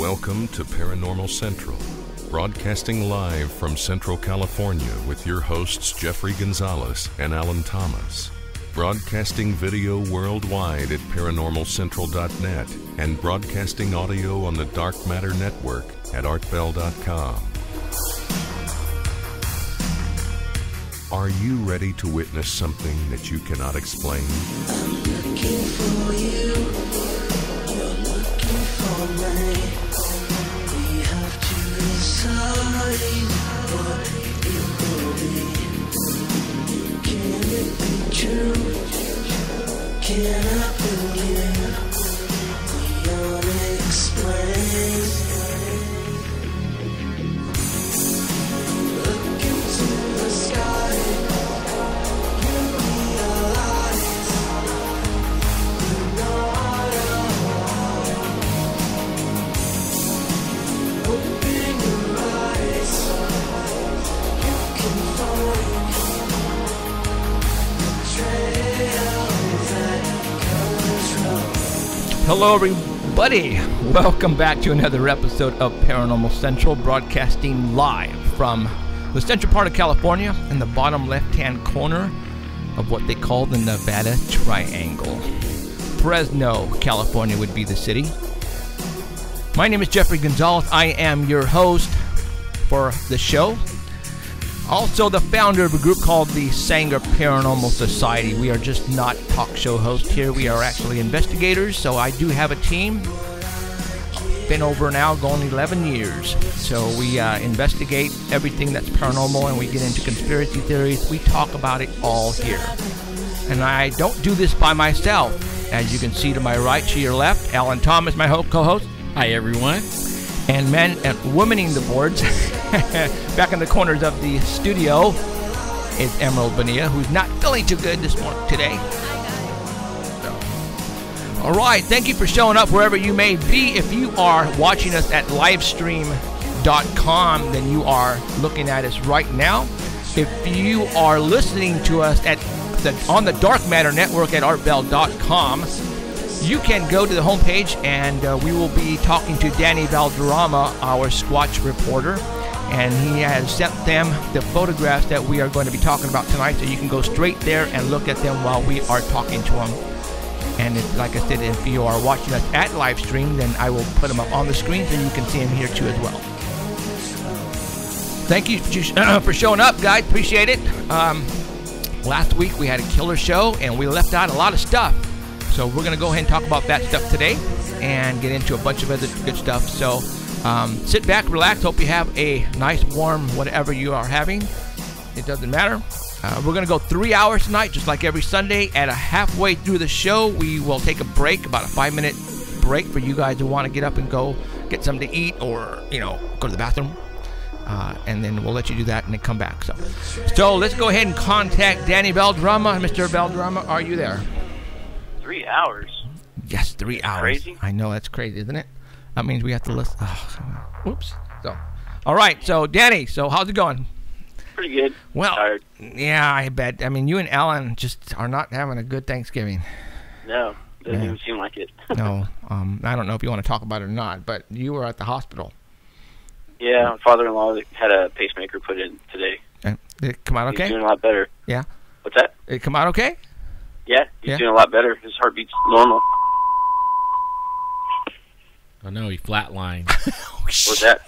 Welcome to Paranormal Central, broadcasting live from Central California with your hosts Jeffrey Gonzalez and Alan Thomas. Broadcasting video worldwide at ParanormalCentral.net and broadcasting audio on the Dark Matter Network at ArtBell.com. Are you ready to witness something that you cannot explain? I'm looking for you, you're looking for me. We have to decide what it will be. Can it be true? Can I believe the unexplained? Look into the sky. Hello everybody, welcome back to another episode of Paranormal Central, broadcasting live from the central part of California in the bottom left-hand corner of what they call the Nevada Triangle. Fresno, California would be the city. My name is Jeffrey Gonzalez. I am your host for the show. Also the founder of a group called the Sanger Paranormal Society. We are just not talk show hosts here. We are actually investigators. So I do have a team. Been over now going 11 years. So we investigate everything that's paranormal and we get into conspiracy theories. We talk about it all here. And I don't do this by myself. As you can see to my right, to your left, Alan Thomas, my co-host. Hi everyone. And men and womening the boards back in the corners of the studio is Emerald Bonilla, who's not feeling too good this morning today. So, all right, thank you for showing up wherever you may be. If you are watching us at livestream.com, then you are looking at us right now. If you are listening to us on the Dark Matter Network at artbell.com, you can go to the homepage and we will be talking to Danny Valderrama, our Squatch reporter, and he has sent them the photographs that we are going to be talking about tonight, so you can go straight there and look at them while we are talking to them. And like I said, if you are watching us at live stream, then I will put them up on the screen so you can see them here too as well. Thank you for showing up, guys. Appreciate it. Last week we had a killer show and we left out a lot of stuff. So we're going to go ahead and talk about that stuff today and get into a bunch of other good stuff. So sit back, relax. Hope you have a nice, warm, whatever you are having. It doesn't matter. We're going to go 3 hours tonight, just like every Sunday. At halfway through the show, we will take a break, about a 5-minute break for you guys who want to get up and go get something to eat or, go to the bathroom. And then we'll let you do that and then come back. So let's go ahead and contact Danny Valderrama. Mr. Valderrama, are you there? 3 hours. Yes, 3 hours. Crazy. I know, that's crazy, isn't it? That means we have to listen. Whoops. So, all right. So, Danny. So, how's it going? Pretty good. Well, tired. Yeah, I bet. I mean, you and Alan just are not having a good Thanksgiving. No, doesn't even seem like it. No. I don't know if you want to talk about it or not, but you were at the hospital. Yeah, my father-in-law had a pacemaker put in today. Did it come out okay? He's doing a lot better. Yeah. What's that? Did it come out okay? Yeah, he's doing a lot better. His heartbeat's normal. Oh no, he flatlined. What's that?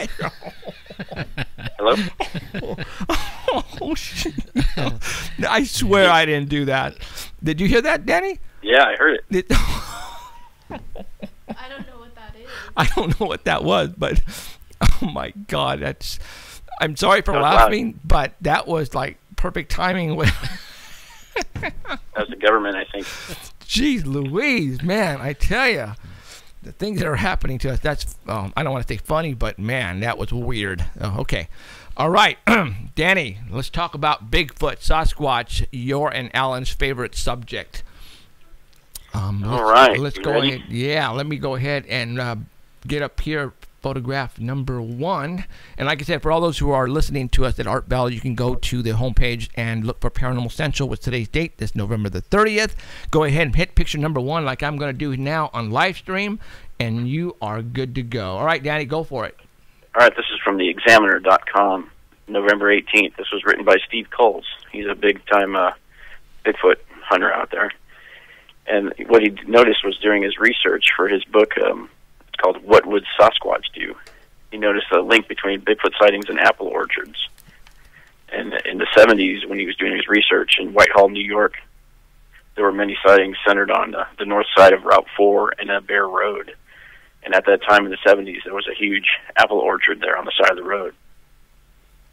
Hello? Oh, shit. I swear I didn't do that. Did you hear that, Danny? Yeah, I heard it. I don't know what that is. I don't know what that was, but oh my God, I'm sorry for laughing, but that was like perfect timing. That was the government, I think. Jeez Louise, man, I tell you, the things that are happening to us, that's, I don't want to say funny, but man, that was weird. Oh, okay. All right, Danny, let's talk about Bigfoot, Sasquatch, your and Alan's favorite subject. All right. Let's you go ready? ahead. Yeah, let me go ahead and get up here photograph number 1. And like I said, for all those who are listening to us at Art Bell, you can go to the homepage and look for Paranormal Central with today's date, this November the 30th. Go ahead and hit picture number 1 like I'm going to do now on live stream, and you are good to go. All right, Danny, go for it. All right, this is from the Examiner.com, November 18th. This was written by Steve Coles. He's a big-time Bigfoot hunter out there. And what he noticed was during his research for his book, it's called What Would Sasquatch Do? He noticed a link between Bigfoot sightings and apple orchards. And in the 70s, when he was doing his research in Whitehall, New York, there were many sightings centered on the north side of Route 4 and Bear Road. And at that time in the 70s, there was a huge apple orchard there on the side of the road.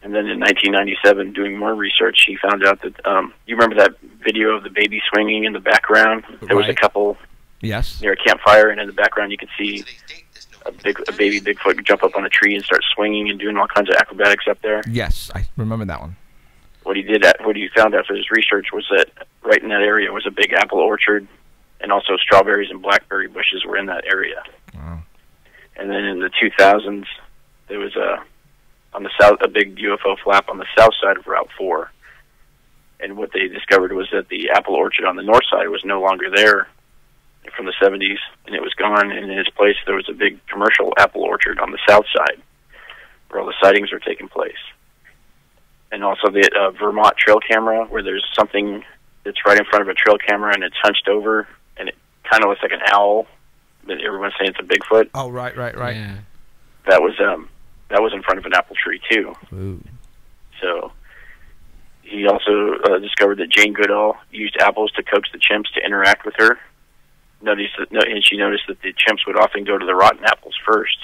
And then in 1997, doing more research, he found out that, you remember that video of the baby swinging in the background? There was a couple near a campfire, and in the background you could see a baby Bigfoot jump up on a tree and start swinging and doing all kinds of acrobatics up there. Yes, I remember that one. What he found after his research was that right in that area was a big apple orchard, and also strawberries and blackberry bushes were in that area. Wow. And then in the 2000s, there was on the south, a big UFO flap on the south side of Route 4. And what they discovered was that the apple orchard on the north side was no longer there from the 70s, and it was gone. And in its place, there was a big commercial apple orchard on the south side, where all the sightings were taking place. And also the Vermont trail camera, where there's something that's right in front of a trail camera, and it's hunched over, and it kind of looks like an owl, but everyone's saying it's a Bigfoot. Oh, right. Yeah. That was in front of an apple tree, too. Ooh. So he also discovered that Jane Goodall used apples to coax the chimps to interact with her. And she noticed that the chimps would often go to the rotten apples first.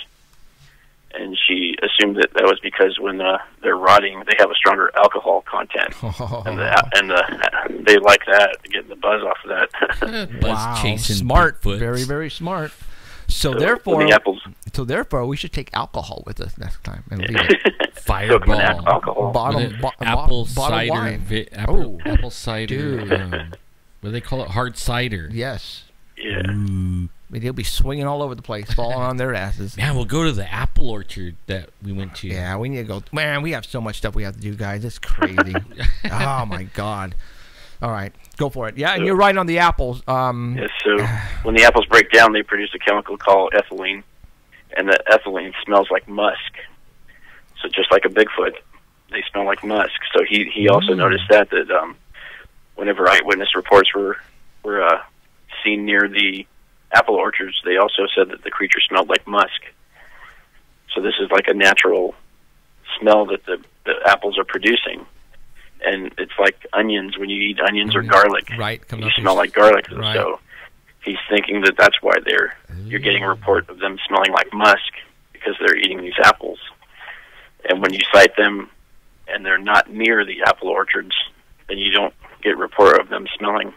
And she assumed that was because when they're rotting, they have a stronger alcohol content. And they like that, getting the buzz off of that. Buzz chasing smart. Bigfoots. Very, very smart. So therefore, we should take alcohol with us next time and leave it. Fireball. Alcohol. Apple cider. Wine. Apple cider. What do they call it? Hard cider. Yes. Yeah. They'll be swinging all over the place, falling on their asses. Man, we'll go to the apple orchard that we went to. Yeah, we need to go. Man, we have so much stuff we have to do, guys. It's crazy. Oh, my God. All right, go for it. Yeah, and you're right on the apples. Yes, so when the apples break down, they produce a chemical called ethylene, and that ethylene smells like musk. So just like a Bigfoot, they smell like musk. So he also noticed that whenever eyewitness reports were seen near the apple orchards, they also said that the creature smelled like musk. So this is like a natural smell that the apples are producing. And it's like onions when you eat onions or garlic. Right. You smell like garlic. Right. So he's thinking that that's why you're getting a report of them smelling like musk, because they're eating these apples. And when you sight them and they're not near the apple orchards, then you don't get a report of them smelling.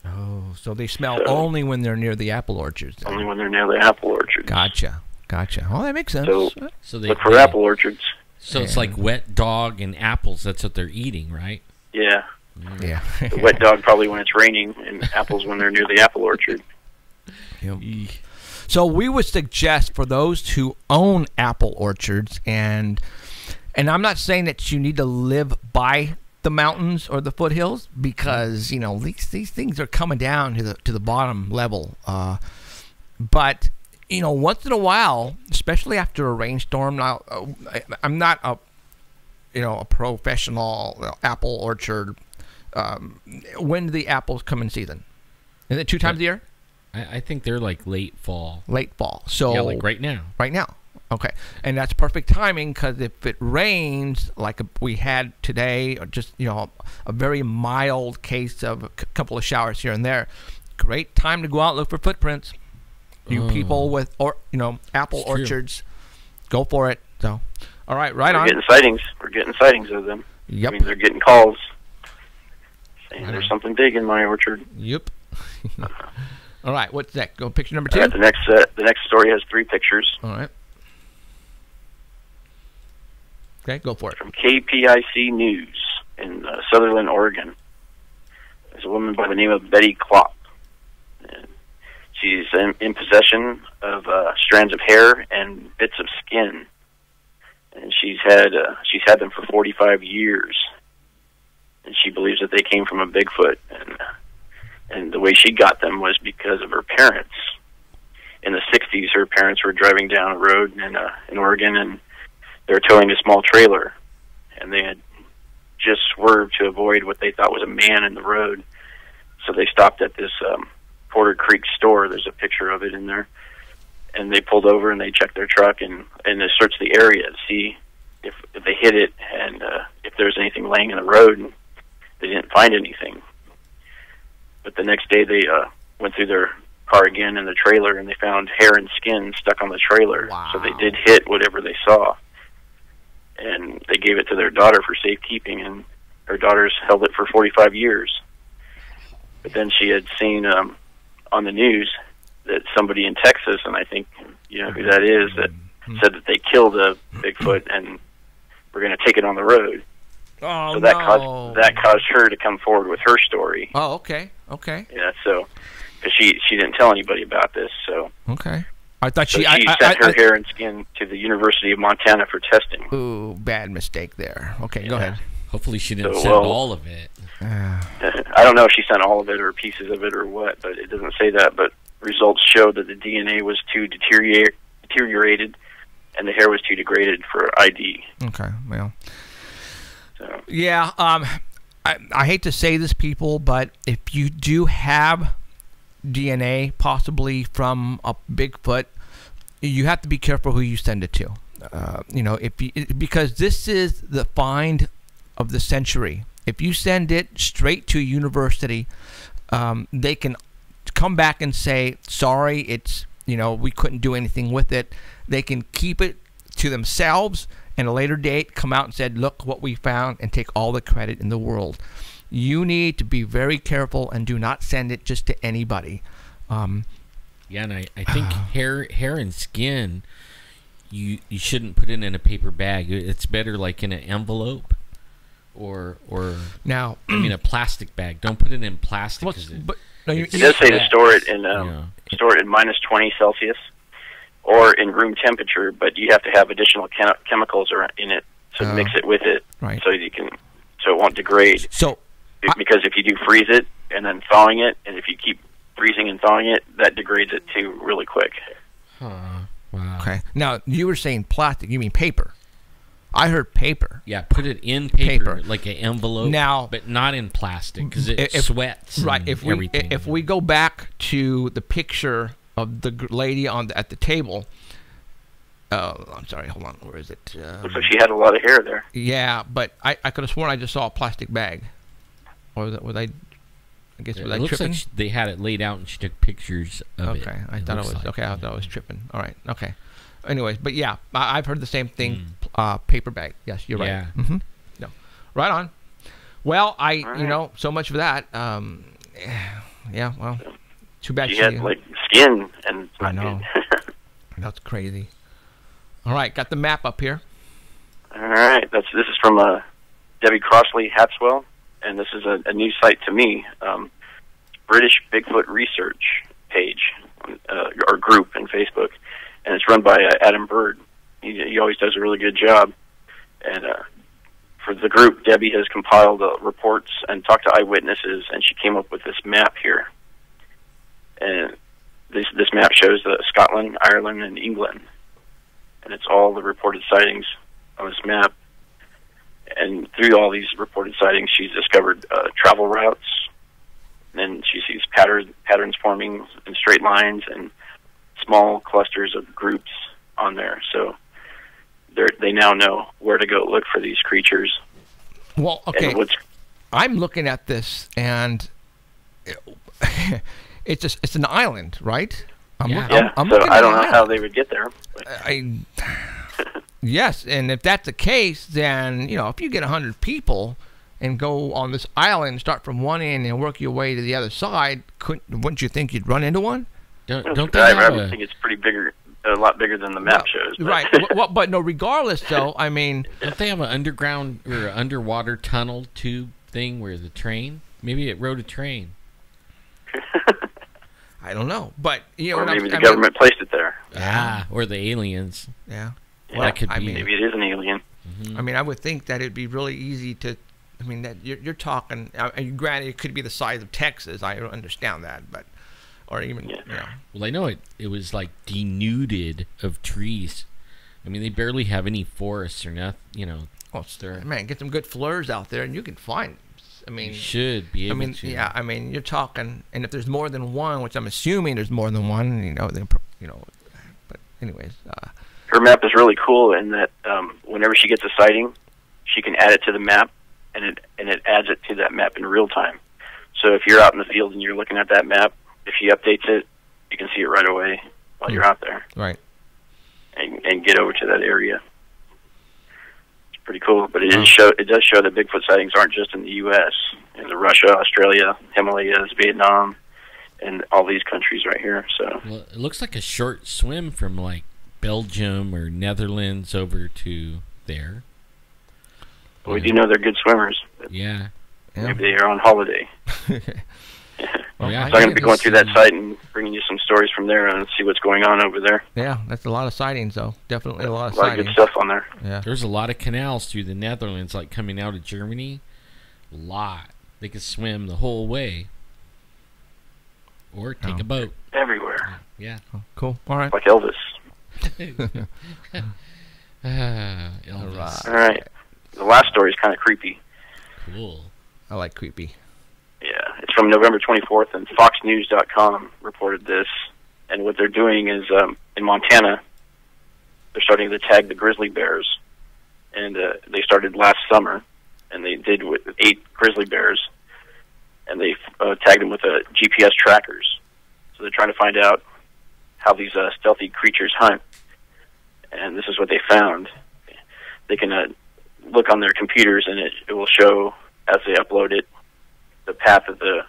Oh, so they smell only when they're near the apple orchards. Then. Only when they're near the apple orchards. Gotcha. Oh, that makes sense. So they look for apple orchards. So it's like wet dog and apples. That's what they're eating, right? Yeah. Yeah. The wet dog probably when it's raining, and apples when they're near the apple orchard. Yep. So we would suggest for those who own apple orchards, and I'm not saying that you need to live by the mountains or the foothills, because these things are coming down to the bottom level. But once in a while, especially after a rainstorm. Now, I'm not a professional apple orchard. When do the apples come in season? Is it 2 times a year? I think they're like late fall. Late fall. So yeah, like right now. Right now. Okay. And that's perfect timing, because if it rains like we had today, or just a very mild case of a couple of showers here and there, great time to go out and look for footprints. You people with apple orchards, go for it. So, all right, on. We're getting sightings of them. Yep. I mean, they're getting calls saying there's something big in my orchard. Yep. All right, what's next? Go picture number 2. Right, the next story has 3 pictures. All right. Okay, go for it. From KPIC News in Sutherland, Oregon. There's a woman by the name of Betty Klopp. And She's in possession of strands of hair and bits of skin, and she's had them for 45 years. And she believes that they came from a Bigfoot, and the way she got them was because of her parents. In the 60s, her parents were driving down a road in Oregon, and they were towing a small trailer, and they had just swerved to avoid what they thought was a man in the road. So they stopped at this Porter Creek store. There's a picture of it in there. And they pulled over and they checked their truck and they searched the area to see if they hit it and if there was anything laying in the road. And they didn't find anything. But the next day they went through their car again in the trailer and they found hair and skin stuck on the trailer. Wow. So they did hit whatever they saw. And they gave it to their daughter for safekeeping, and her daughter's held it for 45 years. But then she had seen on the news that somebody in Texas, and I think you know who that is, that said that they killed a Bigfoot and were going to take it on the road. Oh, so that no. caused her to come forward with her story. Oh, okay. Yeah, so because she didn't tell anybody about this, so Okay. I thought so she sent her hair and skin to the University of Montana for testing. Ooh, bad mistake there. Okay, go ahead. Hopefully she didn't So, send well, all of it. I don't know if she sent all of it or pieces of it or what, but it doesn't say that. But results showed that the DNA was too deteriorated and the hair was too degraded for ID. Okay, well. So, Yeah, I hate to say this, people, but if you do have DNA possibly from a Bigfoot, you have to be careful who you send it to. You know, because this is the find of the century. If you send it straight to a university, they can come back and say, sorry, it's, you know, we couldn't do anything with it. They can keep it to themselves and a later date come out and said, look what we found, and take all the credit in the world. You need to be very careful and do not send it just to anybody. Yeah, and I think hair and skin, you shouldn't put it in a paper bag. It's better like in an envelope or Now, I mean a plastic bag. Don't put it in plastic. it does say to store it in minus 20 Celsius or in room temperature, but you have to have additional chemicals in it to mix it with it, right. so it won't degrade. So, because if you do freeze it and then thawing it, and if you keep freezing and thawing it, that degrades it too really quick. Wow. Okay. Now, you were saying plastic. You mean paper. I heard paper. Yeah, put it in paper. Like an envelope. Now, but not in plastic because it sweats. Right. And If we go back to the picture of the lady at the table. I'm sorry. Hold on. Where is it? Looks like she had a lot of hair there. Yeah, but I could have sworn I just saw a plastic bag. Or was I? I guess was I looks tripping? like they had it laid out and she took pictures of it. Okay, I thought it was like okay. I thought I was tripping. All right, okay. Anyways, but yeah, I've heard the same thing. Paper bag. Yes, you're right. Yeah. Mm-hmm. No, right on. Well, you know, so much for that. Yeah. Well, too bad she had like skin, and it's not I know. good. That's crazy. All right, got the map up here. All right, this is from Debbie Crossley Hatswell, and this is a new site to me. British Bigfoot Research page or group in Facebook, and it's run by Adam Bird. He always does a really good job. And for the group, Debbie has compiled reports and talked to eyewitnesses, and she came up with this map here. And this map shows Scotland, Ireland, and England. And it's all the reported sightings on this map. And through all these reported sightings, she's discovered travel routes, and she sees patterns forming in straight lines and small clusters of groups on there. So they now know where to go look for these creatures. Well, okay, I'm looking at this, and it's an island, right? I'm so I don't know how they would get there. Yes, and if that's the case, then, you know, if you get 100 people and go on this island, start from one end and work your way to the other side, wouldn't you think you'd run into one? Don't they I think it's pretty bigger, a lot bigger than the map shows. But. Right. But no, regardless, though, I mean... Don't they have an underground or underwater tunnel tube thing where the train... Maybe it rode a train. I don't know, but you know, or what maybe the I mean, government placed it there. Ah, or the aliens. Yeah. Yeah, That could I be. mean, Maybe it is an alien. I mean, I would think that it'd be really easy to. I mean, that you're talking. Granted, it could be the size of Texas. I understand that, but or even Yeah. you know. Well, I know it was like denuded of trees. I mean, they barely have any forests or nothing. You know, Well, They're- man, get some good fleurs out there, and you can find. I mean, you should be I able mean, to. yeah. I mean, you're talking, and if there's more than one, which I'm assuming there's more than one, you know, then you know. But anyways, Her map is really cool in that whenever she gets a sighting, she can add it to the map, and it adds it to that map in real time. So if you're out in the field and you're looking at that map, if she updates it, you can see it right away while you're out there right. and get over to that area. It's pretty cool, but it does show that Bigfoot sightings aren't just in the U.S. In the Russia, Australia, Himalayas, Vietnam, and all these countries right here. So Well, it looks like a short swim from like Belgium or Netherlands over to there. we do know they're good swimmers. But Yeah. Yeah. maybe they are on holiday. Oh, yeah. So I'm going to be going through that site and bringing you some stories from there and see what's going on over there. Yeah, that's a lot of sightings, though. Definitely a lot of A lot of sightings. good stuff on there. Yeah. There's a lot of canals through the Netherlands, like coming out of Germany. A lot. They could swim the whole way. Or take a boat. Everywhere. Yeah. Cool. All right. Like Elvis. Elvis. All right. The last story is kind of creepy. Cool. I like creepy. Yeah, it's from November 24th, and FoxNews.com reported this. And what they're doing is, in Montana, they're starting to tag the grizzly bears. And they started last summer, and they did with 8 grizzly bears. And they tagged them with GPS trackers. So they're trying to find out how these stealthy creatures hunt. And this is what they found. They can look on their computers, and it will show, as they upload it, the path that the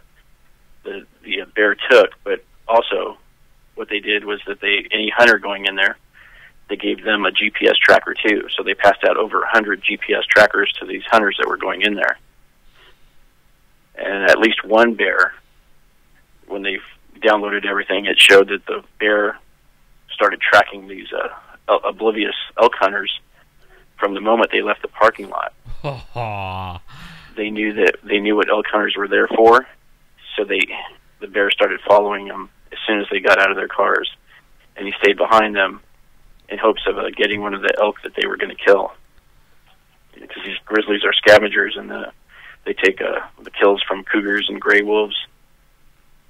bear took. But also, what they did was that any hunter going in there, they gave them a GPS tracker too. So they passed out over 100 GPS trackers to these hunters that were going in there. And at least one bear, when they downloaded everything, it showed that the bear started tracking these oblivious elk hunters from the moment they left the parking lot. They knew what elk hunters were there for, so the bear started following them as soon as they got out of their cars, and he stayed behind them in hopes of getting one of the elk that they were going to kill. Because these grizzlies are scavengers, and they take the kills from cougars and gray wolves,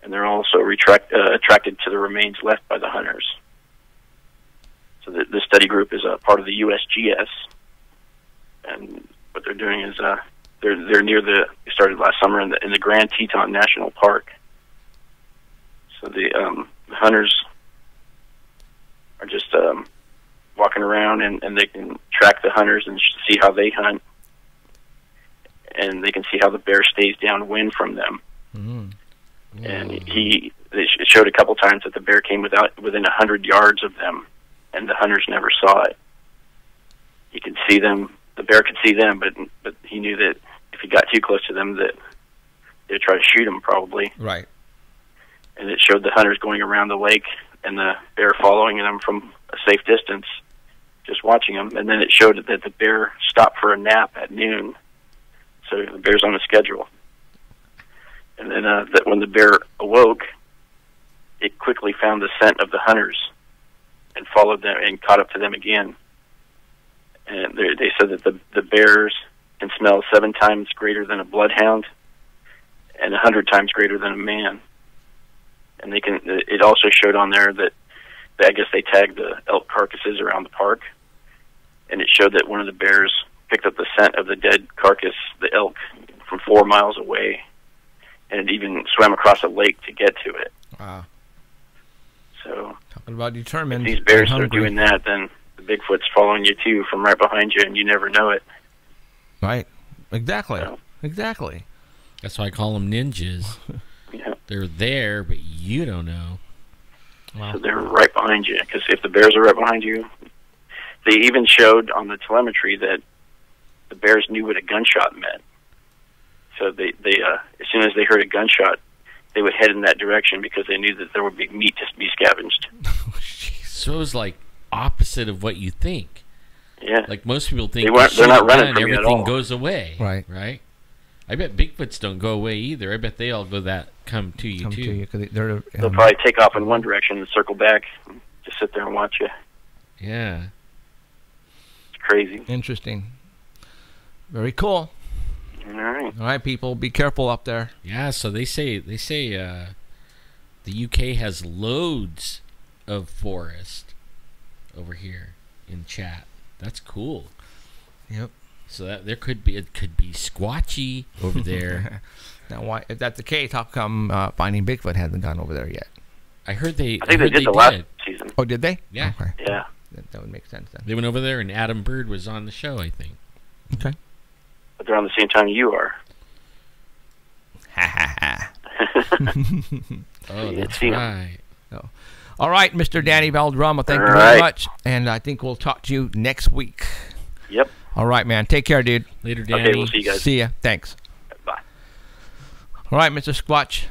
and they're also attracted to the remains left by the hunters. So the study group is a part of the USGS, and what they're doing is they're near they started last summer in the Grand Teton National Park. So the hunters are just walking around, and they can track the hunters and see how they hunt, and they can see how the bear stays downwind from them. Mm-hmm. And it showed a couple times that the bear came within 100 yards of them, and the hunters never saw it. You could see them. The bear could see them, but he knew that if he got too close to them, that they'd try to shoot him probably. Right. And it showed the hunters going around the lake, and the bear following them from a safe distance, just watching them. And then it showed that the bear stopped for a nap at noon, so the bear's on a schedule. And then that when the bear awoke, it quickly found the scent of the hunters and followed them and caught up to them again. And they said that the bears can smell 7 times greater than a bloodhound and 100 times greater than a man. And they can. It also showed on there that I guess they tagged the elk carcasses around the park, and it showed that one of the bears picked up the scent of the dead carcass, the elk, from 4 miles away, and it even swam across a lake to get to it. Wow. So Talking about determined. if these bears and are hungry. doing that, then the Bigfoot's following you too from right behind you, and you never know it. Right. Exactly. So, Exactly. That's why I call them ninjas. yeah. They're there, but you don't know. So they're right behind you, because if the bears are right behind you, they even showed on the telemetry that the bears knew what a gunshot meant. So they as soon as they heard a gunshot, they would head in that direction because they knew that there would be meat to be scavenged. So it was like opposite of what you think. Yeah. Like most people think They're not running from you at everything all. goes away. Right. Right. I bet Bigfoots don't go away either. I bet they all come to you Come too. to you 'cause they're They'll probably take off in one direction and circle back, and just sit there and watch you. Yeah. It's crazy. interesting. Very cool. All right. All right, people, be careful up there. Yeah. So they say the UK has loads of forest over here in chat. That's cool. Yep. So that it could be squatchy over there. Now, why? If that's the case, how come Finding Bigfoot hasn't gone over there yet? I heard they. I think they did the last season. Oh, did they? Yeah. Okay. Yeah. That would make sense then. They went over there, and Adam Bird was on the show. I think. Okay. But they're on the same time you are. Ha ha ha. Oh, You that's see 'em. right. All right, Mr. Danny Valderrama, thank you All very right. much. And I think we'll talk to you next week. Yep. All right, man. Take care, dude. Later, Danny. Okay, we'll see you guys. See ya. Thanks. Bye. All right, Mr. Squatch.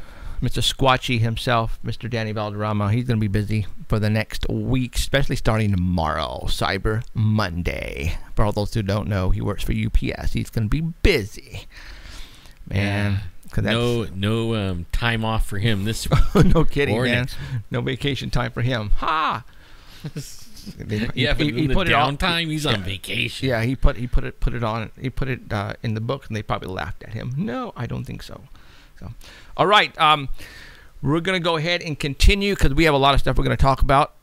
Mr. Squatchy himself, Mr. Danny Valderrama. He's going to be busy for the next week, especially starting tomorrow, Cyber Monday. For all those who don't know, he works for UPS. He's going to be busy. Man. 'Cause No time off for him this no kidding, or man. next. No vacation time for him. Ha! Yeah, but in the put it on- downtime, he's on vacation. Yeah, he put it on. He put it in the book, and they probably laughed at him. No, I don't think so. So, all right, we're gonna go ahead and continue because we have a lot of stuff we're gonna talk about.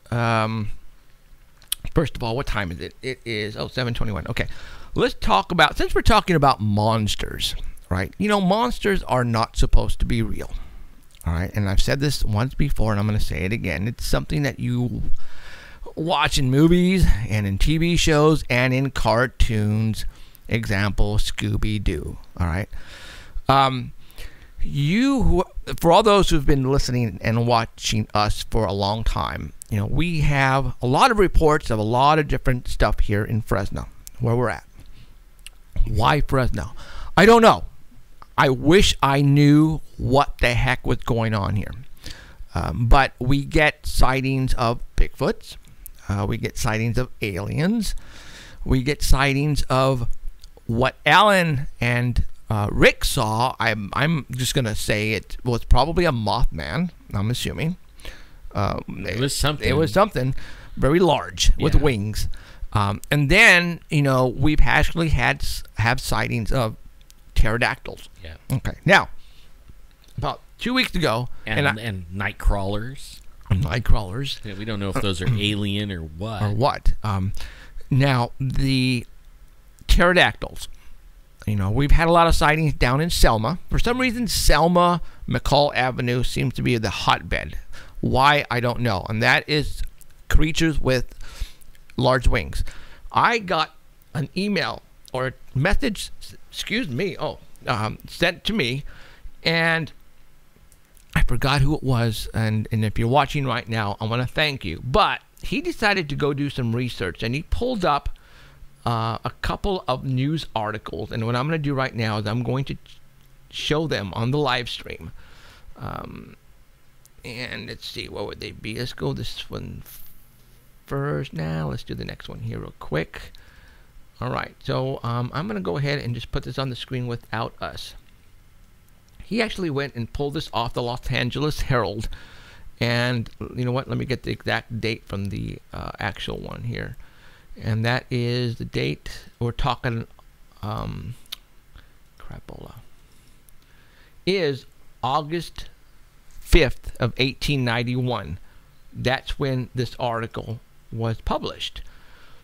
First of all, what time is it? It is 7:21. Okay, let's talk about, since we're talking about monsters, right? You know, monsters are not supposed to be real. All right, and I've said this once before, and I'm gonna say it again. It's something that you watch in movies and in TV shows and in cartoons. Example, Scooby-Doo. All right. For all those who've been listening and watching us for a long time, you know, we have a lot of reports of a lot of different stuff here in Fresno, where we're at. Why Fresno? I don't know. I wish I knew what the heck was going on here. But we get sightings of Bigfoots. We get sightings of aliens. We get sightings of what Alan and Rick saw. I'm just going to say it was probably a Mothman, I'm assuming. It was something. It was something very large with Yeah. wings. And then, you know, we've actually have sightings of pterodactyls. Yeah. Okay. Now, about 2 weeks ago, And night crawlers. night crawlers Yeah, we don't know if those are alien or what. or what. Now, the pterodactyls, you know, we've had a lot of sightings down in Selma. For some reason, Selma McCall Avenue seems to be the hotbed. Why, I don't know. And that is creatures with large wings. I got an email or a message, sent to me, and I forgot who it was. And if you're watching right now, I want to thank you. But he decided to go do some research, and he pulled up a couple of news articles. And what I'm going to do right now is I'm going to show them on the live stream. And let's see, what would they be? Let's go this one first. Now let's do the next one here real quick. All right, so I'm going to go ahead and just put this on the screen without us. He actually went and pulled this off the Los Angeles Herald. And you know what? Let me get the exact date from the actual one here. And that is the date we're talking, crapola, is August 5th of 1891. That's when this article was published.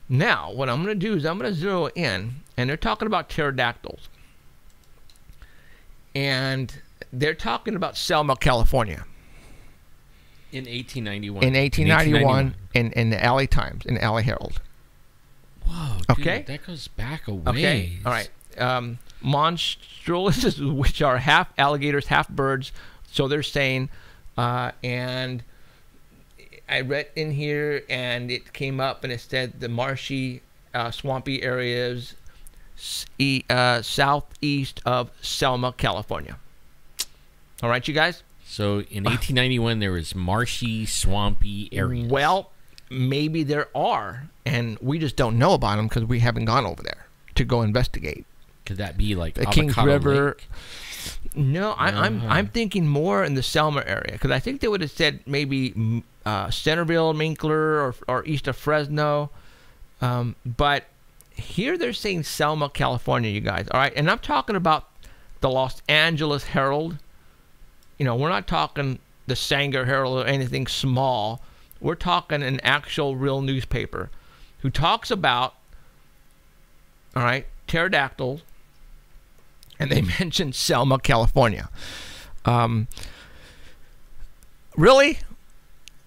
Now, what I'm going to do is I'm going to zero in, and they're talking about pterodactyls. And they're talking about Selma, California. In 1891. In 1891, in the LA Times, in the LA Herald. Whoa, dude, Okay. that goes back a ways. Okay, all right. Monstrous, which are half alligators, half birds, so they're saying. And I read in here, and it came up, and it said the marshy, swampy areas southeast of Selma, California. All right, you guys? So in 1891, there was marshy, swampy areas. Well, maybe there are, and we just don't know about them because we haven't gone over there to go investigate. Could that be like The Kings River? Lake? No, I'm thinking more in the Selma area because I think they would have said maybe Centerville, Minkler, or east of Fresno. But here they're saying Selma, California, you guys. All right, and I'm talking about the Los Angeles Herald. We're not talking the Sanger Herald or anything small. We're talking an actual real newspaper who talks about, all right, pterodactyls. And they mentioned Selma, California. Really?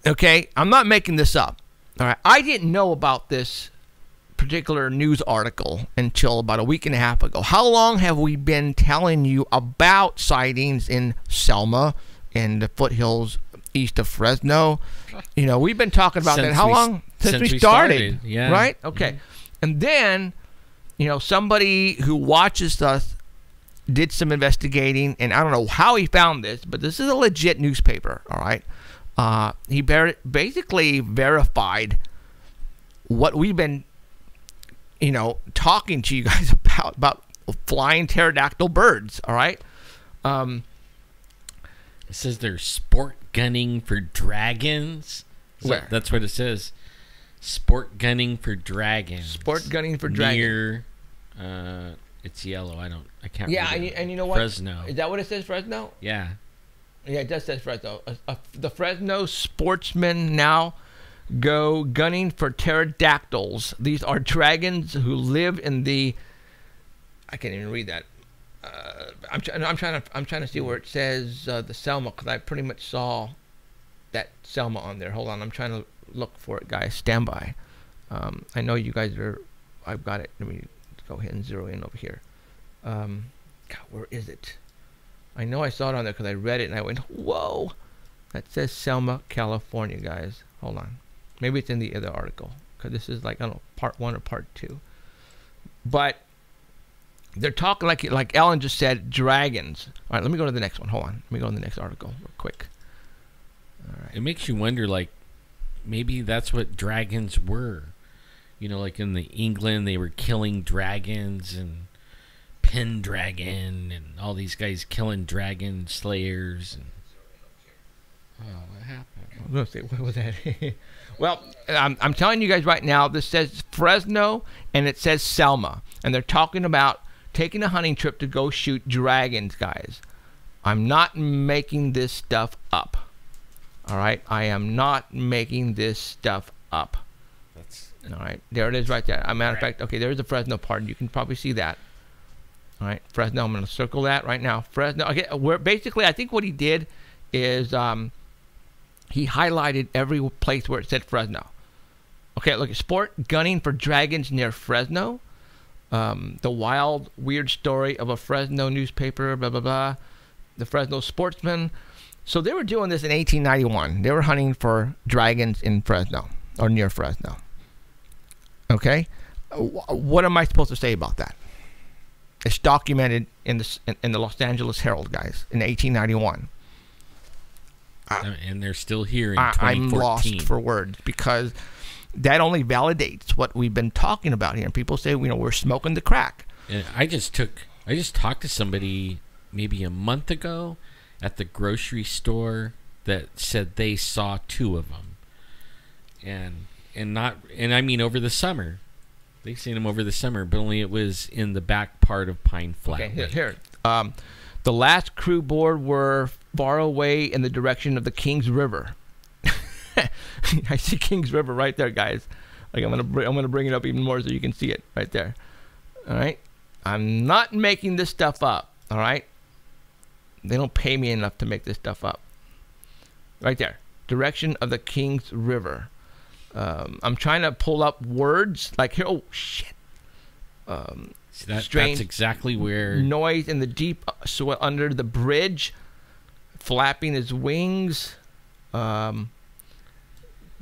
Okay, I'm not making this up. All right, I didn't know about this particular news article until about a week and a half ago. How long have we been telling you about sightings in Selma and the foothills east of Fresno? We've been talking about that. How long? Since we started. Yeah. Right? Okay. Mm-hmm. And then, somebody who watches us did some investigating, and I don't know how he found this, but this is a legit newspaper, all right? He basically verified what we've been, talking to you guys about flying pterodactyl birds, all right? It says they're sport gunning for dragons. Where? That's what it says. Sport gunning for dragons. Sport gunning for dragons. Near, it's yellow. I can't Yeah, read it. and you know what? Fresno. Is that what it says, Fresno? Yeah. Yeah, it does say Fresno. The Fresno sportsmen now go gunning for pterodactyls. These are dragons who live in the... I can't even read that. I'm trying to see where it says the Selma, because I pretty much saw that Selma on there. Hold on, I'm trying to look for it, guys. Stand by. I know you guys are... I've got it. Let me go ahead and zero in over here. God, where is it? I know I saw it on there because I read it and I went, whoa. That says Selma, California, guys. Hold on. Maybe it's in the other article because this is like, I don't know, part 1 or part 2. But they're talking like Ellen just said, dragons. All right, let me go to the next one. Hold on. Let me go to the next article real quick. All right. It makes you wonder, like, maybe that's what dragons were. Like in the England, they were killing dragons and Pendragon and all these guys killing dragon slayers. And what happened? I'm going to say, what was that? Well, I'm telling you guys right now, this says Fresno and it says Selma. And they're talking about taking a hunting trip to go shoot dragons, guys. I'm not making this stuff up. All right? I am not making this stuff up. All right, there it is right there. As a matter of fact, okay, there's the Fresno part. You can probably see that. All right, Fresno. I'm going to circle that right now. Fresno. Okay, basically, I think what he did is he highlighted every place where it said Fresno. Okay, look, sport gunning for dragons near Fresno. The wild, weird story of a Fresno newspaper, blah, blah, blah. The Fresno Sportsman. So they were doing this in 1891. They were hunting for dragons in Fresno or near Fresno. Okay, what am I supposed to say about that? It's documented in the Los Angeles Herald, guys, in 1891. And they're still here in 2014. I'm lost for words because that only validates what we've been talking about here. And people say, we're smoking the crack. And I just talked to somebody maybe a month ago at the grocery store that said they saw 2 of them, and I mean over the summer. They've seen them over the summer, but only it was in the back part of Pine Flat. Okay, here. The last crew board were far away in the direction of the Kings River. I see Kings River right there, guys. Like I'm gonna bring it up even more so you can see it right there. All right, I'm not making this stuff up. All right, they don't pay me enough to make this stuff up. Right there, direction of the Kings River. I'm trying to pull up words like here. Oh shit! That's exactly where noise in the deep under the bridge, flapping his wings.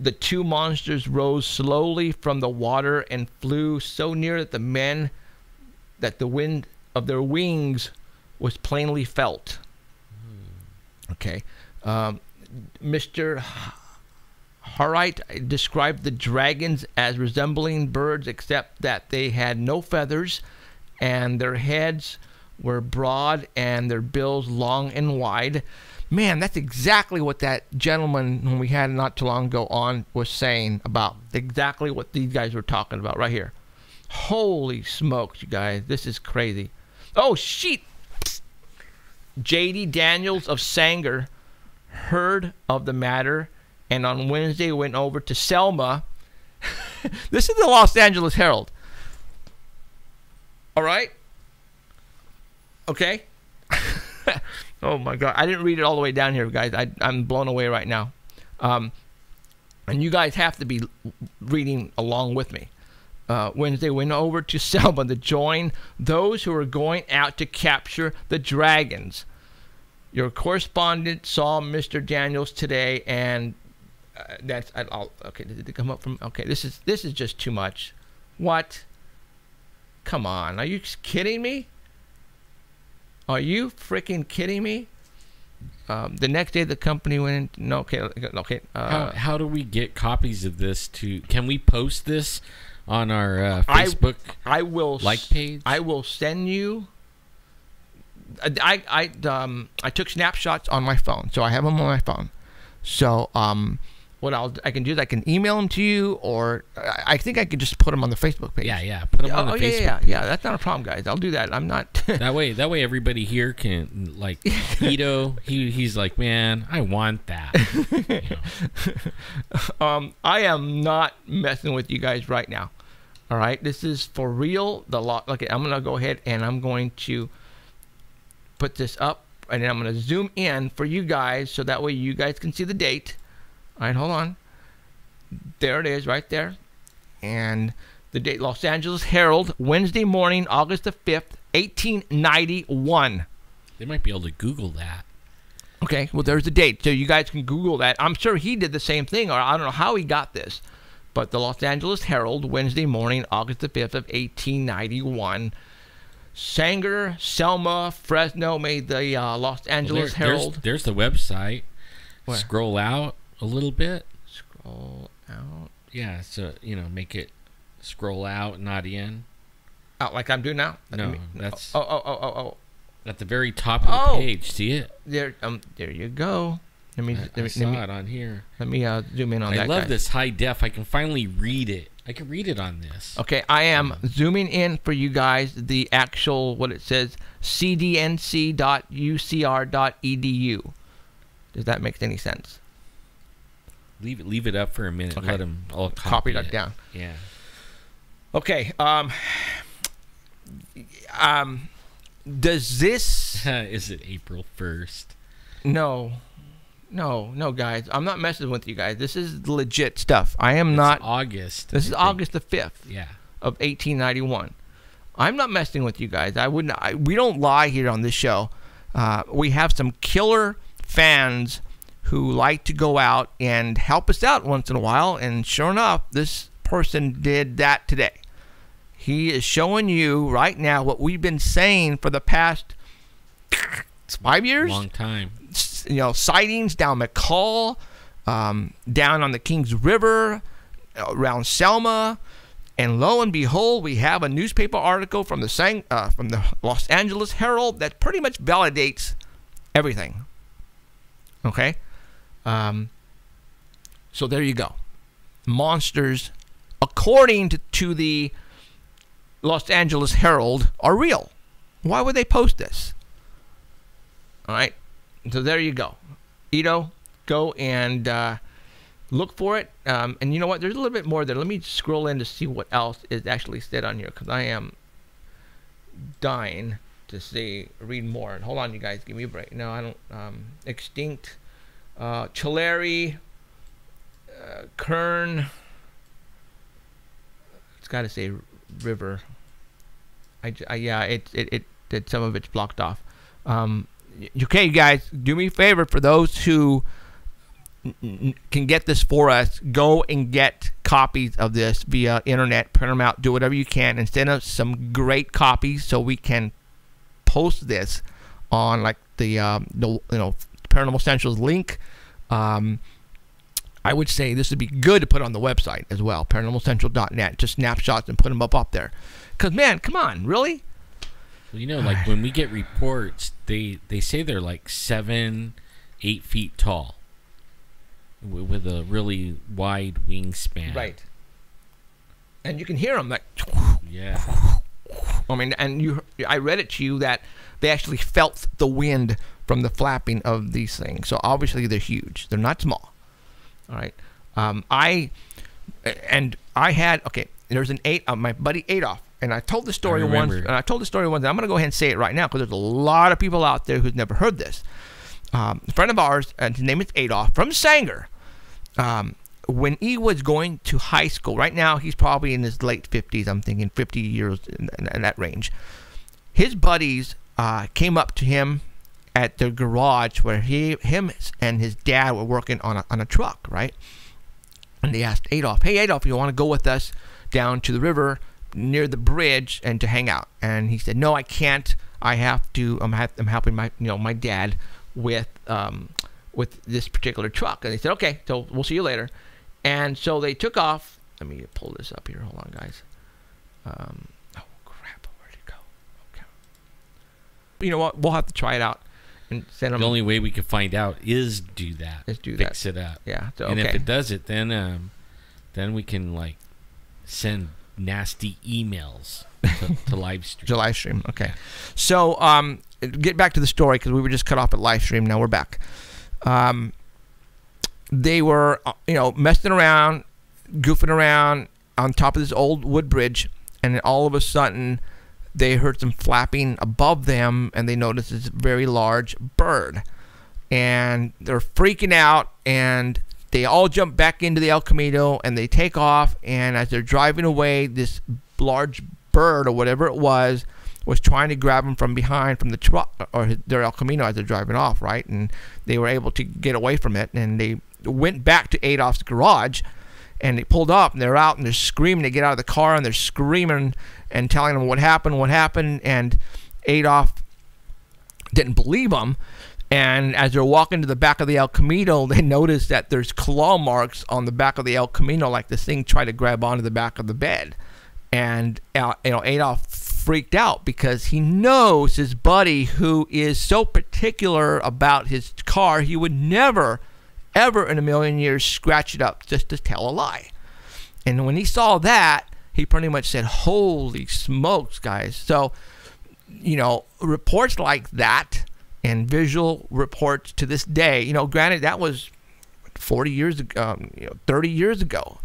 The 2 monsters rose slowly from the water and flew so near that the wind of their wings was plainly felt. Okay, Mr. Harite described the dragons as resembling birds, except that they had no feathers, and their heads were broad and their bills long and wide. Man, that's exactly what that gentleman whom we had not too long ago on was saying about exactly what these guys were talking about right here. Holy smokes, you guys. This is crazy. Oh, shit. J.D. Daniels of Sanger heard of the matter and on Wednesday went over to Selma. This is the Los Angeles Herald. All right? Okay? Oh, my God. I didn't read it all the way down here, guys. I'm blown away right now. And you guys have to be reading along with me. Wednesday went over to Selma to join those who were going out to capture the dragons. Your correspondent saw Mr. Daniels today, and that's okay. Did it come up from? Okay, this is just too much. What? Come on, are you kidding me? Are you freaking kidding me? The next day, the company went. No, okay. How do we get copies of this? Can we post this on our Facebook? I will like page. I will send you. I took snapshots on my phone, so I have them on my phone. So what I can do is I can email them to you, or I think I could just put them on the Facebook page. Yeah, put them on the Facebook. Yeah. That's not a problem, guys. I'll do that. I'm not. that way, everybody here can like Ito. He's like, man, I want that. I am not messing with you guys right now. All right, this is for real. Okay, I'm gonna go ahead and I'm going to put this up, and then I'm going to zoom in for you guys so that way you guys can see the date. All right, hold on. There it is right there. And the date, Los Angeles Herald, Wednesday morning, August the 5th, 1891. They might be able to Google that. Okay, well, there's the date. So you guys can Google that. I'm sure he did the same thing, or I don't know how he got this. But the Los Angeles Herald, Wednesday morning, August the 5th of 1891. Sanger, Selma, Fresno made the Los Angeles Herald. There's the website. Where? Scroll out a little bit. Scroll out. Yeah, so, make it scroll out, not in. Out like I'm doing now? No, that's... Oh. At the very top of the page. See it? There you go. I saw it on here. Let me zoom in on that. I love this high def. I can finally read it. I can read it on this. Okay, I am zooming in for you guys the actual, what it says, cdnc.ucr.edu. Does that make any sense? Leave it up for a minute. Okay. Let them all copy that down. Yeah. Okay. Does this... Is it April 1st? No, guys. I'm not messing with you guys. This is legit stuff. It's August. This is August the 5th. Yeah. Of 1891. I'm not messing with you guys. We don't lie here on this show. We have some killer fans who like to go out and help us out once in a while. And sure enough, this person did that today. He is showing you right now what we've been saying for the past 5 years. Long time. Sightings down McCall, down on the Kings River, around Selma, and lo and behold, we have a newspaper article from the Los Angeles Herald that pretty much validates everything. Okay, so there you go. Monsters, according to the Los Angeles Herald, are real. Why would they post this? All right. So there you go. Ito, go and look for it. And you know what? There's a little bit more there. Let me scroll in to see what else is actually said on here, because I am dying to read more. Hold on, you guys. Give me a break. No, I don't. Extinct. Tulare. Kern. It's got to say river. Yeah, it some of it's blocked off. Okay, you guys, do me a favor. For those who can get this for us, go and get copies of this via internet, print them out, do whatever you can, and send us some great copies so we can post this on like the Paranormal Paranormal Central's link. I would say this would be good to put on the website as well, paranormalcentral.net. Just snapshots and put them up there. Because, man, come on, really? Well, like when we get reports, they say they're like 7-8 feet tall with a really wide wingspan. Right. And you can hear them like... Yeah. I mean, and I read it to you that they actually felt the wind from the flapping of these things. So obviously they're huge. They're not small. All right. There's my buddy Adolf, and I told the story once. And I told the story once. And I'm going to go ahead and say it right now because there's a lot of people out there who's never heard this. A friend of ours, and his name is Adolf from Sanger. When he was going to high school, right now he's probably in his late 50s. I'm thinking 50 years in that range. His buddies came up to him at the garage where him and his dad were working on a truck, right? And they asked Adolf, "Hey Adolf, you want to go with us down to the river near the bridge and to hang out?" And he said, "No, I can't. I have to. I'm helping my dad with this particular truck." And they said, "Okay, so we'll see you later." And so they took off. Let me pull this up here. Hold on, guys. Oh crap! Where'd it go? Okay. You know what? We'll have to try it out. And send them. The only way we can find out is do that. Fix it up. Yeah. So, and if it does it, then we can like send nasty emails to live stream. To live stream. Okay. So get back to the story because we were just cut off at live stream. Now we're back. They were messing around, goofing around on top of this old wood bridge, and then all of a sudden they heard some flapping above them, and they noticed this very large bird. And they're freaking out, and they all jump back into the El Camino, and they take off, and as they're driving away, this large bird, or whatever it was trying to grab them from behind, from the truck, or their El Camino as they're driving off, right? And they were able to get away from it, and they went back to Adolf's garage, and they pulled up, and they're out, and they're screaming. They get out of the car, and they're screaming and telling them what happened, and Adolf didn't believe them. And as they're walking to the back of the El Camino, they notice that there's claw marks on the back of the El Camino, like this thing tried to grab onto the back of the bed. And Adolf freaked out because he knows his buddy, who is so particular about his car, he would never, ever in a million years scratch it up just to tell a lie. And when he saw that, he pretty much said, "Holy smokes, guys." So, reports like that and visual reports to this day, granted that was 40 years ago, 30 years ago.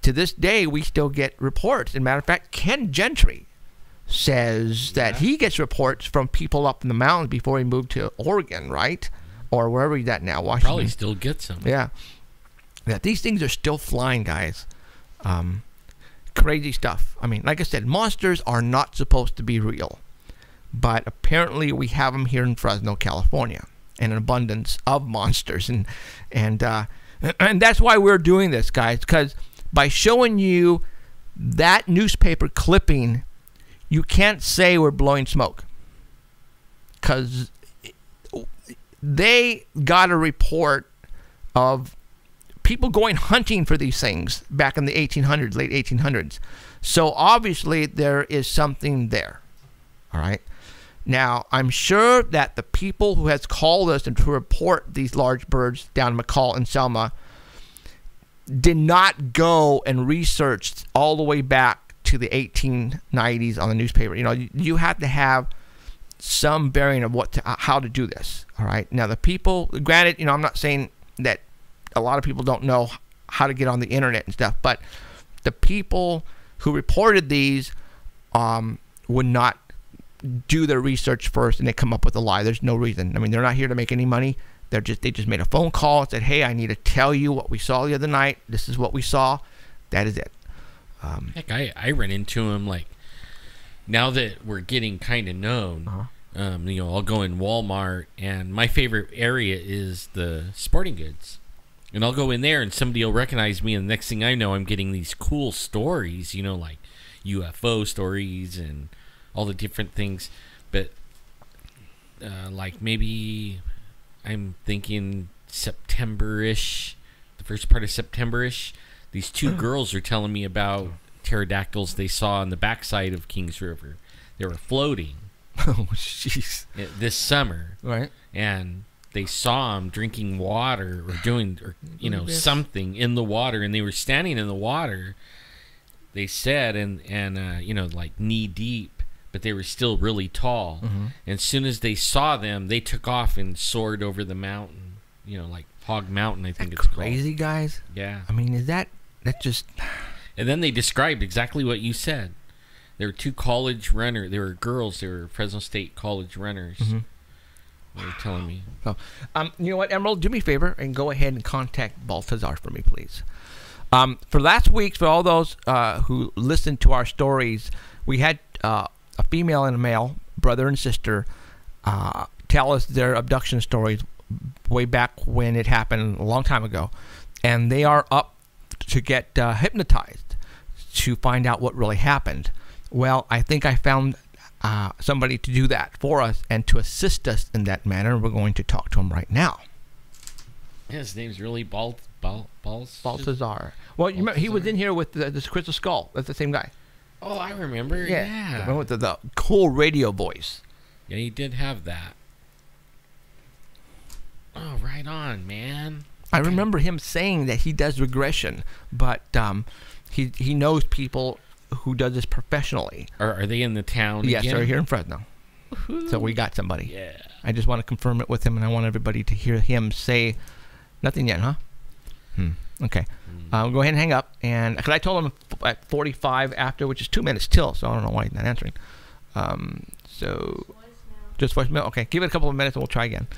To this day, we still get reports. As a matter of fact, Ken Gentry says that he gets reports from people up in the mountains before he moved to Oregon, right? Or wherever he's at now, Washington. Probably still gets them. Yeah. That these things are still flying, guys. Crazy stuff. I mean, like I said, monsters are not supposed to be real. But apparently we have them here in Fresno, California. And an abundance of monsters. And that's why we're doing this, guys. Because by showing you that newspaper clipping, you can't say we're blowing smoke. Because they got a report of people going hunting for these things back in the 1800s, late 1800s. So obviously there is something there. All right. Now, I'm sure that the people who has called us and to report these large birds down in McCall and Selma did not go and research all the way back to the 1890s on the newspaper. You have to have some bearing of how to do this. All right. Now, the people, granted, I'm not saying that a lot of people don't know how to get on the internet and stuff, but the people who reported these would not do their research first, and they come up with a lie. There's no reason. I mean, they're not here to make any money. They just made a phone call and said, "Hey, I need to tell you what we saw the other night. This is what we saw." That is it. Heck, I run into them like now that we're getting kind of known. I'll go in Walmart, and my favorite area is the sporting goods. And I'll go in there, and somebody will recognize me, and the next thing I know, I'm getting these cool stories, like UFO stories and all the different things. But like maybe I'm thinking September-ish, the first part of September-ish. These two girls are telling me about pterodactyls they saw on the backside of Kings River. They were floating. Oh, jeez. This summer. Right. And they saw them drinking water or doing, or something in the water, and they were standing in the water. They said, and like knee deep, but they were still really tall. Mm-hmm. And as soon as they saw them, they took off and soared over the mountain. Like Hog Mountain, I think it's crazy, called. guys. Yeah. I mean, is that just? And then they described exactly what you said. There were two college runners. They were girls. They were Fresno State college runners. Mm-hmm. They were telling me. So, you know what, Emerald? Do me a favor and go ahead and contact Baltazar for me, please. For last week, for all those who listened to our stories, we had a female and a male, brother and sister, tell us their abduction stories way back when it happened a long time ago. And they are up to get hypnotized to find out what really happened. Well, I think I found somebody to do that for us and to assist us in that manner. We're going to talk to him right now. Yeah, his name's really Baltazar. Well, you remember, he was in here with this crystal skull. That's the same guy. Oh, I remember. Yeah. Remember with the cool radio voice. Yeah, he did have that. Oh, right on, man. I remember him saying that he does regression, but he knows people who does this professionally. Are they in the town Yes, again? they're here in Fresno. Woo-hoo. So we got somebody. Yeah. I just want to confirm it with him, and I want everybody to hear him say nothing yet, huh? Okay. Go ahead and hang up. And because I told him at 45 after, which is 2 minutes till, so I don't know why he's not answering. Just voicemail. Okay, give it a couple of minutes and we'll try again.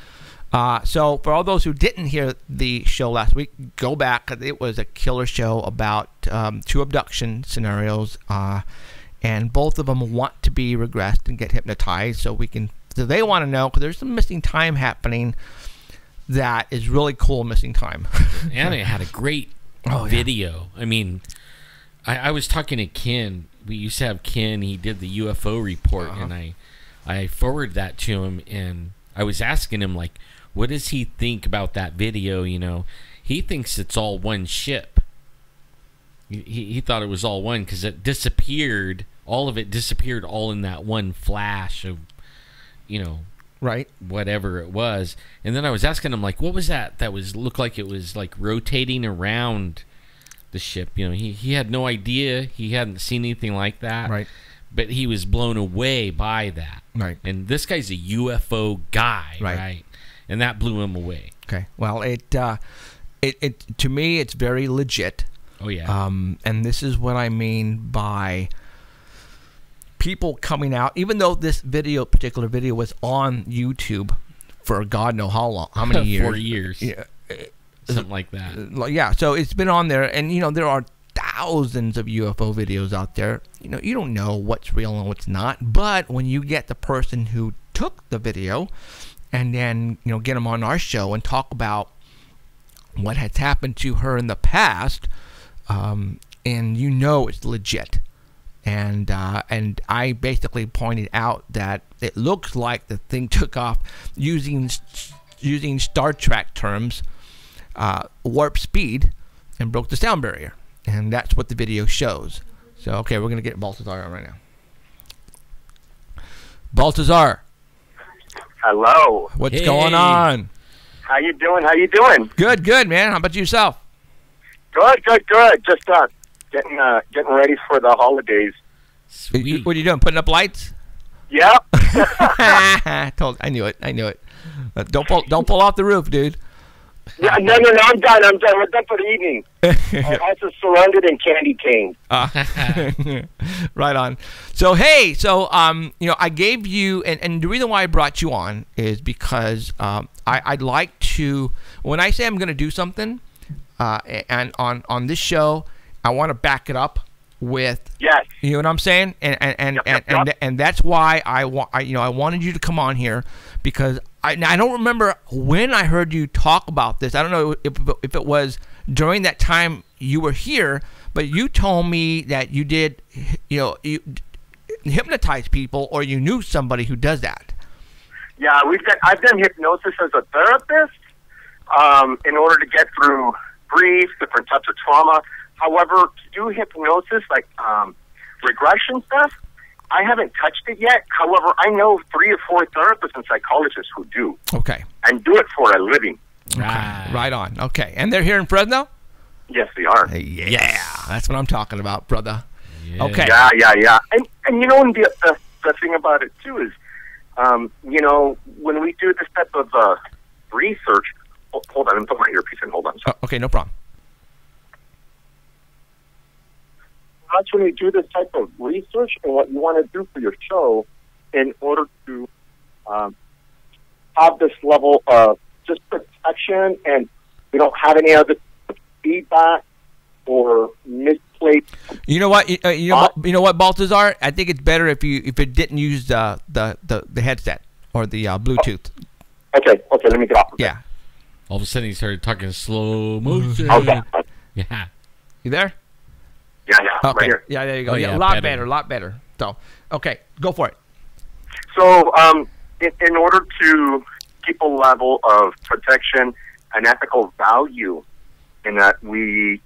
So for all those who didn't hear the show last week, go back. It was a killer show about 2 abduction scenarios, and both of them want to be regressed and get hypnotized. So they want to know, because there's some missing time happening that is really cool. Missing time. And it had a great video. I mean, I was talking to Ken. We used to have Ken. He did the UFO report, and I forwarded that to him, and I was asking him, like, what does he think about that video? He thinks it's all one ship. He thought it was all one because it disappeared. All of it disappeared all in that one flash of, right, whatever it was. And then I was asking him, like, what was that? That looked like it was like rotating around the ship. He had no idea. He hadn't seen anything like that. Right. But he was blown away by that. Right. And this guy's a UFO guy, right? And that blew him away. Okay. Well, it to me, it's very legit. Oh, yeah. And this is what I mean by people coming out, even though this particular video was on YouTube for God knows how long, how many years? 4 years. Yeah. Something like that. Yeah. So it's been on there, and there are thousands of UFO videos out there. You don't know what's real and what's not, but when you get the person who took the video and then get them on our show and talk about what has happened to her in the past, and it's legit. And I basically pointed out that it looks like the thing took off using Star Trek terms, warp speed, and broke the sound barrier. And that's what the video shows. So, okay, we're going to get Baltazar on right now. Baltazar. Hello. What's going on? How you doing? Good, man. How about yourself? Good. Just getting ready for the holidays. Sweet. What are you doing? Putting up lights? Yep. I knew it. Don't pull off the roof, dude. Yeah, no, I'm done. We're done for the evening. Our house is surrounded in candy cane. Right on. So, hey, I gave you, and the reason why I brought you on is because I'd like to, when I say I'm going to do something, and on this show, I want to back it up with, yes, you know what I'm saying, and that's why I wanted you to come on here, because I don't remember when I heard you talk about this. I don't know if it was during that time you were here, but you told me that you did, you hypnotize people, or you knew somebody who does that. Yeah, I've done hypnosis as a therapist in order to get through grief, different types of trauma. However, to do hypnosis, like regression stuff, I haven't touched it yet. However, I know 3 or 4 therapists and psychologists who do. Okay. And do it for a living. Right on. Okay. And they're here in Fresno? Yes, they are. Yeah. That's what I'm talking about, brother. Yeah. Okay. Yeah. And you know, and the thing about it, too, is, you know, when we do this type of research, hold on, I'm putting my earpiece in. Hold on. Okay, no problem. That's when you do this type of research and what you want to do for your show in order to have this level of just protection, and we don't have any other feedback or misplaced. You know what? You know what, Baltazar? I think it's better if it didn't use the headset or the Bluetooth. Okay, let me get off. Yeah. All of a sudden, he started talking slow motion. Okay. Yeah. You there? Yeah, Okay. right here. Yeah, there you go. Oh, yeah, yeah, a lot better. better. So, okay, go for it. So, in order to keep a level of protection and ethical value, in that we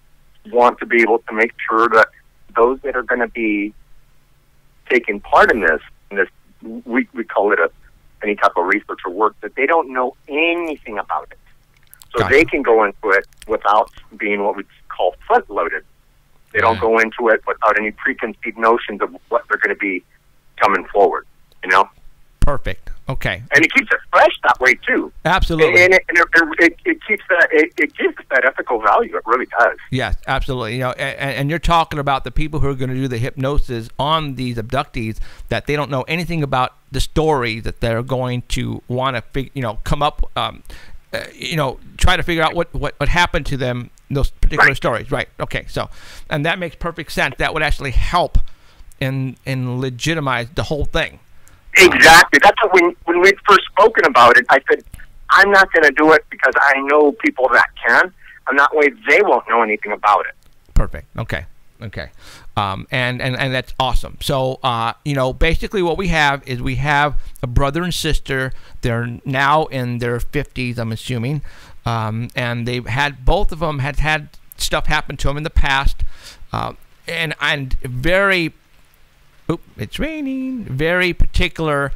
want to be able to make sure that those that are going to be taking part in this we call it any type of research or work, that they don't know anything about it. So Gotcha. they can go into it without being what we call front-loaded. They don't go into it without any preconceived notions of what they're going to be coming forward, you know? Perfect. Okay. And it keeps it fresh that way, too. Absolutely. And it keeps it gives that ethical value. It really does. Yes, absolutely. You know, and you're talking about the people who are going to do the hypnosis on these abductees, that they don't know anything about the story that they're going to want to, come up, try to figure out what happened to them, those particular stories. Right. Okay. So, and that makes perfect sense. That would actually help and legitimize the whole thing. Exactly. That's what when we'd first spoken about it, I said, I'm not going to do it because I know people that can, and that way they won't know anything about it. Perfect. Okay. And that's awesome. So, basically what we have is we have a brother and sister. They're now in their 50s, I'm assuming. And both of them had stuff happen to them in the past. And very, it's raining, very particular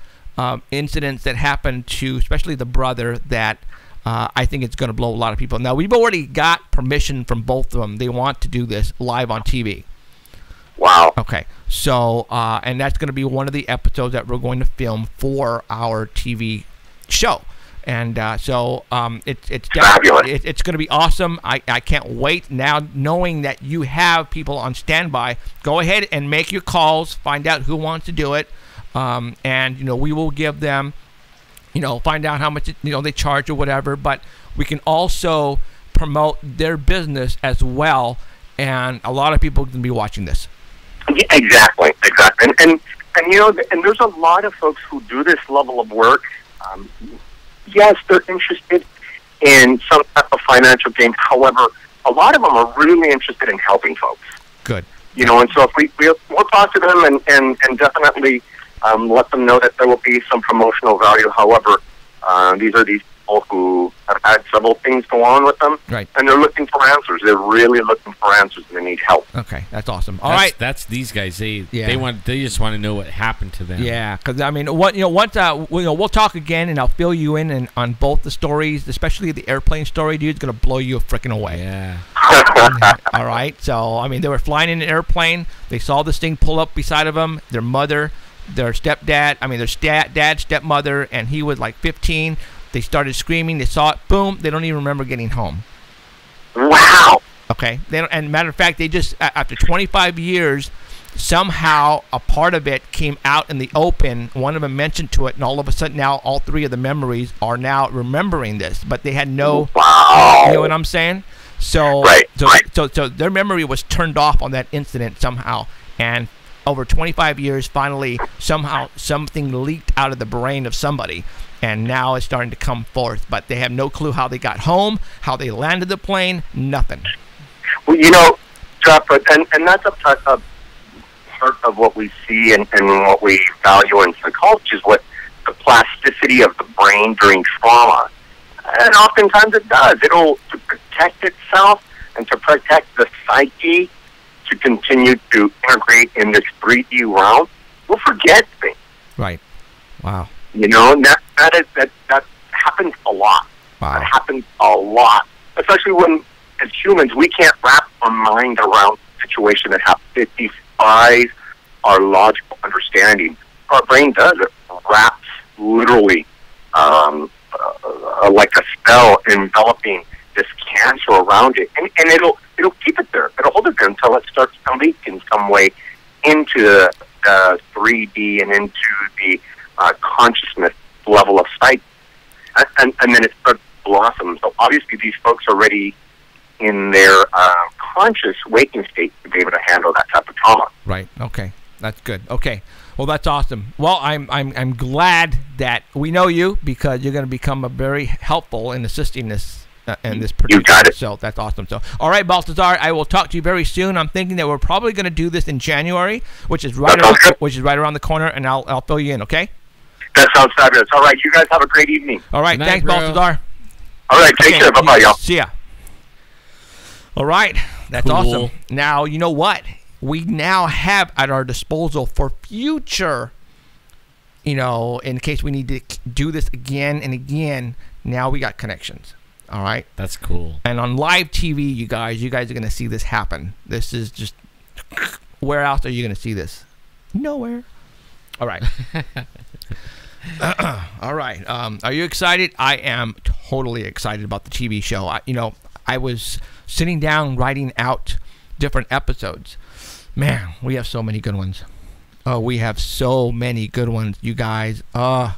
incidents that happened to, especially the brother, that I think it's going to blow a lot of people. Now, we've already got permission from both of them. They want to do this live on TV. Wow. Okay. So, and that's going to be one of the episodes that we're going to film for our TV show. And it's fabulous. It's going to be awesome. I can't wait now, knowing that you have people on standby. Go ahead and make your calls. Find out who wants to do it. And we will give them, find out how much they charge or whatever. But we can also promote their business as well. And a lot of people are going to be watching this. Yeah, exactly. And there's a lot of folks who do this level of work. Yes, they're interested in some type of financial gain. However, a lot of them are really interested in helping folks. Good. And so if we'll talk to them and definitely let them know that there will be some promotional value. However, these are these people who have had several things go on with them, right? And they're looking for answers. They're really looking for answers, and they need help. Okay, that's awesome. All right, that's these guys. They just want to know what happened to them. Yeah, because we'll talk again, and I'll fill you in on both the stories, especially the airplane story. Dude, it's gonna blow you freaking away. Yeah. All right. So they were flying in an airplane. They saw this thing pull up beside of them. Their mother, their stepdad. Their dad, stepmother, and he was like 15. They started screaming. They saw it. Boom. They don't even remember getting home. Wow. Okay. And matter of fact, they just after 25 years, somehow a part of it came out in the open. One of them mentioned to it, and all of a sudden now all 3 of the memories are now remembering this, but they had no. Wow. You know what I'm saying? So, right. So their memory was turned off on that incident somehow, and over 25 years, finally somehow something leaked out of the brain of somebody. And now it's starting to come forth, but they have no clue how they got home, how they landed the plane, nothing. Well, Jeff, and that's a part of what we see and what we value in psychology is what the plasticity of the brain during trauma. And oftentimes it does. It'll, to protect itself and to protect the psyche, to continue to integrate in this 3D realm, we'll forget things. Right. Wow. You know, that happens a lot. Wow. That happens a lot. Especially when, as humans, we can't wrap our mind around a situation that defies our logical understanding. Our brain does. It wraps literally like a spell enveloping this cancer around it, and it'll keep it there. It'll hold it there until it starts to leak in some way into the 3D and into the consciousness level of sight, and then it starts to blossom. So obviously these folks are ready in their conscious waking state to be able to handle that type of trauma. Right. Okay. That's good. Okay. Well, that's awesome. Well, I'm glad that we know you, because you're going to become a very helpful in assisting this and this producer. You got it. So that's awesome. So, all right, Baltazar, I will talk to you very soon. I'm thinking that we're probably going to do this in January, which is right around the corner, and I'll fill you in. Okay. That sounds fabulous. All right, you guys have a great evening. All right. Good night, Thanks, bro. Baltazar. All right, take care. Bye bye, y'all. See ya. All right. That's Cool. awesome. Now, you know what? We now have at our disposal for future, you know, in case we need to do this again and again, now we got connections. All right. That's cool. And on live TV, you guys are going to see this happen. This is just, where else are you going to see this? Nowhere. All right. All right. Are you excited? I am totally excited about the TV show. I was sitting down writing out different episodes. Man, we have so many good ones. Oh, we have so many good ones, you guys. I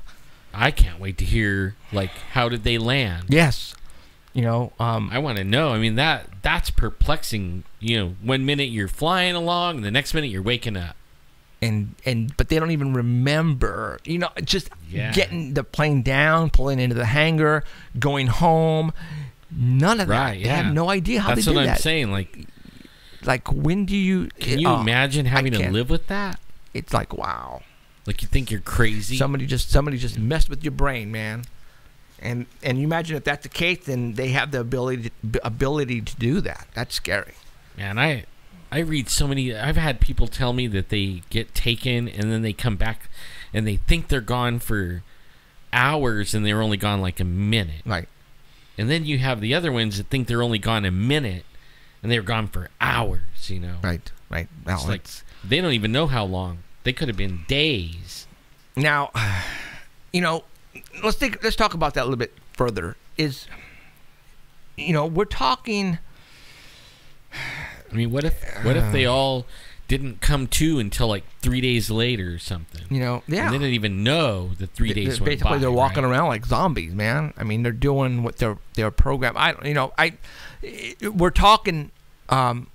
can't wait to hear, like, how did they land? Yes. You know, I want to know. I mean, that's perplexing. You know, one minute you're flying along, and the next minute you're waking up. But they don't even remember, you know, just getting the plane down, pulling into the hangar, going home. None of that. Right, They have no idea how that's they did what that. I'm saying. Like, when do you... Can you imagine having to live with that? It's like, wow. Like, you think you're crazy? Somebody just messed with your brain, man. And you imagine if that's the case, then they have the ability to do that. That's scary. Man, I read so many... I've had people tell me that they get taken, and then they come back, and they think they're gone for hours, and they're only gone like a minute. Right. And then you have the other ones that think they're only gone a minute, and they're gone for hours, you know. Right. Now, It's like they don't even know how long. They could have been days. Now, you know, let's talk about that a little bit further. Is, you know, we're talking... I mean, what if they all didn't come to until like 3 days later or something? You know, yeah. And they didn't even know that 3 days went basically by. they're walking right? around like zombies, man. I mean, they're doing what their program. We're talking Men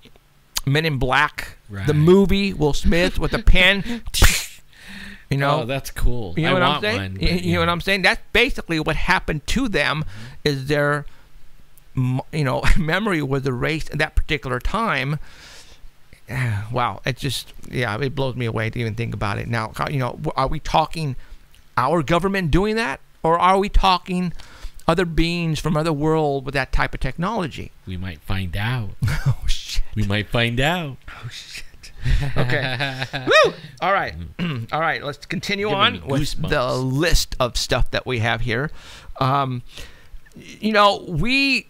in Black, Right. the movie, Will Smith with a pen. You know, Oh, that's cool. you know I what I'm want saying? one. You know what I'm saying? That's basically what happened to them. Is their memory was erased at that particular time. Wow, it just it blows me away to even think about it. Now, you know, are we talking our government doing that, or are we talking other beings from other world with that type of technology? We might find out. Oh shit! We might find out. Oh shit! Okay. Woo! All right. All right. Let's continue Giving on me with goosebumps. the list of stuff that we have here. You know, we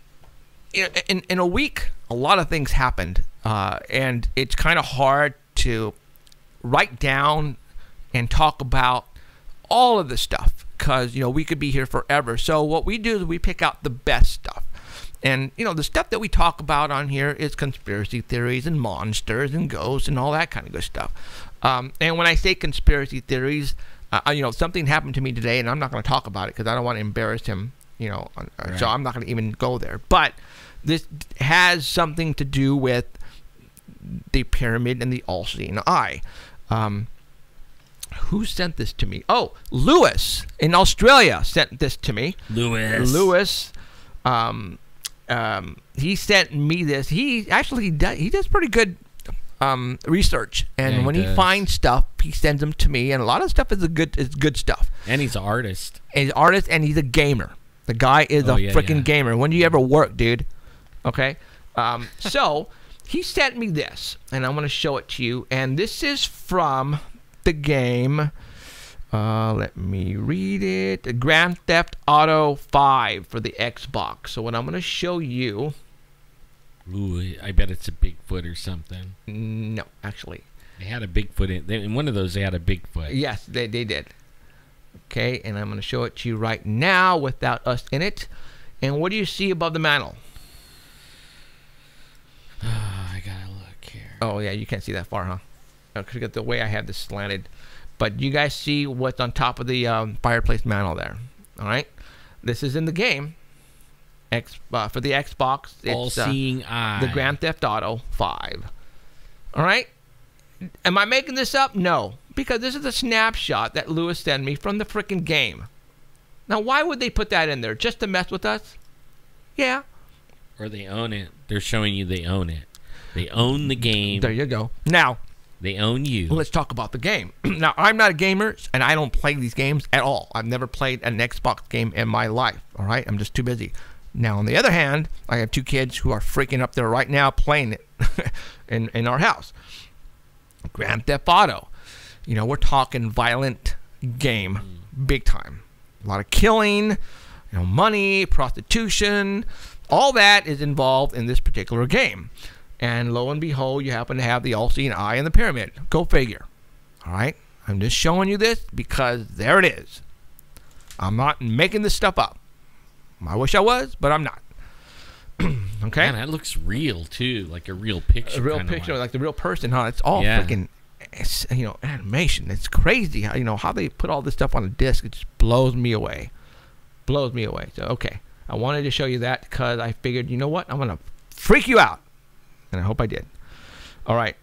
in a week, a lot of things happened, and it's kind of hard to write down and talk about all of the stuff because, you know, we could be here forever. So what we do is we pick out the best stuff. And, you know, the stuff that we talk about on here is conspiracy theories and monsters and ghosts and all that kind of good stuff. And when I say conspiracy theories, you know, something happened to me today, and I'm not going to talk about it because I don't want to embarrass him, you know, Right. so I'm not going to even go there. But this has something to do with the pyramid and the all-seeing eye. Who sent this to me? Oh, Lewis in Australia sent this to me. Lewis. He sent me this. He does pretty good research, and Yeah, when he does. finds stuff, he sends them to me, and a lot of stuff is good stuff. And he's an artist. And he's an artist, and he's a gamer. The guy is a freaking gamer. When do you ever work, dude? Okay, so he sent me this, and I'm going to show it to you. And this is from the game. Let me read it. Grand Theft Auto 5 for the Xbox. So what I'm going to show you. Ooh, I bet it's a Bigfoot or something. No, actually. They had a Bigfoot in one of those. They had a Bigfoot. Yes, they did. Okay, and I'm going to show it to you right now without us in it. And what do you see above the mantle? I gotta look here. Oh, yeah, you can't see that far, huh? Because you got the way I have this slanted. But you guys see what's on top of the fireplace mantle there. All right? This is in the game. For the Xbox. It's All-seeing eye. the Grand Theft Auto 5. All right? Am I making this up? No. Because this is a snapshot that Lewis sent me from the freaking game. Now, why would they put that in there? Just to mess with us? Yeah. Or they own it. They're showing you they own it. They own the game. There you go. Now, They own you. let's talk about the game. Now, I'm not a gamer, and I don't play these games at all. I've never played an Xbox game in my life. All right? I'm just too busy. Now, on the other hand, I have 2 kids who are freaking up there right now playing it in our house. Grand Theft Auto. You know, we're talking violent game, big time. A lot of killing, money, prostitution, all that is involved in this particular game. And lo and behold, you happen to have the all-seeing eye in the pyramid. Go figure. All right? I'm just showing you this because there it is. I'm not making this stuff up. I wish I was, but I'm not. Okay? Man, that looks real, too. Like a real picture. A real kinda picture, like the real person, huh? It's all Yeah. freaking, animation. It's crazy how they put all this stuff on a disc. It just blows me away. Blows me away. So, okay. I wanted to show you that because I figured, you know what? I'm going to freak you out. And I hope I did. All right.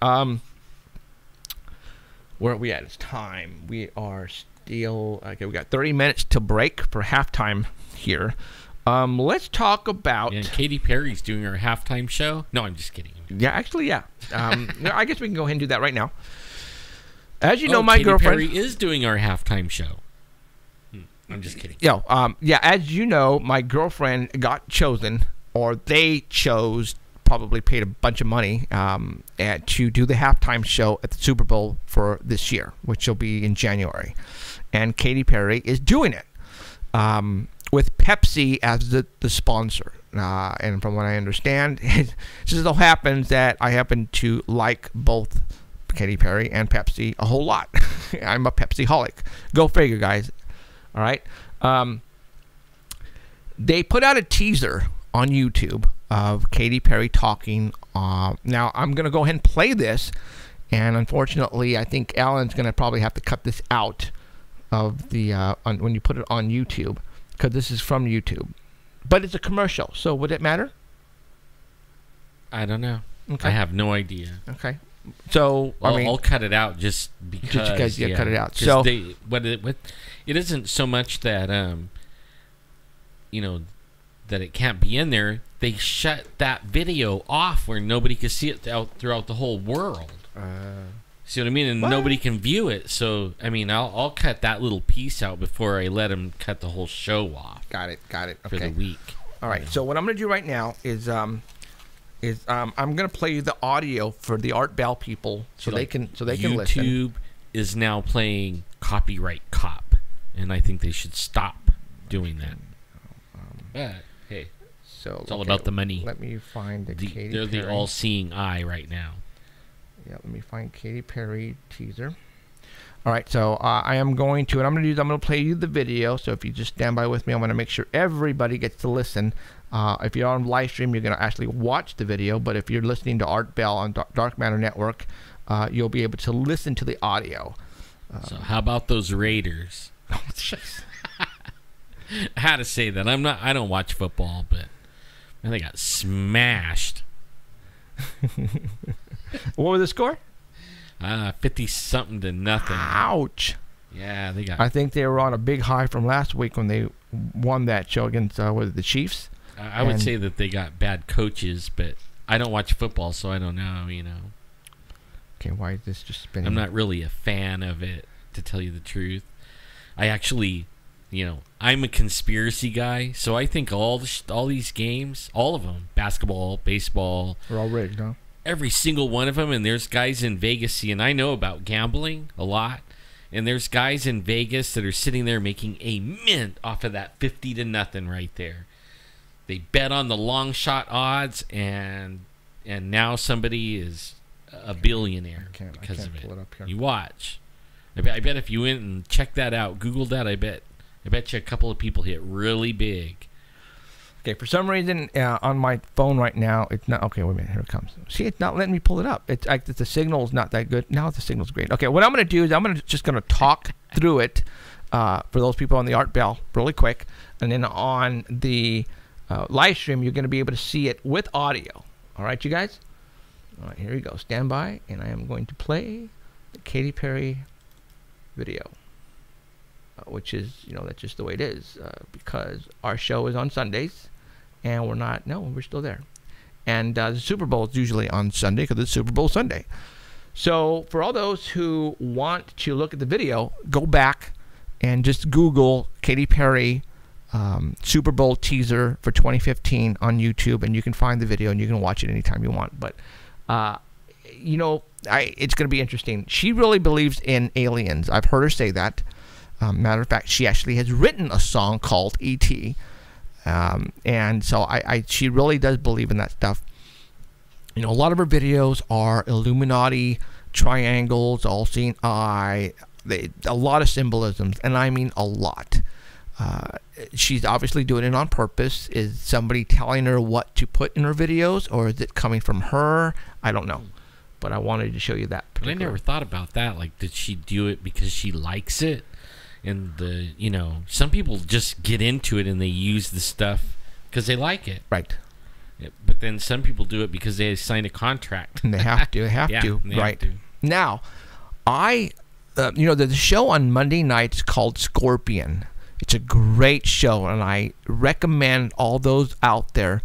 Where are we at? It's time. We are still... Okay, we got 30 minutes to break for halftime here. Let's talk about... And Katy Perry's doing her halftime show. No, I'm just kidding. Yeah, actually, yeah. I guess we can go ahead and do that right now. As you know, my Katy girlfriend... Perry is doing our halftime show. I'm just kidding. As you know, my girlfriend got chosen, or they chose, probably paid a bunch of money to do the halftime show at the Super Bowl for this year, which will be in January. And Katy Perry is doing it with Pepsi as the sponsor. And from what I understand, it just so happens that I happen to like both Katy Perry and Pepsi a whole lot. I'm a Pepsi-holic. Go figure, guys. All right. They put out a teaser on YouTube of Katy Perry talking. Now, I'm going to go ahead and play this. And unfortunately, I think Alan's going to probably have to cut this out of the when you put it on YouTube, because this is from YouTube. But it's a commercial, so would it matter? I don't know. Okay. I have no idea. Okay. So, I'll cut it out just because. Just because you cut it out. 'Cause So it isn't so much that that it can't be in there. They shut that video off where nobody could see it throughout the whole world. See what I mean? And nobody can view it. So I'll cut that little piece out before I let them cut the whole show off. Got it. Okay. For the week. All right. So what I'm going to do right now is I'm going to play you the audio for the Art Bell people so they can listen. YouTube is now playing Copyright Cop, and I think they should stop doing that. But hey, so it's all about the money. Let me find Katy Perry. They're the all-seeing eye right now. Yeah, let me find Katy Perry teaser. All right, so I am going to, and I'm going to play you the video. So if you just stand by with me, I'm going to make sure everybody gets to listen. If you're on live stream, you're going to actually watch the video. But if you're listening to Art Bell on Dark Matter Network, you'll be able to listen to the audio. So how about those Raiders? Oh, jeez. I had to say that. I don't watch football, but man, they got smashed. What was the score? 50-something to nothing. Ouch. Yeah, they got. I think they were on a big high from last week when they won that show against the Chiefs. I would say that they got bad coaches, but I don't watch football, so I don't know. Okay, why is this just spinning? I'm not really a fan of it, to tell you the truth. I actually, I'm a conspiracy guy, so I think all these games, all of them, basketball, baseball, They're all rigged, huh? every single one of them, and there's guys in Vegas, and I know about gambling a lot, and there's guys in Vegas that are sitting there making a mint off of that 50-0 right there. They bet on the long shot odds, and now somebody is a billionaire because of it. Pull it up here. You watch. I bet if you went and checked that out, Googled that, I bet you a couple of people hit really big. Okay, for some reason on my phone right now, it's not. Okay, wait a minute. Here it comes. See, it's not letting me pull it up. It's like the signal's not that good. Now the signal's great. Okay, what I'm going to do is just going to talk through it for those people on the Art Bell really quick, and then on the live stream, you're going to be able to see it with audio. All right, you guys. All right, here we go. Stand by, and I am going to play the Katy Perry video, which is, that's just the way it is, because our show is on Sundays, and we're still there. And the Super Bowl is usually on Sunday because it's Super Bowl Sunday. So for all those who want to look at the video, go back and just Google Katy Perry Super Bowl teaser for 2015 on YouTube, and you can find the video and you can watch it anytime you want. But it's going to be interesting. She really believes in aliens. I've heard her say that. Matter of fact, she actually has written a song called E.T. And so she really does believe in that stuff. A lot of her videos are Illuminati triangles, all-seeing eye, a lot of symbolisms, and I mean a lot. She's obviously doing it on purpose. Is somebody telling her what to put in her videos, or is it coming from her? I don't know. But I wanted to show you that. But I never thought about that. Like, did she do it because she likes it? And some people just get into it and they use the stuff because they like it. Right. Yeah, but then some people do it because they signed a contract. And they have to. Right. Now, there's a show on Monday nights called Scorpion. It's a great show, and I recommend all those out there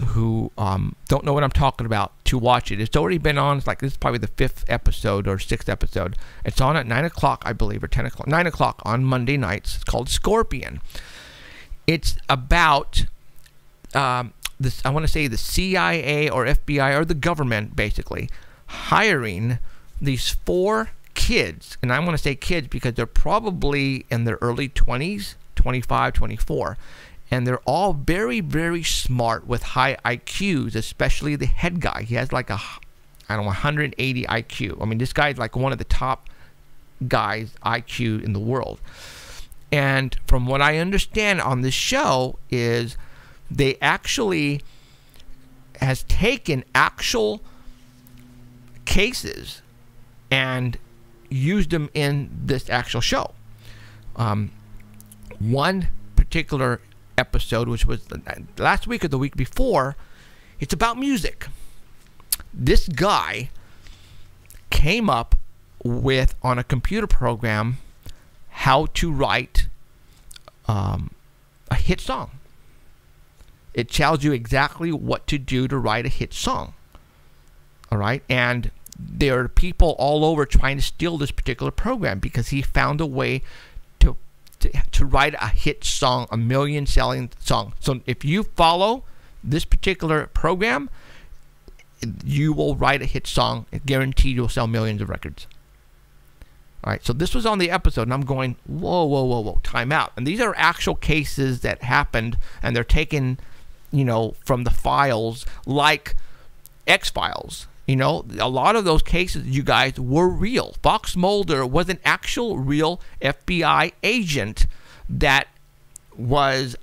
who don't know what I'm talking about to watch it. It's already been on. This is probably the 5th episode or 6th episode. It's on at 9 o'clock, I believe, or 10 o'clock. 9 o'clock on Monday nights. It's called Scorpion. It's about this. I want to say the CIA or FBI or the government basically hiring these 4 kids, and I want to say kids because they're probably in their early 20s, 25, 24, and they're all very, very smart with high IQs, especially the head guy. He has like 180 IQ. I mean, this guy's like one of the top guys IQ in the world. And from what I understand on this show is they actually has taken actual cases and used them in this actual show. One particular episode, which was last week or the week before, it's about music. This guy came up with, on a computer program, how to write a hit song. It tells you exactly what to do to write a hit song. All right? And there are people all over trying to steal this particular program because he found a way to write a hit song, a million selling song. So if you follow this particular program, you will write a hit song. It's guaranteed you'll sell millions of records. All right, so this was on the episode, and I'm going, whoa, time out. And these are actual cases that happened, and they're taken, from the files like X-Files. A lot of those cases, you guys, were real. Fox Mulder was an actual real FBI agent that was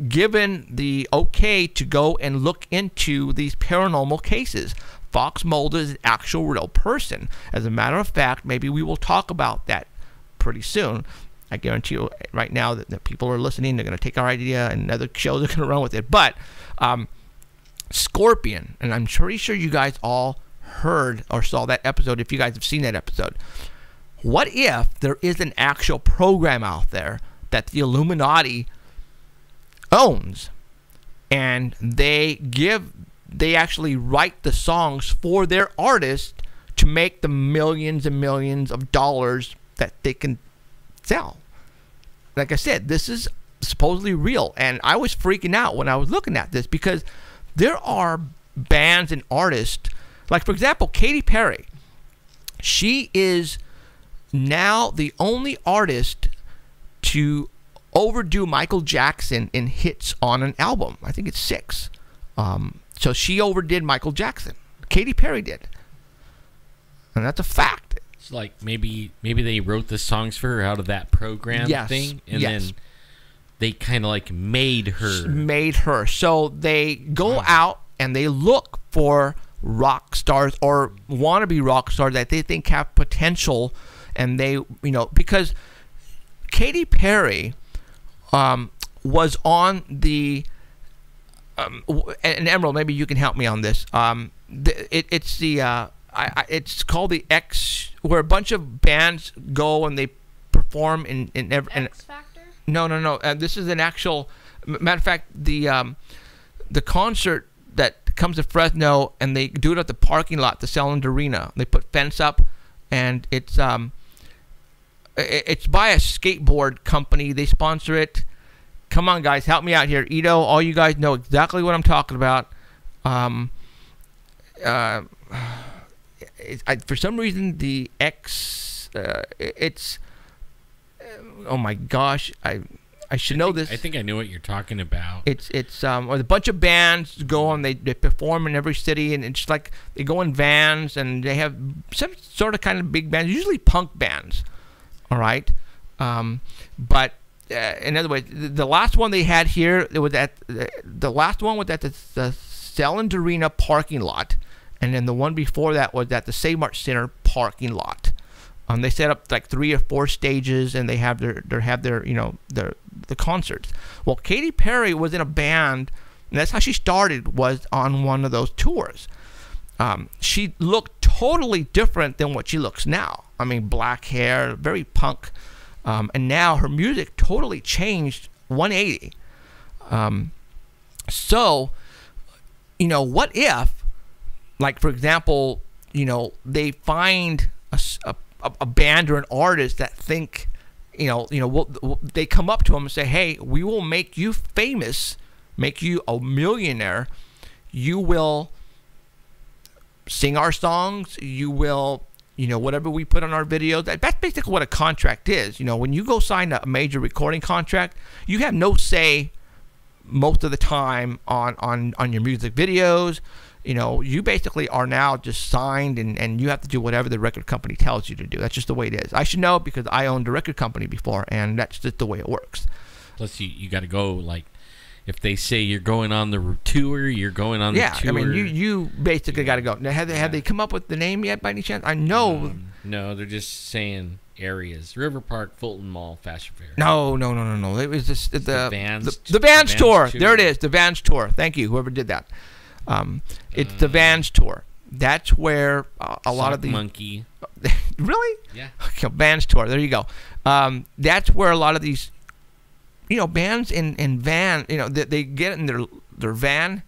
given the okay to go and look into these paranormal cases. Fox Mulder is an actual real person. As a matter of fact, maybe we will talk about that pretty soon. I guarantee you right now that people are listening. They're going to take our idea and other shows are going to run with it. But Scorpion, and I'm pretty sure you guys all heard or saw that episode if you guys have seen that episode. What if there is an actual program out there that the Illuminati owns, and they actually write the songs for their artists to make the millions and millions of dollars that they can sell. Like I said, this is supposedly real, and I was freaking out when I was looking at this because there are bands and artists, like for example, Katy Perry. She is now the only artist to overdo Michael Jackson in hits on an album. I think it's 6. So she overdid Michael Jackson. Katy Perry did, and that's a fact. It's like maybe they wrote the songs for her out of that program thing, and then they kind of like made her. So they go out and they look for rock stars or wannabe rock stars that they think have potential, and they, because Katy Perry was on the and Emerald, maybe you can help me on this. It's called the X, where a bunch of bands go and they perform in X Factor? No. This is an actual. Matter of fact, the concert that comes to Fresno, and they do it at the parking lot, the Selland Arena. They put fence up, and it's by a skateboard company. They sponsor it. Come on, guys, help me out here. Ito, all you guys know exactly what I'm talking about. For some reason, the X, it's, oh my gosh, I should know this. I think I know what you're talking about. It's or a bunch of bands go and they perform in every city, and it's like they go in vans and they have some sort of kind of big bands, usually punk bands. All right, but in other words, the last one they had here, it was at the last one was at the Selland Arena parking lot, and then the one before that was at the Save Mart Center parking lot. They set up like 3 or 4 stages, and they have their the concerts. Well, Katy Perry was in a band, and that's how she started, was on one of those tours. She looked totally different than what she looks now. I mean, black hair, very punk, and now her music totally changed 180. So, what if, like for example, they find a band or an artist that think, they come up to them and say, hey, we will make you famous, make you a millionaire. You will sing our songs. You will, whatever we put on our videos. That's basically what a contract is. When you go sign a major recording contract, you have no say most of the time on your music videos. You basically are now just signed, and you have to do whatever the record company tells you to do. That's just the way it is. I should know because I owned a record company before, and that's just the way it works. Plus, you got to go, like, if they say you're going on the tour, you're going on the tour. Yeah, I mean, you basically got to go. Now, have they come up with the name yet by any chance? I know. No, they're just saying areas. River Park, Fulton Mall, Fashion Fair. No. It was just the Vans Vans tour. There it is, the Vans tour. Thank you, whoever did that. It's the Vans tour. That's where a lot of the Monkey. Really? Yeah. Okay, Vans tour. There you go. That's where a lot of these, bands in van, they get in their van,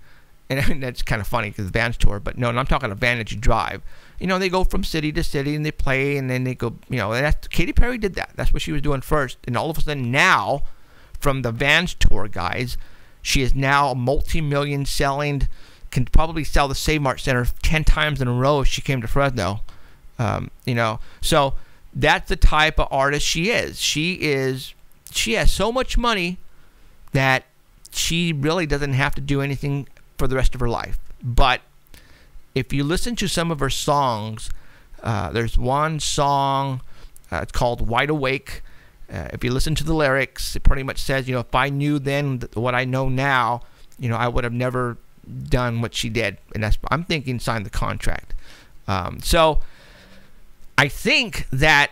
and that's kind of funny because Vans tour. But no, I'm talking a van that you drive. They go from city to city and they play, and then they go. And that's Katy Perry did that. That's what she was doing first, and all of a sudden now, from the Vans tour guys, she is now a multi-million selling. Can probably sell the Save Mart Center 10 times in a row if she came to Fresno. So that's the type of artist she is. She has so much money that she really doesn't have to do anything for the rest of her life. But if you listen to some of her songs, there's one song, it's called Wide Awake. If you listen to the lyrics, it pretty much says, if I knew then what I know now, I would have never done what she did. And I'm thinking sign the contract. So I think that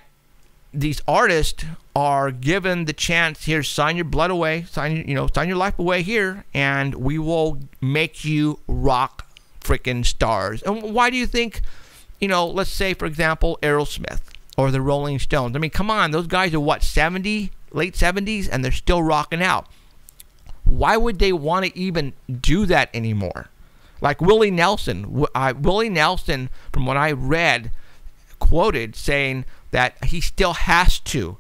these artists are given the chance here, sign your blood away, sign your life away here, and we will make you rock freaking stars. And why do you think, let's say, for example, Aerosmith or the Rolling Stones? I mean, come on, those guys are what, 70, late 70s, and they're still rocking out. Why would they want to even do that anymore? Like Willie Nelson. Willie Nelson, from what I read, quoted saying that he still has to.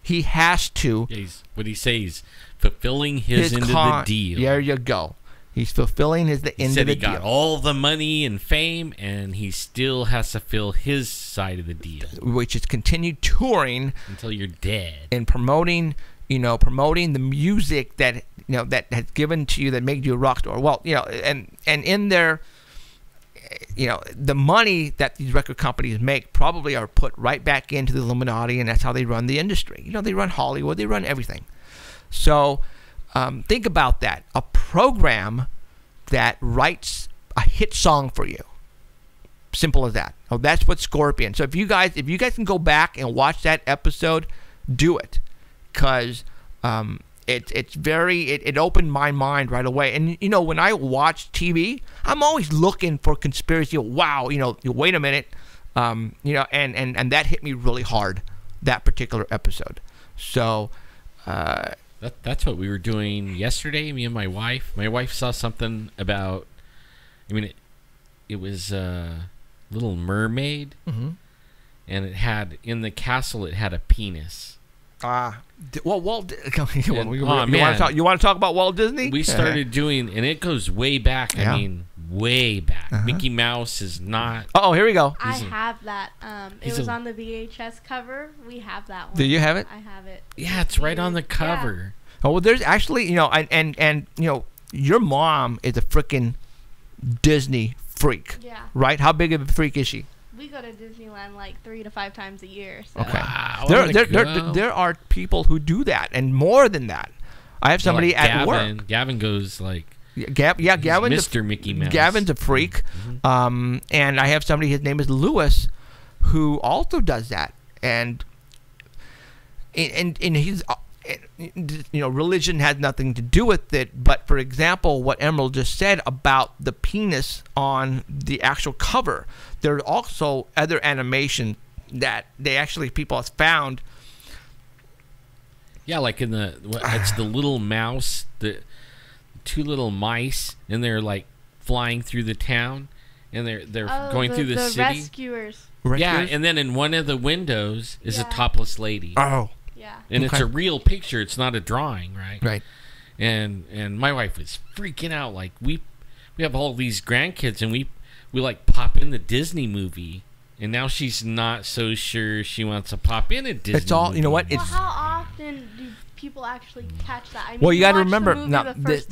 He has to. Yeah, what did he say? He's fulfilling his end of the deal. There you go. He's fulfilling the end of the deal. He got all the money and fame, and he still has to fill his side of the deal, which is continued touring until you're dead and promoting the music that that has given to you, that made you a rock star. Well, and in their, the money that these record companies make probably are put right back into the Illuminati, and that's how they run the industry. They run Hollywood, they run everything. So think about that. A program that writes a hit song for you. Simple as that. Oh, that's what Scorpion. So if you guys can go back and watch that episode, do it, because it opened my mind right away. And when I watch TV, I'm always looking for conspiracy. Wow, wait a minute, and that hit me really hard, that particular episode. So that's what we were doing yesterday, me and my wife. My wife saw something about, it was Little Mermaid, and it had, in the castle, it had a penis. Well, Walt. You want to talk about Walt Disney? We started doing, and it goes way back. Yeah. Way back. Mickey Mouse is not. Oh, here we go. I have that. It was on the VHS cover. We have that one. Do you have it? I have it. Yeah, it's right on the cover. Yeah. Oh, well, there's actually, and your mom is a freaking Disney freak. Yeah. Right? How big of a freak is she? We go to Disneyland like 3 to 5 times a year. So. Okay. Wow, there are people who do that, and more than that. I have somebody at work. Gavin goes like. Gavin. Mr. Mickey Mouse. Gavin's a freak. And I have somebody. His name is Lewis, who also does that, and he's. Religion has nothing to do with it, but for example, what Emerald just said about the penis on the actual cover, there are also other animation that people have found. Yeah, like it's the little mouse, the 2 little mice, and they're like flying through the town, and they're going through the city. Rescuers. Yeah, and then in one of the windows is a topless lady. Oh. Yeah. And it's a real picture. It's not a drawing, right? Right. And my wife was freaking out. Like we have all these grandkids, and we like pop in the Disney movie, and now she's not so sure she wants to pop in a Disney. It's all movie. You know what? Well, how often do people actually catch that? Well, you got to remember now. This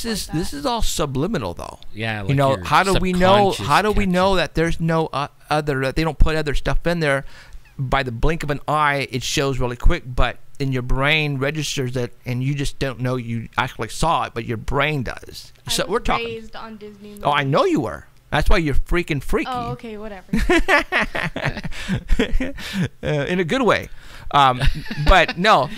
is all subliminal, though. Yeah. Like how do we know? How do we know that there's no other? That they don't put other stuff in there? By the blink of an eye, it shows really quick, but in your brain registers it, and you just don't know you actually saw it, but your brain does. So we're talking. Raised on Disney movies. Oh, I know you were. That's why you're freaking freaky. Oh, okay, whatever. In a good way, but no,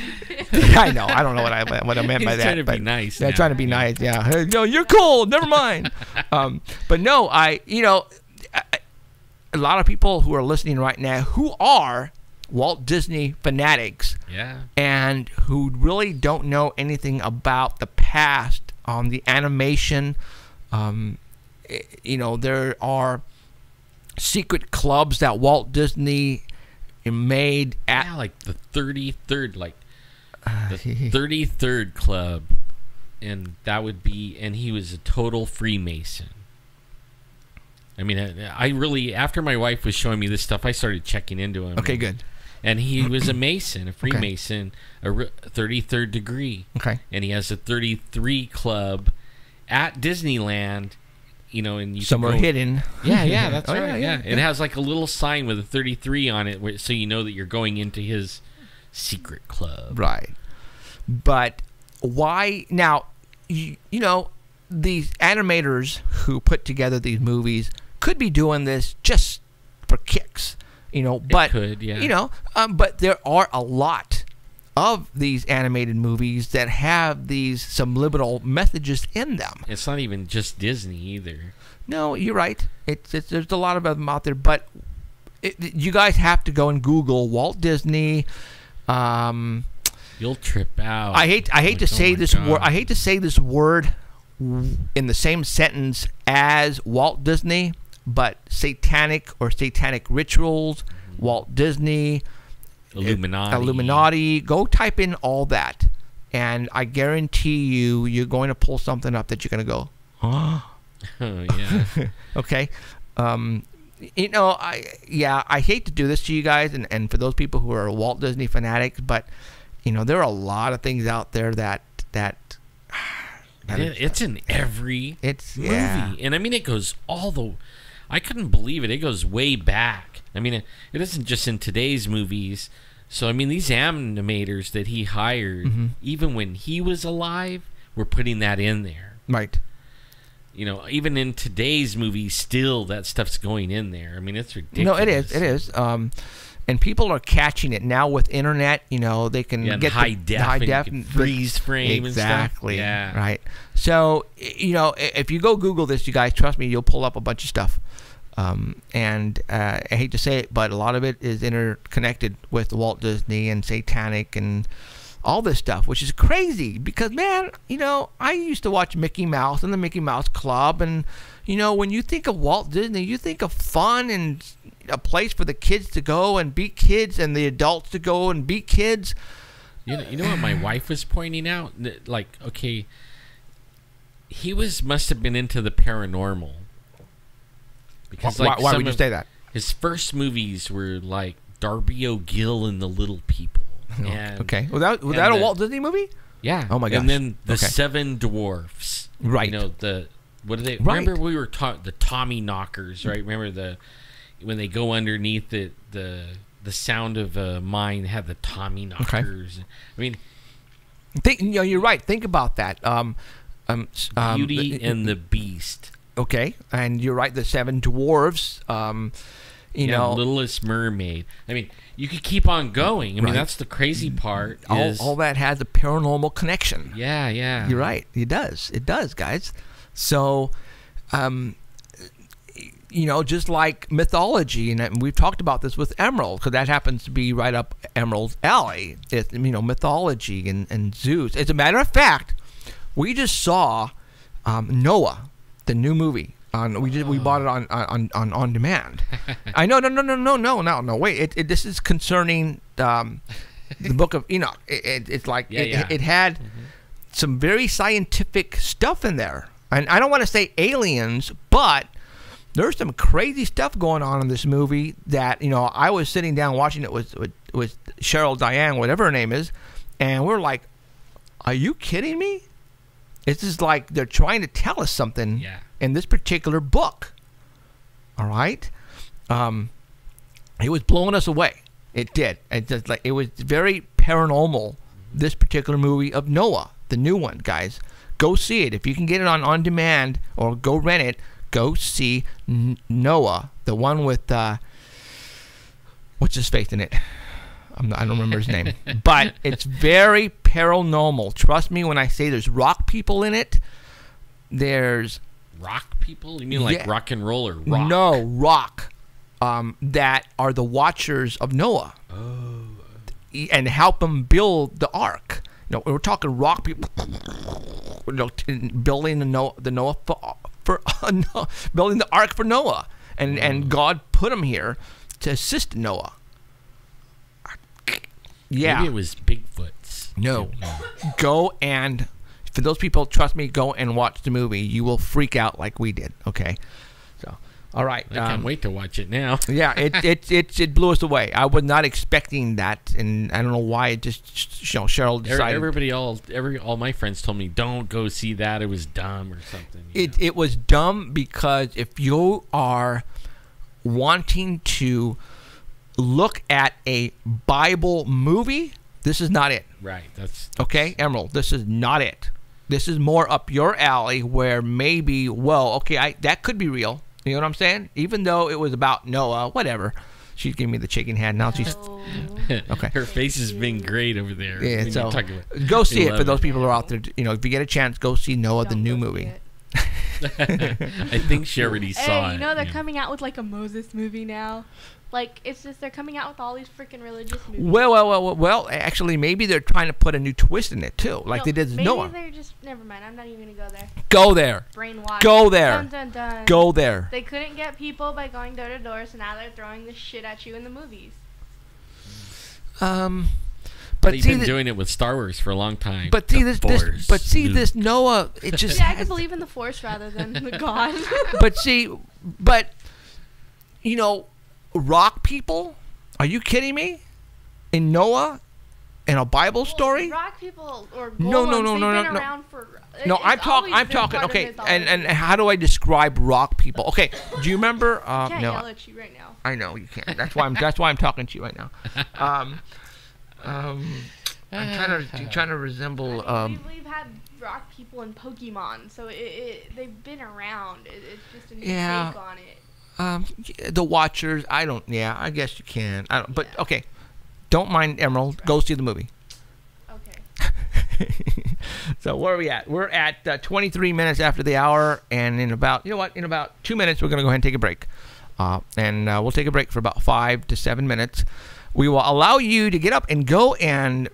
I know. I don't know what I meant by that. Trying to be nice. Yeah, trying to be nice. Yeah, no, you're cool. Never mind. But no, a lot of people who are listening right now who are Walt Disney fanatics, and who really don't know anything about the past on the animation. There are secret clubs that Walt Disney made at like the 33rd, the 33rd club, and that would be, and he was a total Freemason. I really, after my wife was showing me this stuff, I started checking into him. Okay, good. And he was a Mason, a Freemason, a 33rd degree. Okay. And he has a 33 club at Disneyland, and you somewhere hidden. Yeah, that's right. Yeah. It has like a little sign with a 33 on it, so you know that you're going into his secret club. Right. But why now? These animators who put together these movies could be doing this just for kicks, but but there are a lot of these animated movies that have these subliminal messages in them. It's not even just Disney either. No, you're right. There's a lot of them out there, but you guys have to go and Google Walt Disney. You'll trip out. I hate to say this word. I hate to say this word in the same sentence as Walt Disney, but satanic or satanic rituals, Walt Disney, Illuminati. Go type in all that, and I guarantee you're going to pull something up that you're going to go, huh? Oh, yeah. Okay. I hate to do this to you guys, and for those people who are Walt Disney fanatics, but there are a lot of things out there that it's in every movie, and I mean it goes I couldn't believe it. It goes way back. I mean, it isn't just in today's movies. So I mean, these animators that he hired, even when he was alive, were putting that in there, right? Even in today's movies, still that stuff's going in there. I mean, it's ridiculous. No, it is. And people are catching it now with internet. They can get high def, freeze frame, exactly. And stuff. Yeah, right. So if you go Google this, you guys, trust me, you'll pull up a bunch of stuff. And I hate to say it, but a lot of it is interconnected with Walt Disney and satanic and all this stuff, which is crazy because, man, I used to watch Mickey Mouse and the Mickey Mouse Club, and when you think of Walt Disney, you think of fun and a place for the kids to go and be kids and the adults to go and be kids. You know what my wife was pointing out? Like, okay, he must have been into the paranormal. Because why would you say that? His first movies were like Darby O'Gill and the Little People. And, okay. Was that a Walt Disney movie? Yeah. Oh my gosh. And then the Seven Dwarfs. Right. What do they? Right. Remember we were taught the Tommy Knockers, right? Remember when they go underneath it, the sound of a mine had the Tommy Knockers. Okay. I mean, you're right. Think about that. Beauty and the Beast. Okay, and you're right. The Seven Dwarfs. Littlest Mermaid. I mean, you could keep on going. I mean, that's the crazy part. All that has a paranormal connection. Yeah. You're right. It does, guys. So, just like mythology, and we've talked about this with Emerald, because that happens to be right up Emerald's alley. It's, mythology and Zeus. As a matter of fact, we just saw Noah, the new movie. We bought it on demand. I know. No. Wait. This is concerning the Book of Enoch. It's like it had some very scientific stuff in there, and I don't want to say aliens, but there's some crazy stuff going on in this movie that I was sitting down watching it with Cheryl Diane, whatever her name is, and we're like, "Are you kidding me?" It's just like they're trying to tell us something in this particular book. All right, it was blowing us away. It did. It was very paranormal. This particular movie of Noah, the new one, guys, go see it if you can get it on demand or go rent it. Go see Noah, the one with what's his face in it. I don't remember his name, but it's very paranormal. Trust me when I say there's rock people in it. There's rock people? You mean like rock and roll or rock? No, rock. That are the watchers of Noah. Oh. And help them build the ark. We're talking rock people. Building building the ark for Noah, and God put them here to assist Noah. Yeah, maybe it was Bigfoot's. No, go and for those people, trust me, go and watch the movie. You will freak out like we did. Okay, so all right, I can't wait to watch it now. Yeah, it blew us away. I was not expecting that, and I don't know why. It just Cheryl decided. All my friends told me don't go see that. It was dumb or something. It was dumb because if you are wanting to look at a Bible movie, this is not it. Right. That's okay, Emerald. This is not it. This is more up your alley where maybe, that could be real. You know what I'm saying? Even though it was about Noah, whatever. She's giving me the chicken hand. Now she's okay. Her face has been great over there. Yeah, so go see it for those people who are out there. If you get a chance, go see Noah, the new movie. I think she already saw it. They're coming out with like a Moses movie now. Like, it's just they're coming out with all these freaking religious movies. Well, actually, maybe they're trying to put a new twist in it, too. Like they did with Noah. Maybe they're just... Never mind. I'm not even going to go there. Go there. Brainwash. Go there. Dun, dun, dun. Go there. They couldn't get people by going door to door, so now they're throwing this shit at you in the movies. But they've been doing it with Star Wars for a long time. But see this Noah, it just... See, I can believe in the Force rather than the God. But, you know, rock people... Are you kidding me? In Noah, in a Bible story? Rock people or golems, no. they've been around for... No, I'm talking. Okay, and how do I describe rock people? Okay, do you remember? I can't yell at you right now. I know you can't. That's why I'm talking to you right now. I'm trying to resemble. We've had rock people in Pokemon, so they've been around. It's just a new take on it. The Watchers, I guess you can. But okay, don't mind Emerald. Go see the movie. Okay. So where are we at? We're at 23 minutes after the hour, and in about 2 minutes we're gonna go ahead and take a break, and we'll take a break for about 5 to 7 minutes. We will allow you to get up and go and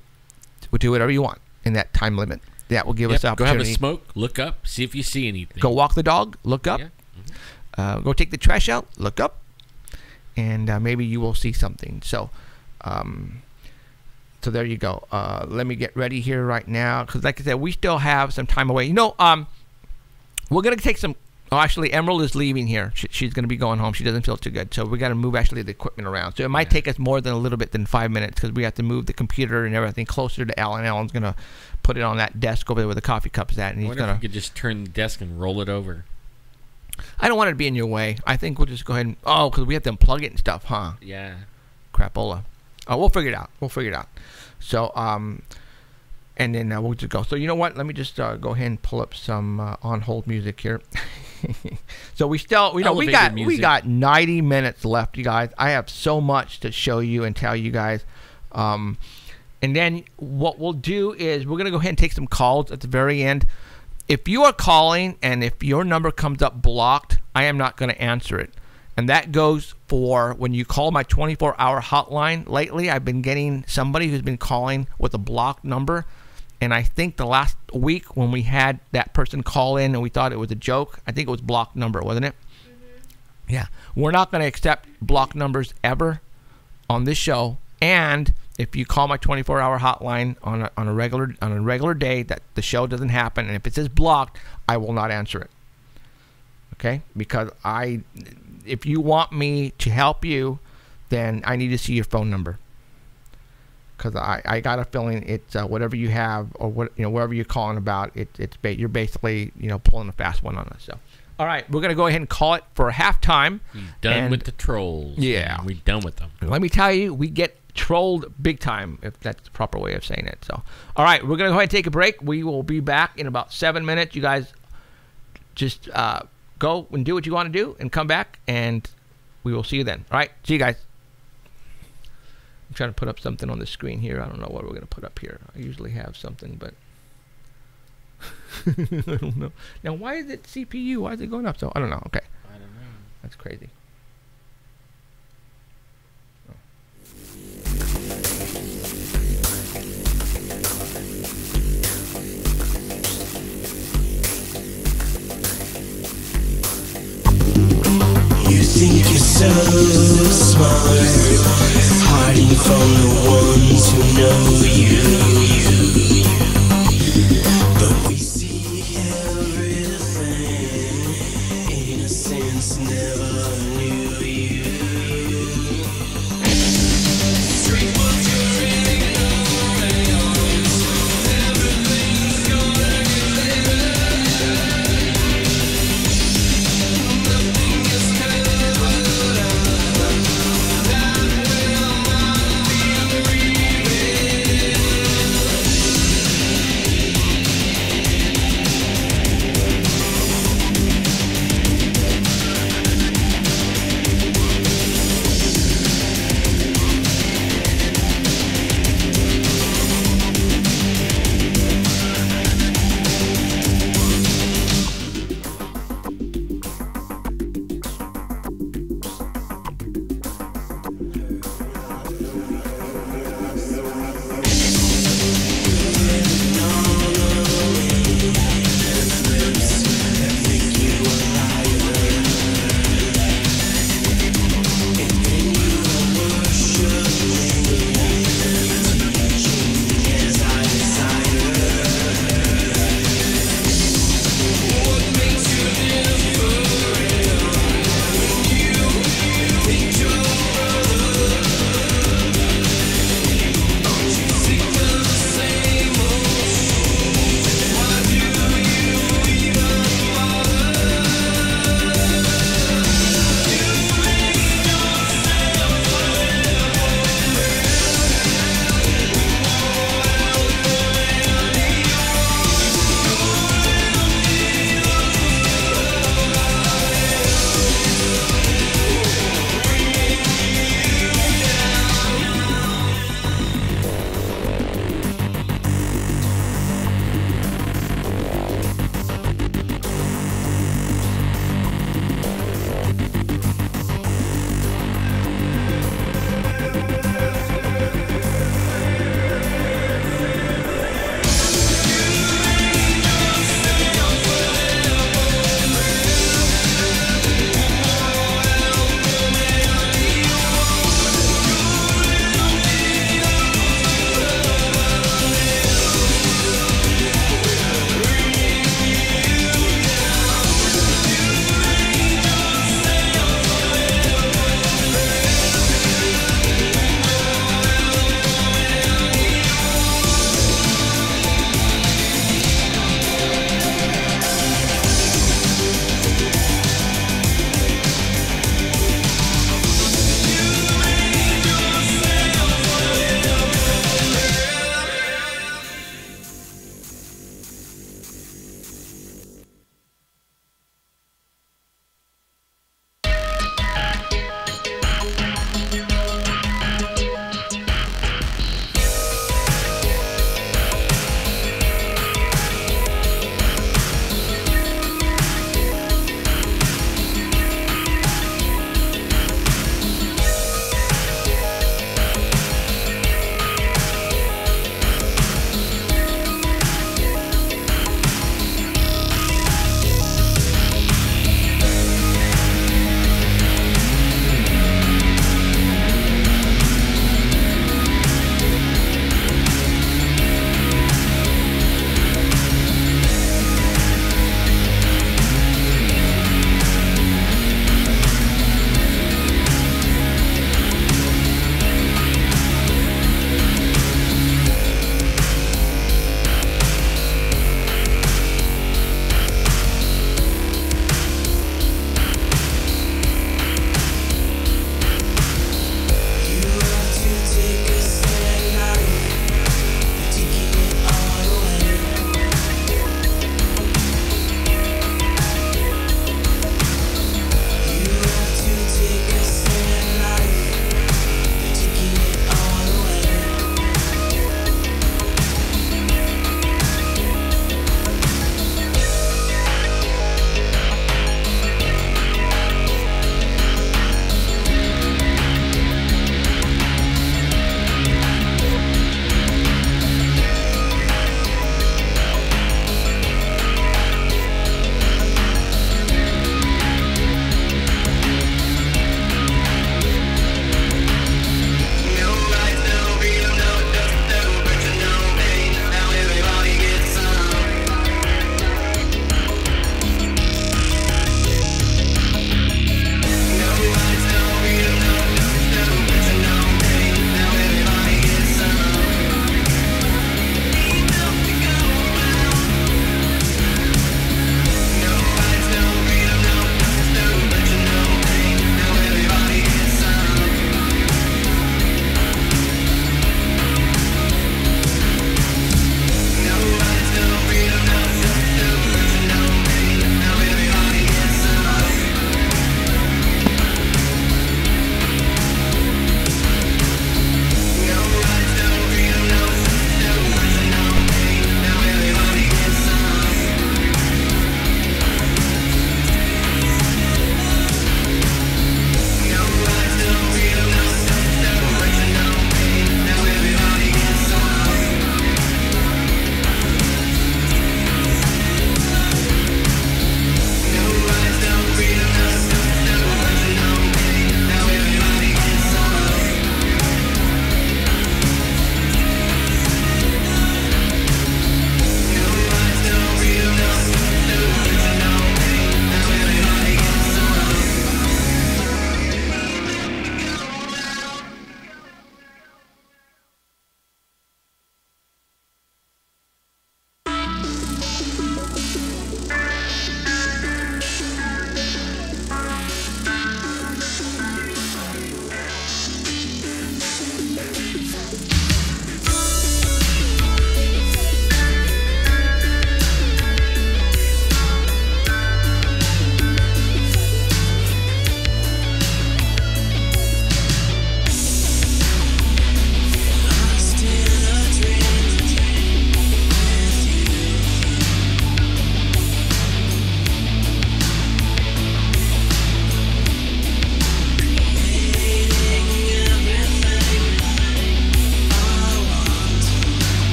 do whatever you want in that time limit. That will give us opportunity. Go have a smoke. Look up. See if you see anything. Go walk the dog. Look up. Yeah. Go take the trash out, look up, and maybe you will see something. So there you go. Let me get ready here right now, because like I said, we still have some time away. We're going to take some... Oh, actually, Emerald is leaving here. She's going to be going home. She doesn't feel too good. So we got to move actually the equipment around. So it might take us more than a little bit than 5 minutes, because we have to move the computer and everything closer to Alan. Alan's going to put it on that desk over there where the coffee cup's at. And he's going to... you could just turn the desk and roll it over. I don't want it to be in your way. I think we'll just go ahead and... Oh, because we have to unplug it and stuff, huh? Yeah. Crapola. Oh, we'll figure it out. So, and then we'll just go. So, you know what? Let me just go ahead and pull up some on-hold music here. So we still... we got 90 minutes left, you guys. I have so much to show you and tell you guys. And then what we'll do is we're going to go ahead and take some calls at the very end. If you are calling and if your number comes up blocked, I am not going to answer it. And that goes for when you call my 24-hour hotline. Lately, I've been getting somebody who's been calling with a blocked number. And I think the last week when we had that person call in and we thought it was a joke, I think it was blocked number, wasn't it? Mm-hmm. Yeah. We're not going to accept blocked numbers ever on this show. And if you call my 24-hour hotline on a regular day that the show doesn't happen, and if it says blocked, I will not answer it. Okay? Because if you want me to help you, then I need to see your phone number. Because I got a feeling it's whatever you have or whatever you're calling about, you're basically pulling a fast one on us. So. All right, we're going to go ahead and call it for halftime. We're done with the trolls. Yeah. We're done with them. Let me tell you, we get trolled big time, if that's the proper way of saying it. So, all right, we're going to go ahead and take a break. We will be back in about 7 minutes. You guys just go and do what you want to do and come back, and we will see you then. All right, see you guys. I'm trying to put up something on the screen here. I don't know what we're going to put up here. I usually have something, but... I don't know. Now, why is it CPU? Why is it going up? So I don't know. Okay. I don't know. That's crazy. Oh. You think you're so smart, hiding from the ones who know you. But we see everything. Innocence never knew you. Drink what you're ignorance. Everything's gonna get better. Nothing is covered up. That will not be revealed.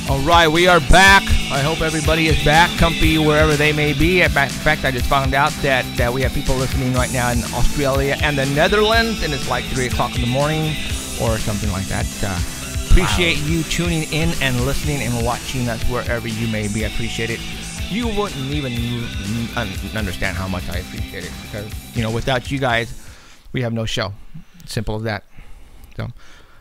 All right, we are back. I hope everybody is back, comfy wherever they may be. In fact, I just found out that we have people listening right now in Australia and the Netherlands, and it's like 3 o'clock in the morning or something like that. Appreciate you tuning in and listening and watching us wherever you may be. I appreciate it. You wouldn't even understand how much I appreciate it because, you know, without you guys, we have no show. Simple as that. So.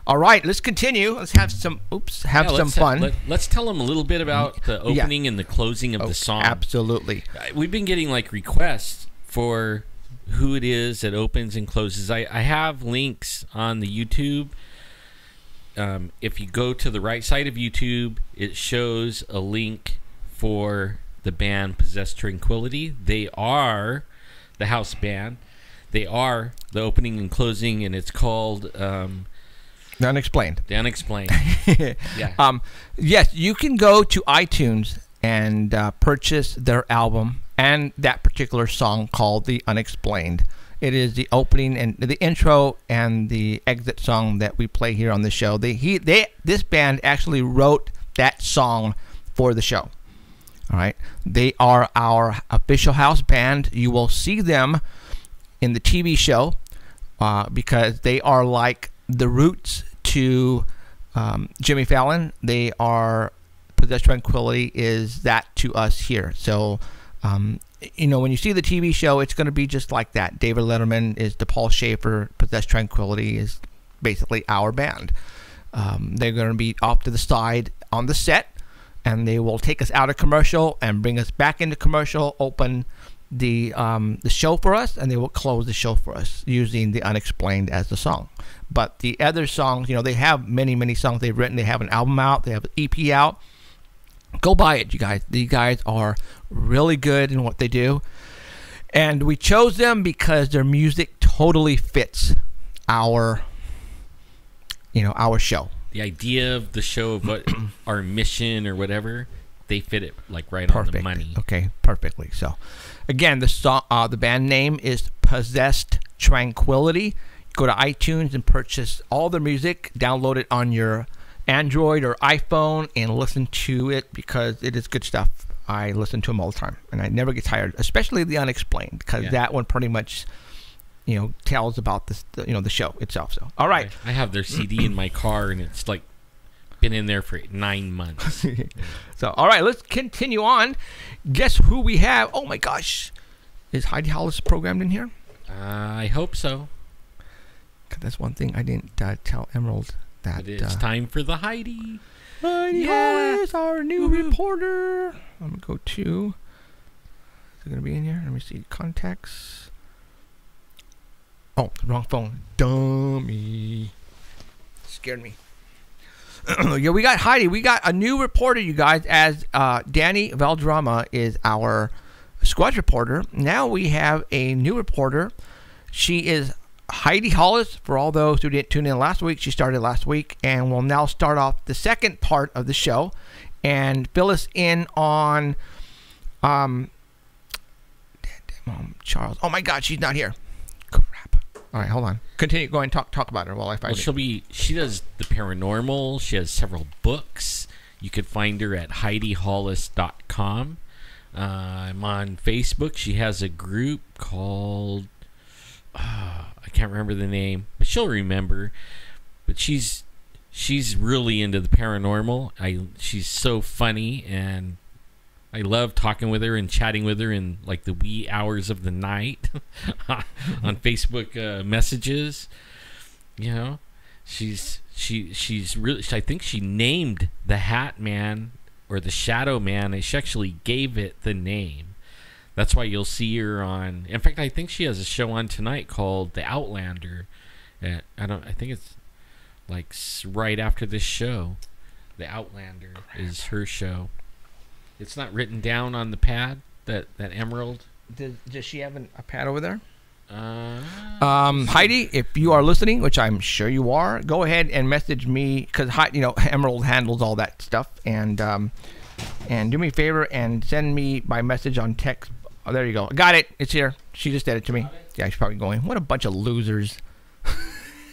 All right, let's continue. Let's have some fun. Let's tell them a little bit about the opening and the closing of the song. Absolutely. We've been getting like requests for who it is that opens and closes. I have links on the YouTube. If you go to the right side of YouTube, it shows a link for the band Possessed Tranquility. They are the house band. They are the opening and closing, and it's called... The Unexplained. The Unexplained. Yeah. Yes, you can go to iTunes and purchase their album and that particular song called The Unexplained. It is the opening and the intro and the exit song that we play here on the show. This band actually wrote that song for the show. All right. They are our official house band. You will see them in the TV show because they are like the Roots to Jimmy Fallon. They are Possessed Tranquility is that to us here. So, you know, when you see the TV show, it's going to be just like that. David Letterman is the Paul Schaefer. Possessed Tranquility is basically our band. They're going to be off to the side on the set, and they will take us out of commercial and bring us back into commercial, open the show for us, and they will close the show for us using The Unexplained as the song. But the other songs, you know, they have many songs they've written. They have an album out. They have an EP out. Go buy it, you guys. These guys are really good in what they do. And we chose them because their music totally fits our, you know, our show. The idea of the show, of what our mission or whatever, they fit it like right on the money. Okay, perfectly. So, again, the song, the band name is Possessed Tranquility. Go to iTunes and purchase all their music. Download it on your Android or iPhone and listen to it because it is good stuff. I listen to them all the time, and I never get tired, especially The Unexplained, because that one pretty much, you know, tells about this, you know, the show itself. So, all right. I have their CD in my car, and it's like been in there for 9 months. So, all right, let's continue on. Guess who we have? Oh my gosh, is Heidi Hollis programmed in here? I hope so. That's one thing I didn't tell Emerald. That it's time for the Heidi. Heidi Hollis, our new reporter. I'm gonna go to. Is it gonna be in here? Let me see. Contacts. Oh, wrong phone. Dummy. Scared me. Yeah, we got Heidi. We got a new reporter, you guys. As Danny Valderrama is our squad reporter. Now we have a new reporter. She is Heidi Hollis. For all those who didn't tune in last week, she started last week and will now start off the second part of the show and fill us in on Charles. Oh my God, she's not here. Crap. All right, hold on. Continue. Go and talk about her while I find it. She does the paranormal. She has several books. You could find her at HeidiHollis.com. I'm on Facebook. She has a group called I can't remember the name, but she'll remember. But she's really into the paranormal. She's so funny, and I love talking with her and chatting with her in like the wee hours of the night on Facebook messages. You know, she's really. I think she named the Hat Man or the Shadow Man, and she actually gave it the name. That's why you'll see her on. In fact, I think she has a show on tonight called The Outlander. I think it's like right after this show. The Outlander is her show. It's not written down on the pad that Emerald. Does she have a pad over there? Heidi, if you are listening, which I'm sure you are, go ahead and message me because Emerald handles all that stuff, and do me a favor and send me my message on text. Oh, there you go. Got it. It's here. She just did it to me. Yeah, she's probably going, what a bunch of losers.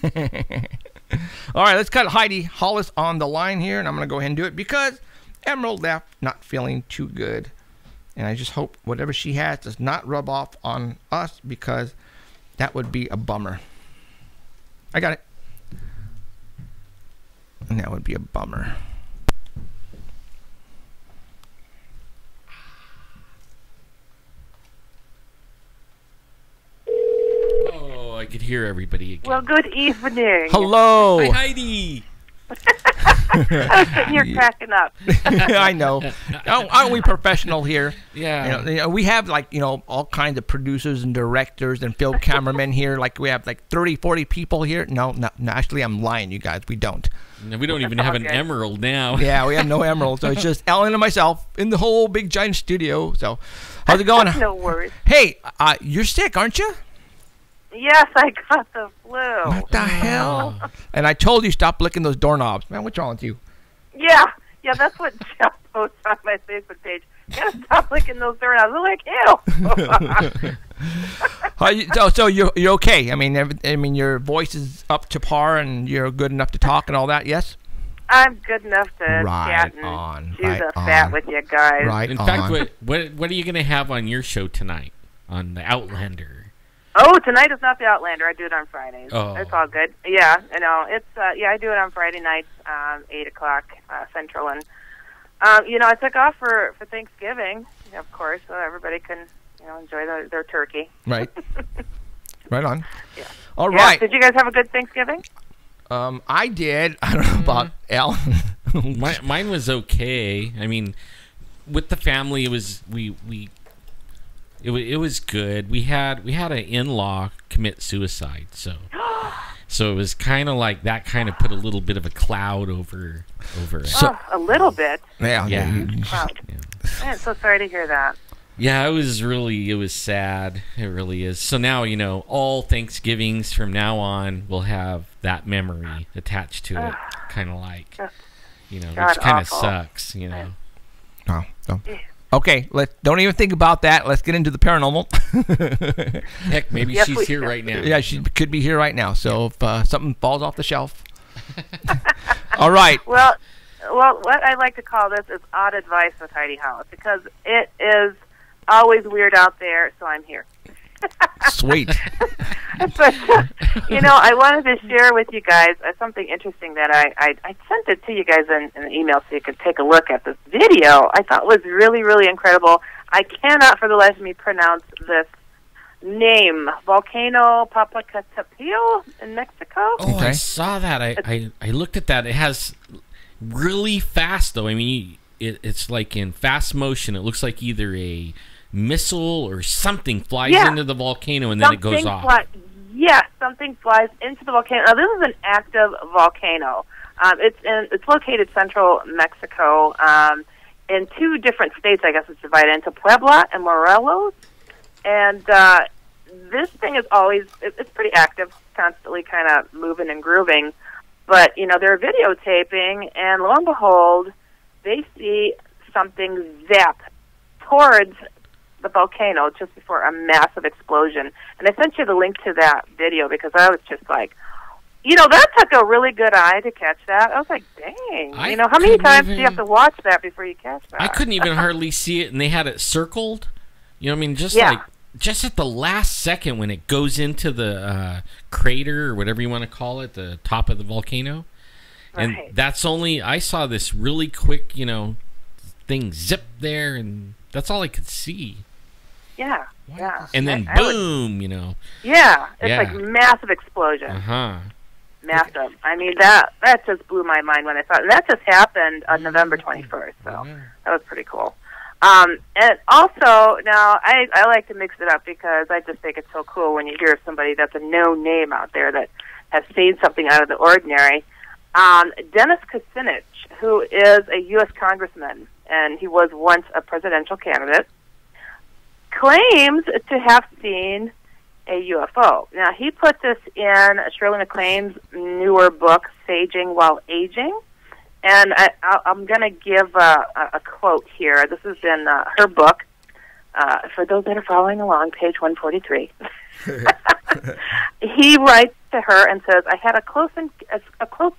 All right, let's cut Heidi Hollis on the line here, and I'm going to go ahead and do it because Emerald left not feeling too good. And I just hope whatever she has does not rub off on us, because that would be a bummer. I got it. And that would be a bummer. Oh, I could hear everybody again. Well, good evening. Hello. Hi, Heidi. I was sitting here cracking up. I know. Aren't we professional here? Yeah. You know, we have all kinds of producers and directors and film cameramen here. Like we have 30, 40 people here. No, actually, I'm lying, you guys. We don't. No, we don't even have an emerald now. Yeah, we have no emerald. So it's just Ellen and myself in the whole big giant studio. So how's it going? No worries. Hey, you're sick, aren't you? Yes, I got the flu. What the hell? And I told you stop licking those doorknobs. Man, what's wrong with you? Yeah, that's what Jeff posts on my Facebook page. You gotta stop licking those doorknobs. I'm like, ew. So you're okay? I mean, your voice is up to par, and you're good enough to talk and all that. Yes. I'm good enough to chat and chew the fat with you guys. Right. In fact, what are you going to have on your show tonight on the Outlander? Oh, tonight is not the Outlander. I do it on Fridays. Oh. It's all good. Yeah, I know. It's I do it on Friday nights, 8 o'clock Central, and I took off for Thanksgiving, of course, so everybody can enjoy their turkey. Right. Right on. Yeah. All right. Did you guys have a good Thanksgiving? I did. I don't know about Al. Mine was okay. I mean, with the family, it was it was good. We had an in-law commit suicide, so it was kind of like that. Kind of put a little bit of a cloud over it. So, a little bit. Yeah. Wow. I'm so sorry to hear that. Yeah, it was sad. It really is. So now, all Thanksgivings from now on will have that memory attached to it. Kind of like, which kind of sucks, Oh, so. Okay, don't even think about that. Let's get into the paranormal. Heck, maybe she's here right now. Yeah, she could be here right now. So if something falls off the shelf. All right. Well, what I like to call this is odd advice with Heidi Hollis, because it is always weird out there, so I'm here. Sweet. But, I wanted to share with you guys something interesting that I sent it to you guys in an email so you could take a look at this video. I thought was really, really incredible. I cannot for the life of me pronounce this name. Volcano Popocatépetl in Mexico. Oh, okay. I saw that. I looked at that. It has really fast, though. I mean, it's like in fast motion. It looks like either a missile or something flies into the volcano and then it goes off. Something flies into the volcano. Now, this is an active volcano. It's located central Mexico, in two different states. I guess it's divided into Puebla and Morelos. And this thing is it's pretty active, constantly kind of moving and grooving. But they're videotaping, and lo and behold, they see something zap towards the volcano just before a massive explosion. And I sent you the link to that video because I was just like, that took a really good eye to catch that. I was like, dang. How many times do you have to watch that before you catch that? I couldn't even hardly see it, and they had it circled. Just at the last second when it goes into the crater or whatever you want to call it, the top of the volcano. And that's I saw this really quick, thing zip there, and that's all I could see. Yeah. And then boom, Yeah, it's like massive explosion. Massive. I mean, that just blew my mind when I saw it. And that just happened on November 21st, so that was pretty cool. And also, now, I like to mix it up because I just think it's so cool when you hear of somebody that's a known name out there that has seen something out of the ordinary. Dennis Kucinich, who is a U.S. congressman, and he was once a presidential candidate, claims to have seen a UFO. Now, he put this in Shirley MacLaine's newer book, Saging While Aging, and I'm going to give a quote here. This is in her book. For those that are following along, page 143. He writes to her and says, I had a close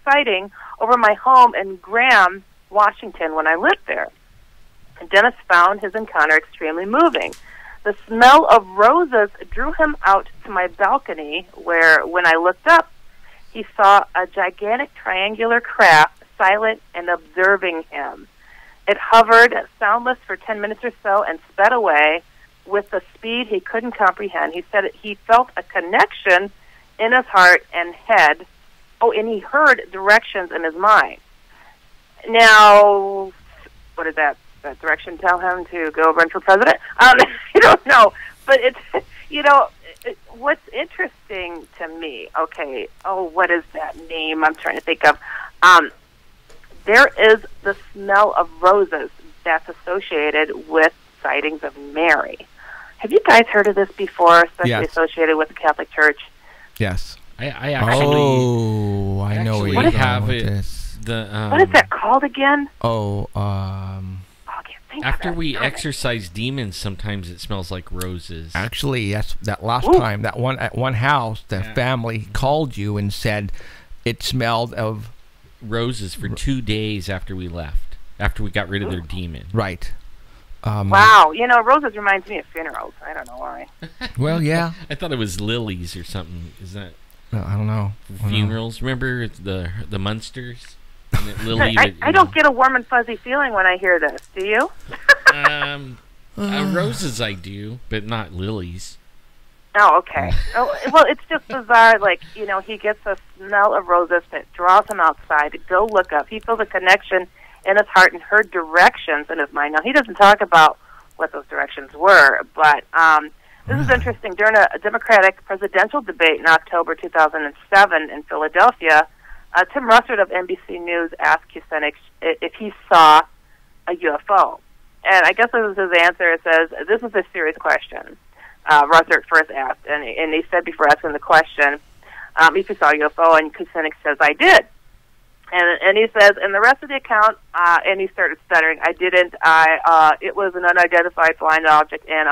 sighting over my home in Graham, Washington when I lived there. Dennis found his encounter extremely moving. The smell of roses drew him out to my balcony where, when I looked up, he saw a gigantic triangular craft silent and observing him. It hovered soundless for 10 minutes or so and sped away with a speed he couldn't comprehend. He said he felt a connection in his heart and head. Oh, and he heard directions in his mind. Now, what did that direction tell him to go run for president? I don't know. But it's, what's interesting to me, okay, what is that name I'm trying to think of? There is the smell of roses that's associated with sightings of Mary. Have you guys heard of this before, especially associated with the Catholic Church? Yes. I actually... I know what you have it. What is that called again? After we exorcise demons, sometimes it smells like roses. Actually, yes. That last time, at one house, the family called you and said it smelled of roses for 2 days after we left, after we got rid of their demon. Right. Wow. Roses reminds me of funerals. I don't know why. Well, yeah. I thought it was lilies or something. Is that? No, I don't know. Funerals. Remember the Munsters? Lily, I don't get a warm and fuzzy feeling when I hear this. Do you? Roses I do, but not lilies. Oh, okay. Well, it's just bizarre. Like, he gets a smell of roses that draws him outside to go look up. He feels a connection in his heart and heard directions in his mind. Now, he doesn't talk about what those directions were, but this is interesting. During a Democratic presidential debate in October 2007 in Philadelphia, Tim Russert of NBC News asked Kucinich if he saw a UFO. And I guess this is his answer. It says, this is a serious question. Russert first asked, and he said before asking the question, if he saw a UFO, and Kucinich says, I did. And he says, and the rest of the account, and he started stuttering, I didn't, it was an unidentified flying object, and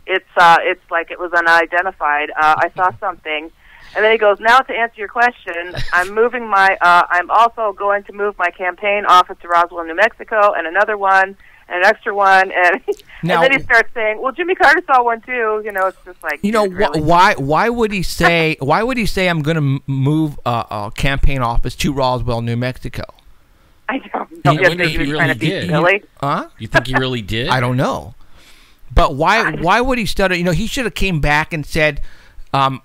it's like it was unidentified. I saw something. And then he goes, now to answer your question, I'm also going to move my campaign office to Roswell, New Mexico, and another one, and an extra one, and then he starts saying, well, Jimmy Carter saw one too. It's just like, really? Why would he say I'm going to move a campaign office to Roswell, New Mexico? I don't know. You think he really did? You think he really did? I don't know. But why would he stutter? He should have came back and said,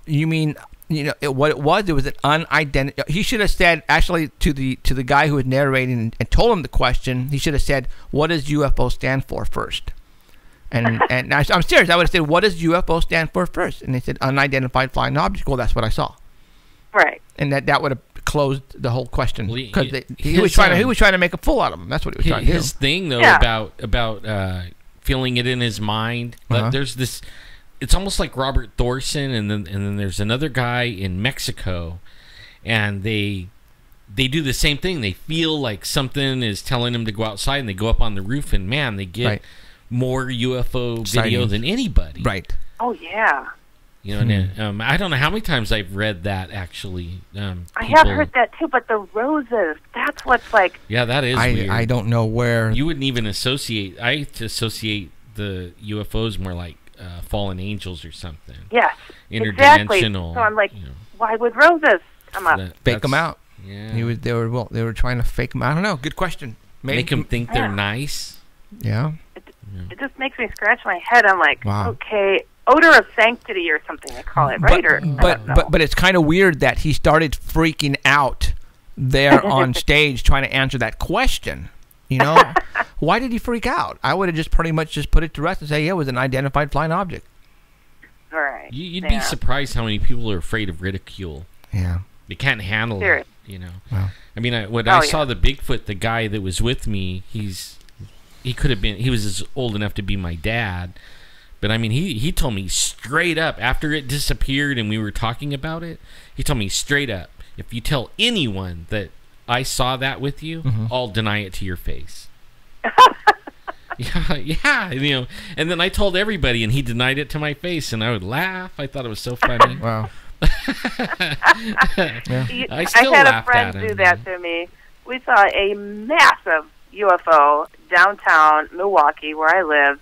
you mean, what it was an unidentified. He should have said, actually, to the guy who was narrating and told him the question, he should have said, what does UFO stand for first? And I'm serious. I would have said, what does UFO stand for first? And they said, unidentified flying object. Well, that's what I saw. Right. And that would have closed the whole question, because he was trying to make a fool out of him. That's what he was trying to do. His thing, though, about feeling it in his mind, there's this. It's almost like Robert Thorson, and then there's another guy in Mexico, and they do the same thing. They feel like something is telling them to go outside, and they go up on the roof, and man, they get more UFO video than anybody. Right. Oh yeah. And I don't know how many times I've read that actually. I have heard that too, but the roses—that's what's like. Yeah, that is weird. I don't know where you wouldn't even associate. I associate the UFOs more like fallen angels or something. Yes, interdimensional. Exactly. So I'm like, why would roses come up? Fake them out. Yeah, they were trying to fake them. I don't know. Good question. Make them think they're nice. Yeah. It just makes me scratch my head. I'm like, okay, odor of sanctity or something they call it, right? But it's kind of weird that he started freaking out there on stage trying to answer that question. Why did he freak out? I would have just pretty much just put it to rest and say, yeah, it was an identified flying object. All right. You'd be surprised how many people are afraid of ridicule. Yeah. They can't handle it, Wow. I mean, I saw the Bigfoot, the guy that was with me, he was old enough to be my dad. But I mean, he told me straight up, after it disappeared and we were talking about it, he told me straight up, if you tell anyone that I saw that with you, I'll deny it to your face. yeah, and then I told everybody, and he denied it to my face, and I would laugh. I thought it was so funny. Wow. I had a friend do that to me. We saw a massive UFO downtown Milwaukee, where I lived.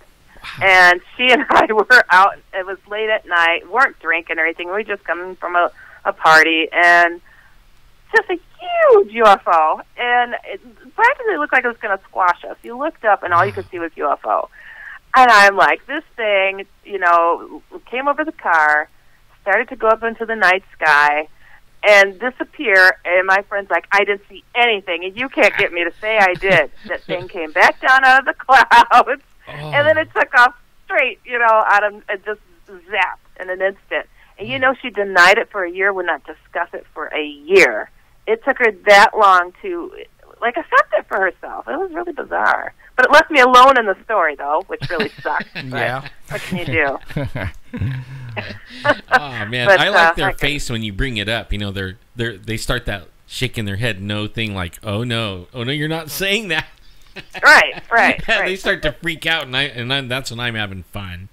And she and I were out. It was late at night. Weren't drinking or anything. We were just coming from a party, and just a huge UFO. And it practically looked like it was going to squash us. You looked up, and all you could see was UFO. And I'm like, this thing, you know, came over the car, started to go up into the night sky, and disappear. And my friend's like, I didn't see anything, and you can't get me to say I did. That thing came back down out of the clouds, and then it took off straight, you know, out of it, just zapped in an instant. And you know, she denied it for a year, would not discuss it for a year. It took her that long to, like, accept it for herself. It was really bizarre. But it left me alone in the story, though, which really sucked. Yeah. What can you do? Oh man, I like their face when you bring it up. You know, they start that shaking their head no thing, like, oh no, you're not saying that. Right. They start to freak out, and that's when I'm having fun.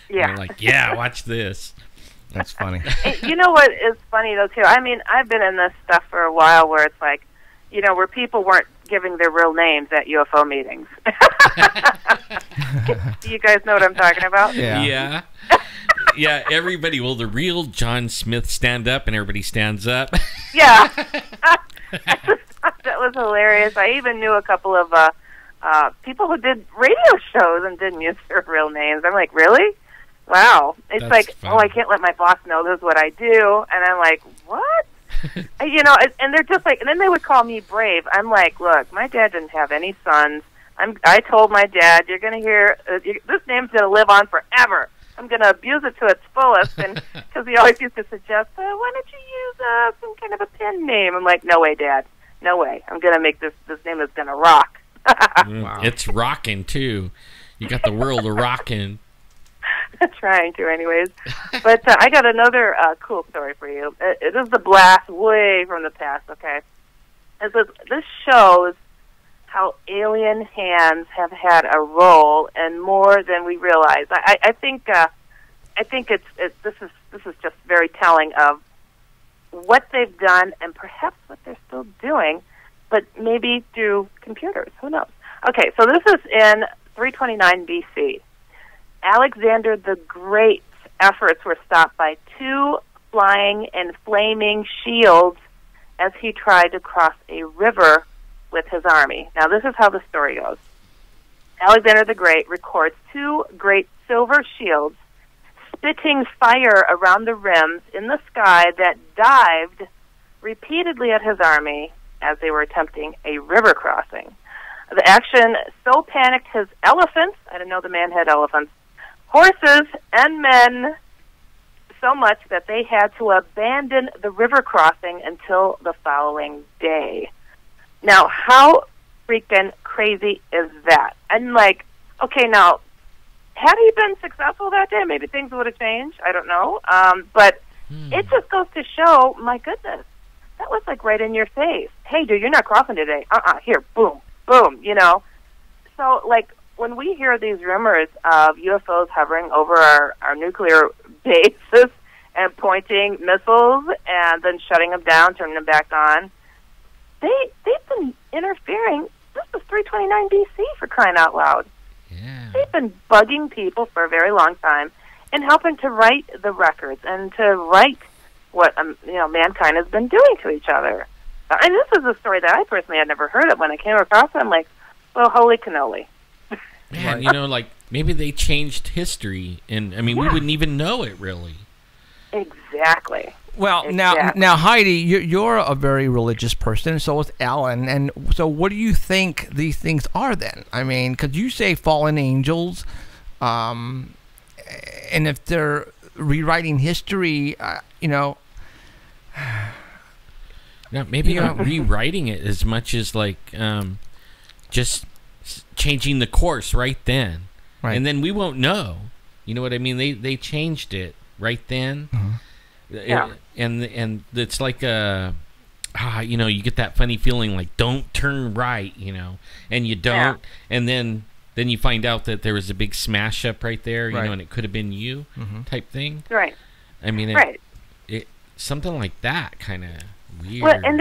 Yeah. And like, yeah, watch this. That's funny. You know what is funny though too? I mean, I've been in this stuff for a while, where it's like, you know, where people weren't giving their real names at UFO meetings. Do you guys know what I'm talking about? Yeah. Yeah, everybody, will the real John Smith stand up, and everybody stands up? Yeah. That was hilarious. I even knew a couple of people who did radio shows and didn't use their real names. I'm like, really? Wow. It's That's like, fun. oh, I can't let my boss know this is what I do. And I'm like, what? You know, and they're just like, and then they would call me brave. I'm like, look, my dad didn't have any sons. I told my dad, you're going to hear, this name's going to live on forever. I'm going to abuse it to its fullest. And because he always used to suggest, why don't you use some kind of a pen name? I'm like, no way, Dad. No way. I'm going to make this name is going to rock. Wow. It's rocking, too. You got the world rocking. Trying to, anyways. But I got another cool story for you. It is the blast way from the past, okay? This shows how alien hands have had a role in more than we realize. I think this is just very telling of what they've done and perhaps what they're still doing, but maybe through computers. Who knows? Okay, so this is in 329 BC. Alexander the Great's efforts were stopped by two flying and flaming shields as he tried to cross a river with his army. Now, this is how the story goes. Alexander the Great records two great silver shields spitting fire around the rims in the sky that dived repeatedly at his army as they were attempting a river crossing. The action so panicked his elephants, I didn't know the man had elephants, horses, and men so much that they had to abandon the river crossing until the following day. Now, how freaking crazy is that? I'm like, okay, now, had he been successful that day, maybe things would have changed. I don't know. But it just goes to show, my goodness, that was like right in your face. Hey, dude, you're not crossing today. Here, boom, boom, you know. So, like, when we hear these rumors of UFOs hovering over our nuclear bases and pointing missiles and then shutting them down, turning them back on, they've been interfering. This was 329 BC, for crying out loud. Yeah. They've been bugging people for a very long time and helping to write the records and to write what mankind has been doing to each other. And this is a story that I personally had never heard of. When I came across it, I'm like, well, holy cannoli. Man, you know, like, maybe they changed history, and, I mean, we wouldn't even know it, really. Exactly. Well, now, Heidi, you're a very religious person, so is Alan, and so what do you think these things are then? I mean, because you say fallen angels, and if they're rewriting history, Now, maybe not rewriting it as much as, like, just changing the course right then. Right. And then we won't know. You know what I mean? They changed it right then. Mm-hmm. Yeah. And it's like you get that funny feeling like, don't turn right, and you don't, and then you find out that there was a big smash up right there, you know, and it could have been you, type thing. Right. I mean, it something like that, kind of weird. Well, and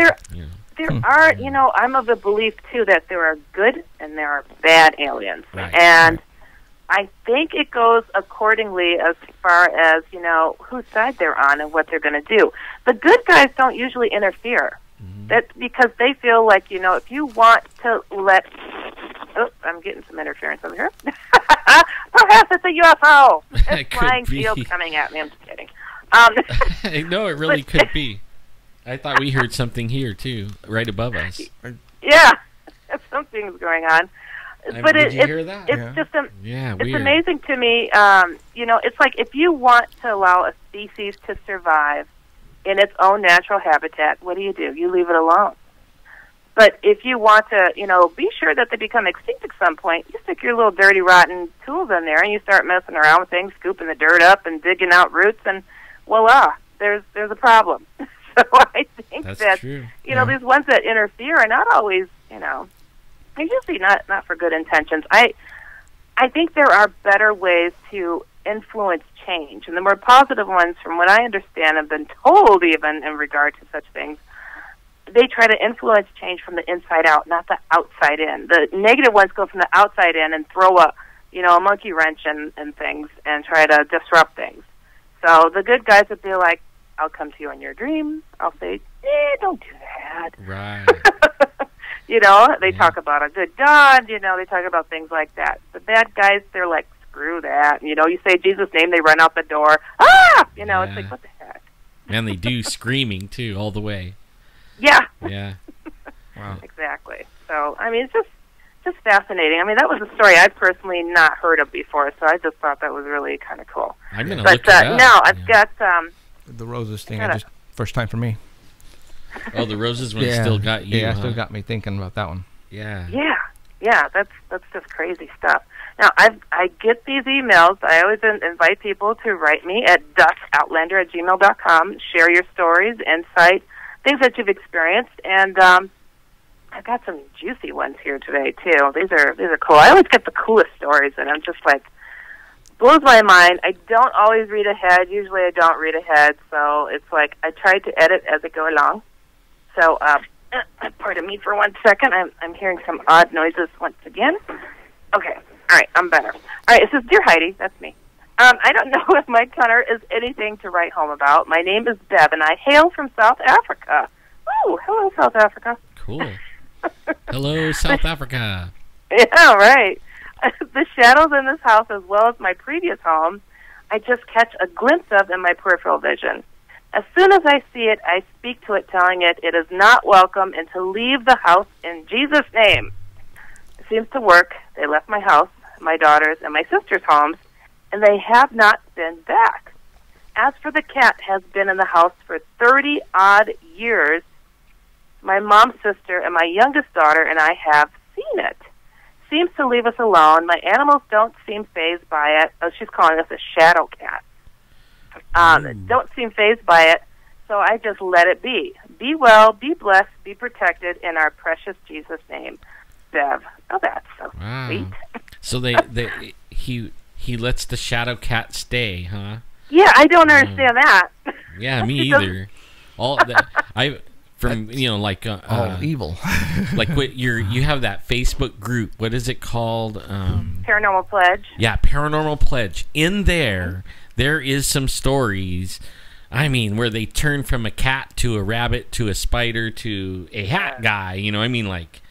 there are, you know, I'm of the belief, too, that there are good and there are bad aliens. Right. And I think it goes accordingly as far as, you know, whose side they're on and what they're going to do. The good guys don't usually interfere. That's because they feel like, you know, if you want to let... Oh, I'm getting some interference over here. Perhaps it's a UFO. It's flying shields coming at me. I'm just kidding. No, it really could be. I thought we heard something here, too, right above us. Yeah, something's going on. But did you hear that? It's just it's weird. Amazing to me. You know, it's like if you want to allow a species to survive in its own natural habitat, what do? You leave it alone. But if you want to, you know, be sure that they become extinct at some point, you stick your little dirty, rotten tools in there and you start messing around with things, scooping the dirt up and digging out roots, and voila, there's a problem. So I think that's true. You know, these ones that interfere are not always, you know, they're usually not for good intentions. I think there are better ways to influence change, and the more positive ones, from what I understand, have been told even in regard to such things. They try to influence change from the inside out, not the outside in. The negative ones go from the outside in and throw a monkey wrench and things and try to disrupt things. So the good guys would be like, I'll come to you in your dream. I'll say, don't do that. Right. You know, they talk about a good God. You know, they talk about things like that. The bad guys, they're like, screw that. You know, you say Jesus' name, they run out the door. Ah! You know, it's like, what the heck? And they do screaming, too, all the way. Yeah. Yeah. Wow. Exactly. So, I mean, it's just fascinating. I mean, that was a story I'd personally not heard of before, so I just thought that was really kind of cool. I'm going to look it up. Now, I've got... the roses thing, first time for me. Oh, the roses one still got you, Yeah, still got me thinking about that one. Yeah. Yeah, that's just crazy stuff. Now, I get these emails. I always invite people to write me at dustoutlander@gmail.com, share your stories, insight, things that you've experienced, and I've got some juicy ones here today, too. These are cool. I always get the coolest stories, and I'm just like, blows my mind. I don't always read ahead. Usually I don't read ahead, so it's like I try to edit as I go along. So, pardon me for 1 second. I'm hearing some odd noises once again. Okay. All right, I'm better. All right, it says, Dear Heidi, that's me. I don't know if my Connor is anything to write home about. My name is Deb, and I hail from South Africa. Oh, hello, South Africa. Cool. Hello, South Africa. Yeah, right. The shadows in this house, as well as my previous home, I just catch a glimpse of in my peripheral vision. As soon as I see it, I speak to it, telling it it is not welcome and to leave the house in Jesus' name. It seems to work. They left my house, my daughter's, and my sister's homes, and they have not been back. As for the cat, has been in the house for 30-odd years. My mom's sister and my youngest daughter and I have seen it. Seems to leave us alone. My animals don't seem fazed by it. Oh, she's calling us a shadow cat. Don't seem fazed by it, so I just let it be. Be well, be blessed, be protected in our precious Jesus' name. Bev. Oh, that's so sweet. So he lets the shadow cat stay, huh? Yeah, I don't understand that. Yeah, me either. All that from like evil. Like what you have that Facebook group. What is it called? Paranormal Pledge. Yeah, Paranormal Pledge. In there is some stories. I mean, where they turn from a cat to a rabbit to a spider to a hat guy. You know, I mean, like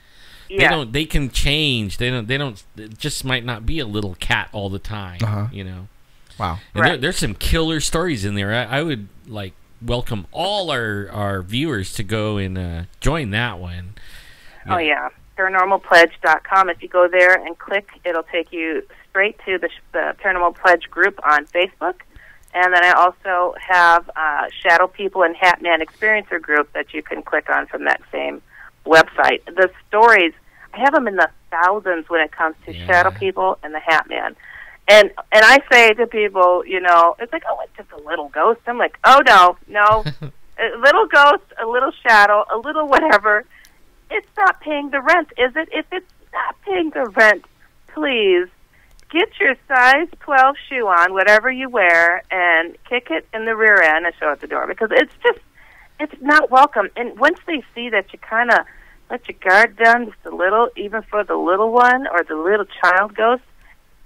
they can change. They don't. It just might not be a little cat all the time. You know. Wow. And there's some killer stories in there. I would welcome all our viewers to go and join that one. Oh, yeah. Paranormalpledge.com. If you go there and click, it'll take you straight to the Paranormal Pledge group on Facebook. And then I also have Shadow People and Hat Man Experiencer group that you can click on from that same website. The stories, I have them in the thousands when it comes to Shadow People and the Hat Man. And I say to people, it's like, oh, it's just a little ghost. I'm like, oh, no. A little ghost, a little shadow, a little whatever. It's not paying the rent, is it? If it's not paying the rent, please get your size 12 shoe on, whatever you wear, and kick it in the rear end and show it at the door. Because it's not welcome. And once they see that you kind of let your guard down just a little, even for the little one or the little child ghost,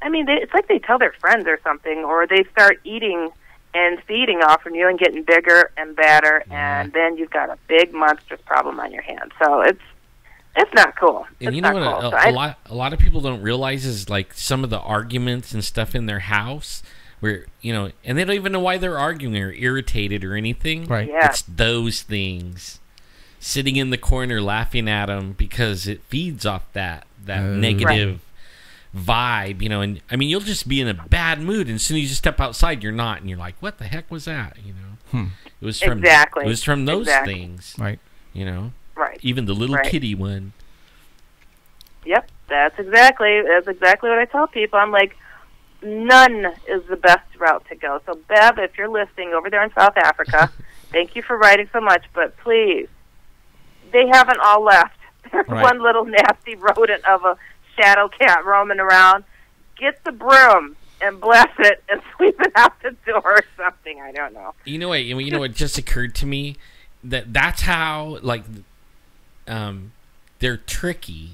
I mean, it's like they tell their friends or something, or they start eating and feeding off from you and getting bigger and badder, and then you've got a big monstrous problem on your hands. So it's not cool. And it's you know not what? cool. A lot of people don't realize is like some of the arguments and stuff in their house where, you know, and they don't even know why they're arguing or irritated or anything. Right. Yeah. It's those things. Sitting in the corner laughing at them because it feeds off that negative vibe, you know. And I mean, you'll just be in a bad mood, and as soon as you step outside, you're not, and you're like, "What the heck was that?" You know. It was from Exactly. It was from those Exactly. things, Right. You know. Right. Even the little kitty one. Yep, that's exactly what I tell people. I'm like, none is the best route to go. So, Bev, if you're listening over there in South Africa, thank you for writing so much, but please, they haven't all left. There's one little nasty rodent of a shadow cat roaming around. Get the broom and bless it and sweep it out the door or something. I don't know. You know what just occurred to me? That's how, like, they're tricky.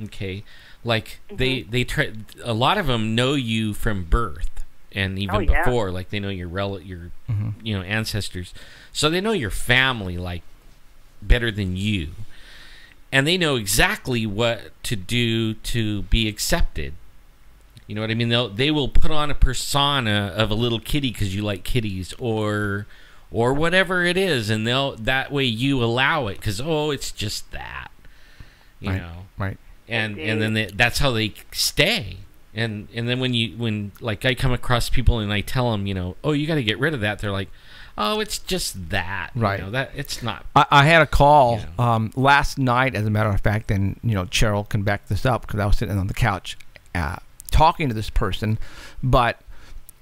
Okay, like they try. A lot of them know you from birth and even before. Like they know your you know, ancestors, so they know your family like better than you, and they know exactly what to do to be accepted. You know what I mean? They will put on a persona of a little kitty because you like kitties, or whatever it is, and that way you allow it because it's just that, you know, right. And then that's how they stay. And then when like I come across people and I tell them, you know, you got to get rid of that, they're like, it's just that, right? You know, that it's not. I had a call you know. Last night, as a matter of fact, and you know, Cheryl can back this up because I was sitting on the couch talking to this person, but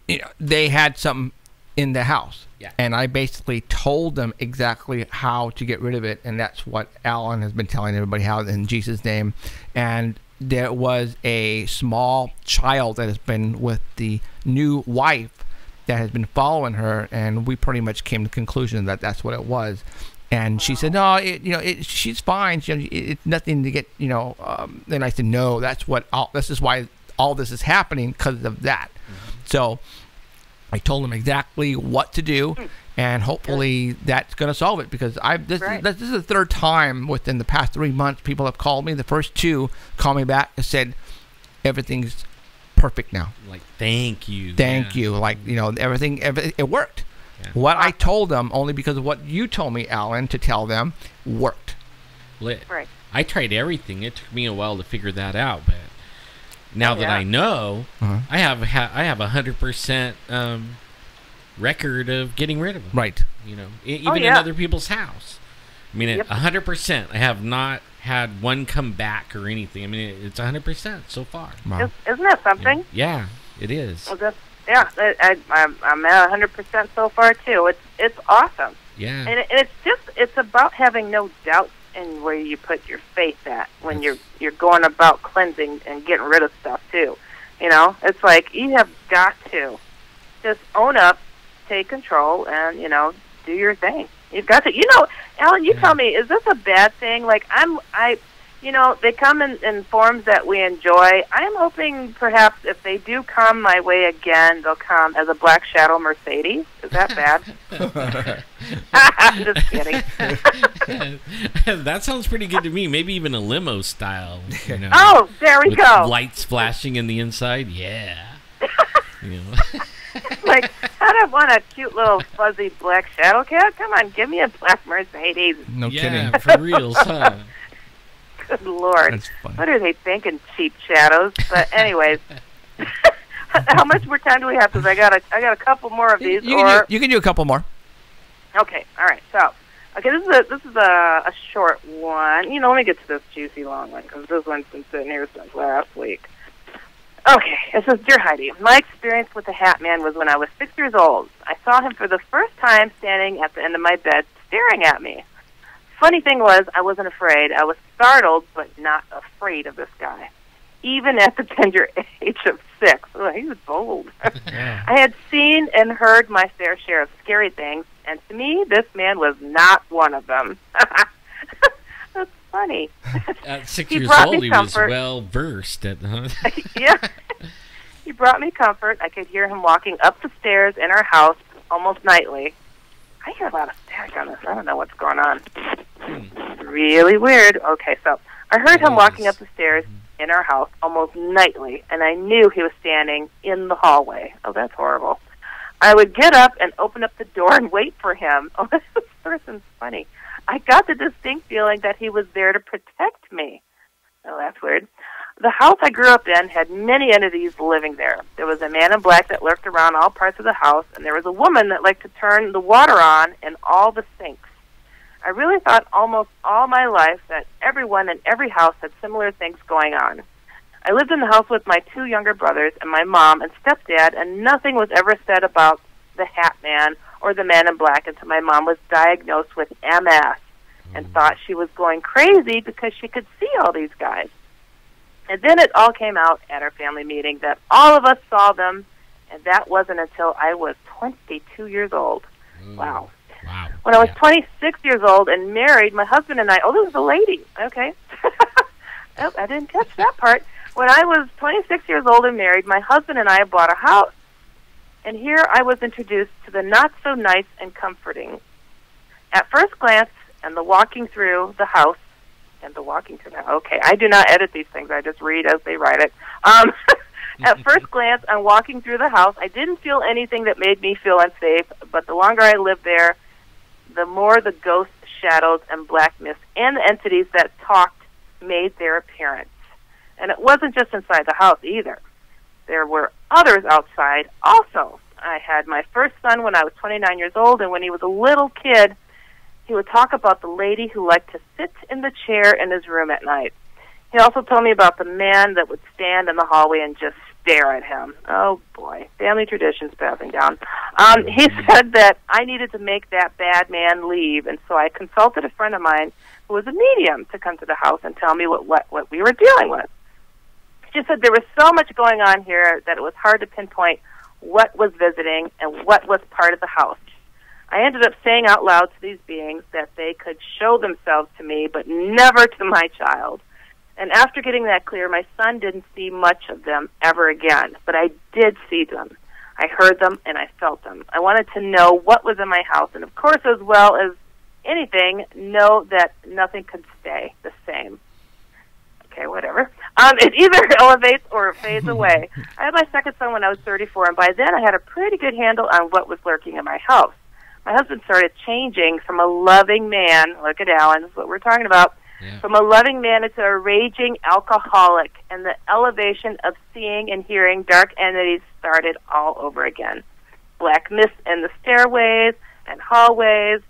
you know, they had something in the house. Yeah. And I basically told them exactly how to get rid of it, and that's what Alan has been telling everybody, how in Jesus' name. And there was a small child that has been with the new wife that has been following her, and we pretty much came to the conclusion that that's what it was. And she said, no, she's fine. It's nothing to get, you know. And I said, no, this is why all this is happening, because of that. So I told them exactly what to do, and hopefully that's going to solve it, because this is the third time within the past 3 months people have called me. The first two called me back and said everything's perfect now. Like, thank you. Like, you know, everything it worked. Yeah. What I told them, only because of what you told me, Alan, to tell them, worked. Right. I tried everything. It took me a while to figure that out, but now that I know, I have 100% record of getting rid of them. Right. You know, even in other people's house. I mean, 100%. I have not had one come back or anything. I mean, it's 100% so far. Wow. Isn't that something? Yeah, it is. Well, I'm at 100% so far too. It's awesome. Yeah. And it's about having no doubts in where you put your faith at when you're going about cleansing and getting rid of stuff too. You know, it's like you have got to just own up, take control, and you know, do your thing. You've got to. You know, Alan, you tell me, is this a bad thing? Like you know, they come in forms that we enjoy. I'm hoping perhaps if they do come my way again, they'll come as a Black Shadow Mercedes. Is that bad? I'm just kidding. That sounds pretty good to me. Maybe even a limo style. You know, oh, there we go. Lights flashing in the inside. Yeah. You know. Like, I don't want a cute little fuzzy black shadow cat. Come on, give me a black Mercedes. No kidding. For reals, huh? Good Lord. That's funny. What are they thinking, cheap shadows? But anyways, how much more time do we have? Because I got a couple more of these. You can do a couple more. Okay. All right. So, this is a short one. You know, let me get to this juicy long one, because this one's been sitting here since last week. Okay, it says, Dear Heidi, my experience with the Hat Man was when I was 6 years old. I saw him for the first time standing at the end of my bed, staring at me. Funny thing was, I wasn't afraid. I was startled, but not afraid of this guy, even at the tender age of 6. Oh, he was bold. Yeah. I had seen and heard my fair share of scary things, And to me, this man was not one of them. That's funny. At 6 years old, he was well versed at Yeah. He brought me comfort. I could hear him walking up the stairs in our house almost nightly. I hear a lot of static on this. I don't know what's going on. Really weird. Okay, so I heard him walking up the stairs in our house almost nightly, and I knew he was standing in the hallway. Oh, that's horrible. I would get up and open up the door and wait for him. Oh, this person's funny. I got the distinct feeling that he was there to protect me. Oh, that's weird. The house I grew up in had many entities living there. There was a man in black that lurked around all parts of the house, and there was a woman that liked to turn the water on in all the sinks. I really thought almost all my life that everyone in every house had similar things going on. I lived in the house with my 2 younger brothers and my mom and stepdad, and nothing was ever said about the Hat Man or the Man in Black until my mom was diagnosed with MS and thought she was going crazy because she could see all these guys. And then it all came out at our family meeting that all of us saw them, and that wasn't until I was 22 years old. Wow. When I was 26 years old and married, my husband and I... Oh, this is a lady. Okay. Oh, I didn't catch that part. When I was 26 years old and married, my husband and I bought a house. And here I was introduced to the not-so-nice and comforting. At first glance, and the walking through the house, okay, I do not edit these things. I just read as they write it. At first glance, on walking through the house, I didn't feel anything that made me feel unsafe, but the longer I lived there, the more the ghosts, shadows, and black mist, and the entities that talked made their appearance. And it wasn't just inside the house either. There were others outside also. I had my first son when I was 29 years old, and when he was a little kid, he would talk about the lady who liked to sit in the chair in his room at night. He also told me about the man that would stand in the hallway and just stare at him. Oh, boy. Family traditions passing down. He said that I needed to make that bad man leave, and so I consulted a friend of mine who was a medium to come to the house and tell me what we were dealing with. She said there was so much going on here that it was hard to pinpoint what was visiting and what was part of the house. I ended up saying out loud to these beings that they could show themselves to me, but never to my child. And after getting that clear, my son didn't see much of them ever again, but I did see them. I heard them and I felt them. I wanted to know what was in my house, and of course, as well as anything, know that nothing could stay the same. Okay, whatever. It either elevates or fades away. I had my second son when I was 34, and by then I had a pretty good handle on what was lurking in my house. My husband started changing from a loving man, look at Alan, this is what we're talking about, from a loving man into a raging alcoholic, and the elevation of seeing and hearing dark entities started all over again. Black mist in the stairways and hallways,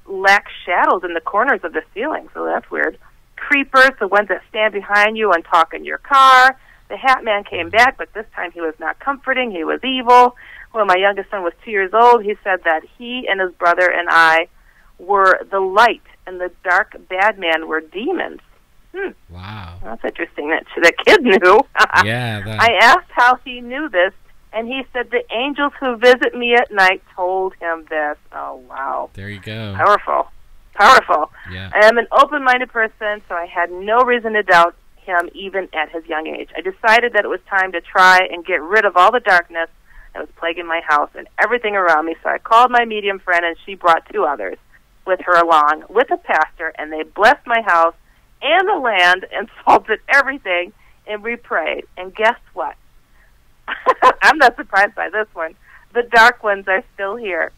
black shadows in the corners of the ceiling, so that's weird. Creepers, the ones that stand behind you and talk in your car. The Hat Man came back, but this time he was not comforting, he was evil. When my youngest son was 2 years old, he said that he and his brother and I were the light, and the dark bad man were demons. Wow. That's interesting that the kid knew. Yeah. I asked how he knew this, and he said the angels who visit me at night told him this. Oh, wow. There you go. Powerful. Yeah. I am an open-minded person, so I had no reason to doubt him even at his young age. I decided that it was time to try and get rid of all the darkness that was plaguing my house and everything around me, so I called my medium friend, and she brought 2 others with her along with a pastor, and they blessed my house and the land and salted everything, and we prayed. And guess what? I'm not surprised by this one. The dark ones are still here.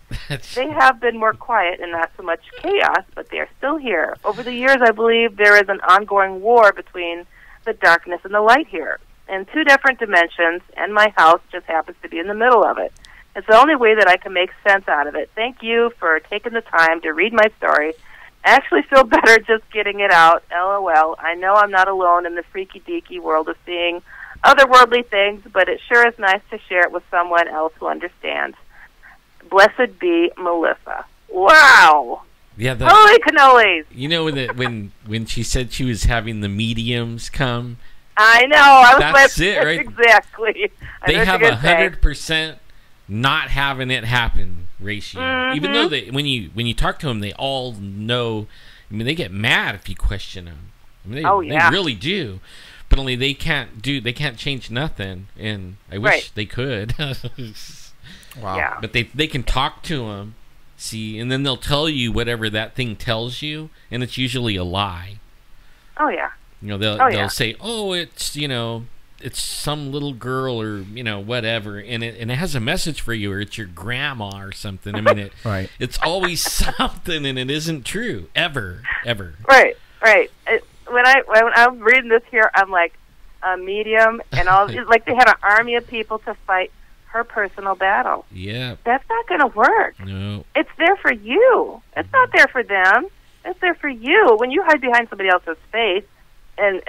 They have been more quiet and not so much chaos, but they are still here. Over the years, I believe there is an ongoing war between the darkness and the light here, in 2 different dimensions, and my house just happens to be in the middle of it. It's the only way that I can make sense out of it. Thank you for taking the time to read my story. I actually feel better just getting it out. LOL. I know I'm not alone in the freaky-deaky world of seeing otherworldly things, but it sure is nice to share it with someone else who understands. Blessed be Melissa. Wow. Yeah. Holy cannolis. You know when she said she was having the mediums come. I know. That's it, right? Exactly. They have 100% not having it happen ratio. Even though when you talk to them, they all know. I mean, they get mad if you question them. I mean, they really do. But only they can't change nothing, and I wish they could. Wow. Yeah. But they can talk to them, see, and then they'll tell you whatever that thing tells you, and it's usually a lie. Oh yeah. They'll say, "Oh, it's it's some little girl or whatever," and it has a message for you, or it's your grandma or something. I mean, it's always something, and it isn't true ever. Right. When I'm reading this here, I'm like a medium, and all like they had an army of people to fight her personal battle. Yeah. That's not going to work. No. It's there for you. It's not there for them. It's there for you. When you hide behind somebody else's face and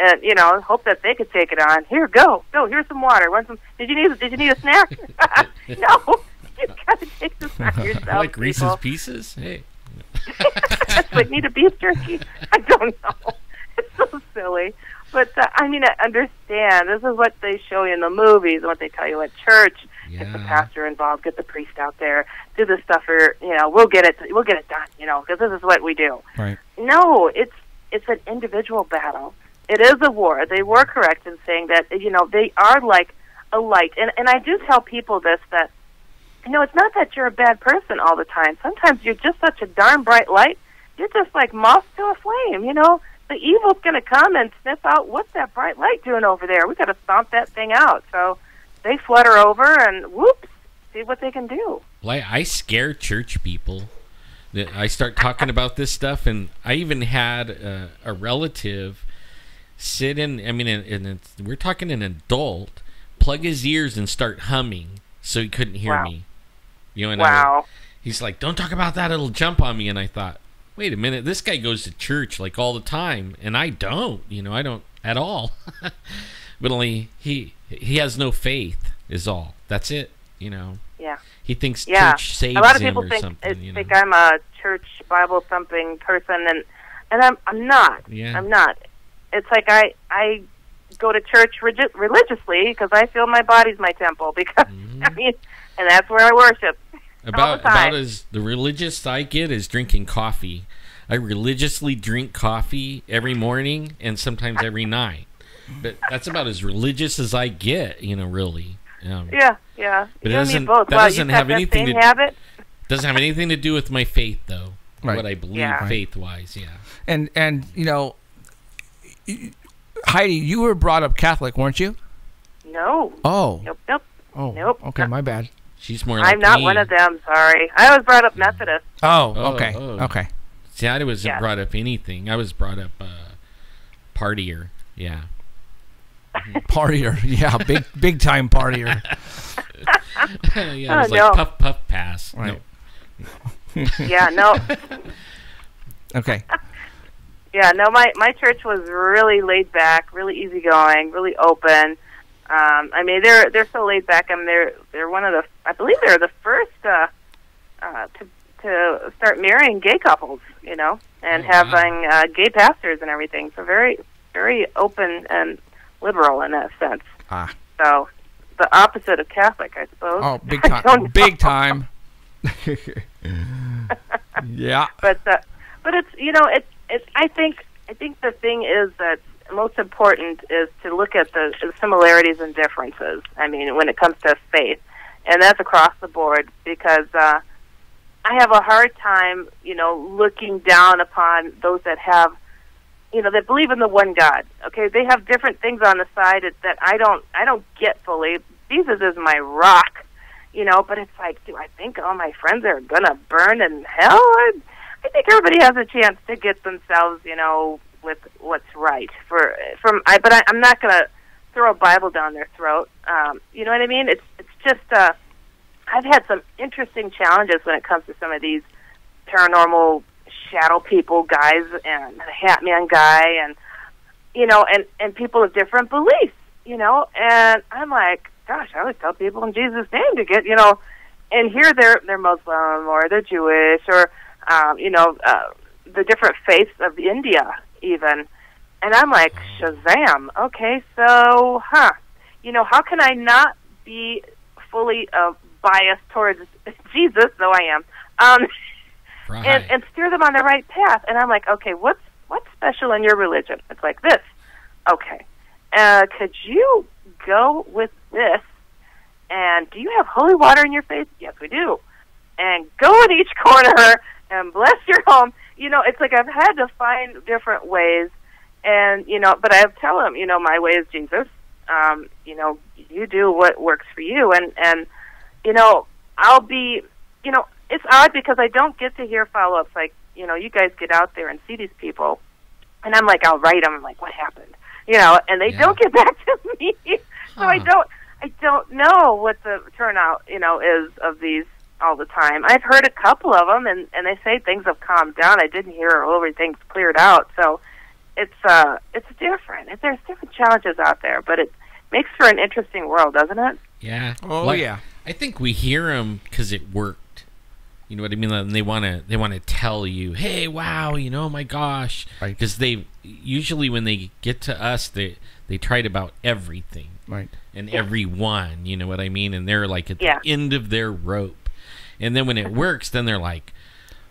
hope that they could take it on. Here, go. Here's some water. Want some? Did you need a snack? No. You've got to take this on yourself. Like Reese's Pieces? Hey. Like, need a beef jerky? I don't know. It's so silly. But, I understand. This is what they show you in the movies and what they tell you at church. Yeah. Get the pastor involved, get the priest out there, do this stuff for, we'll get it done, because this is what we do. Right. No, it's an individual battle. It is a war. They were correct in saying that, they are like a light. And I do tell people this, that, it's not that you're a bad person all the time. Sometimes you're just such a darn bright light. You're just like moth to a flame, The evil's going to come and sniff out, what's that bright light doing over there? We got to stomp that thing out. So they flutter over and whoops, see what they can do. Well, I scare church people. I start talking about this stuff, and I even had a relative sit in. I mean, we're talking an adult, plug his ears and start humming so he couldn't hear me. And he's like, "Don't talk about that; it'll jump on me." And I thought, wait a minute, this guy goes to church like all the time, and I don't. I don't at all. But only he has no faith is all. That's it. Yeah. He thinks church saves him or something. A lot of people think I'm a church Bible thumping person, and I'm not. Yeah. I'm not. It's like I go to church religiously because I feel my body's my temple. Because and that's where I worship. About as the religious I get is drinking coffee. I religiously drink coffee every morning and sometimes every night. But that's about as religious as I get, really. Yeah. But you it doesn't have anything to do with my faith, though. Right. What I believe faith-wise, And Heidi, you were brought up Catholic, weren't you? No. Oh. Nope. Oh. Nope. Okay, my bad. She's more like I'm not me. one of them, sorry. I was brought up Methodist. Okay. See, I wasn't brought up anything. I was brought up partier. Yeah. Partier. Yeah, big time partier. Yeah, it was like puff pass. Right. No. Yeah, no. Okay. Yeah, no, my church was really laid back, really easygoing, really open. They're so laid back. They're one of the, I believe they're the first to start marrying gay couples, and having gay pastors and everything. So very, very open and liberal in that sense. So the opposite of Catholic, I suppose. Oh, big time. Big time. Yeah. But it's I think the thing is that most important is to look at the similarities and differences. When it comes to faith, and that's across the board, because I have a hard time, looking down upon those that have, that believe in the one God. Okay, they have different things on the side that I don't get fully. Jesus is my rock, but it's like, do I think all my friends are gonna burn in hell? I think everybody has a chance to get themselves, with what's right. But I'm not gonna throw a Bible down their throat. You know what I mean? It's just I've had some interesting challenges when it comes to some of these paranormal shadow people guys and the Hat Man guy and and people of different beliefs, and I'm like, gosh, I always tell people in Jesus' name to get, and here they're Muslim or they're Jewish or the different faiths of India even, and I'm like, Shazam, okay, so how can I not be fully biased towards Jesus, though I am, right. and steer them on the right path. And I'm like, okay, what's special in your religion? It's like this. Okay, could you go with this? And do you have holy water in your face? Yes, we do. And go in each corner and bless your home. You know, it's like I've had to find different ways. And, you know, but I tell them, you know, my way is Jesus. You know, you do what works for you. And you know, I'll be, you know, it's odd because I don't get to hear follow-ups like, you know, you guys get out there and see these people. And I'm like, I'll write them. I'm like, what happened? You know, and they don't get back to me. So I don't know what the turnout, you know, is of these all the time. I've heard a couple of them, and they say things have calmed down. I didn't hear everything's cleared out. So it's different. There's different challenges out there, but it makes for an interesting world, doesn't it? Yeah. Oh, yeah. I think we hear them because it worked. You know what I mean? And they want to tell you, hey, wow, you know, my gosh. Because they usually when they get to us, they tried about everything. Right. And everyone, you know what I mean? And they're like at the end of their rope. And then when it works, then they're like,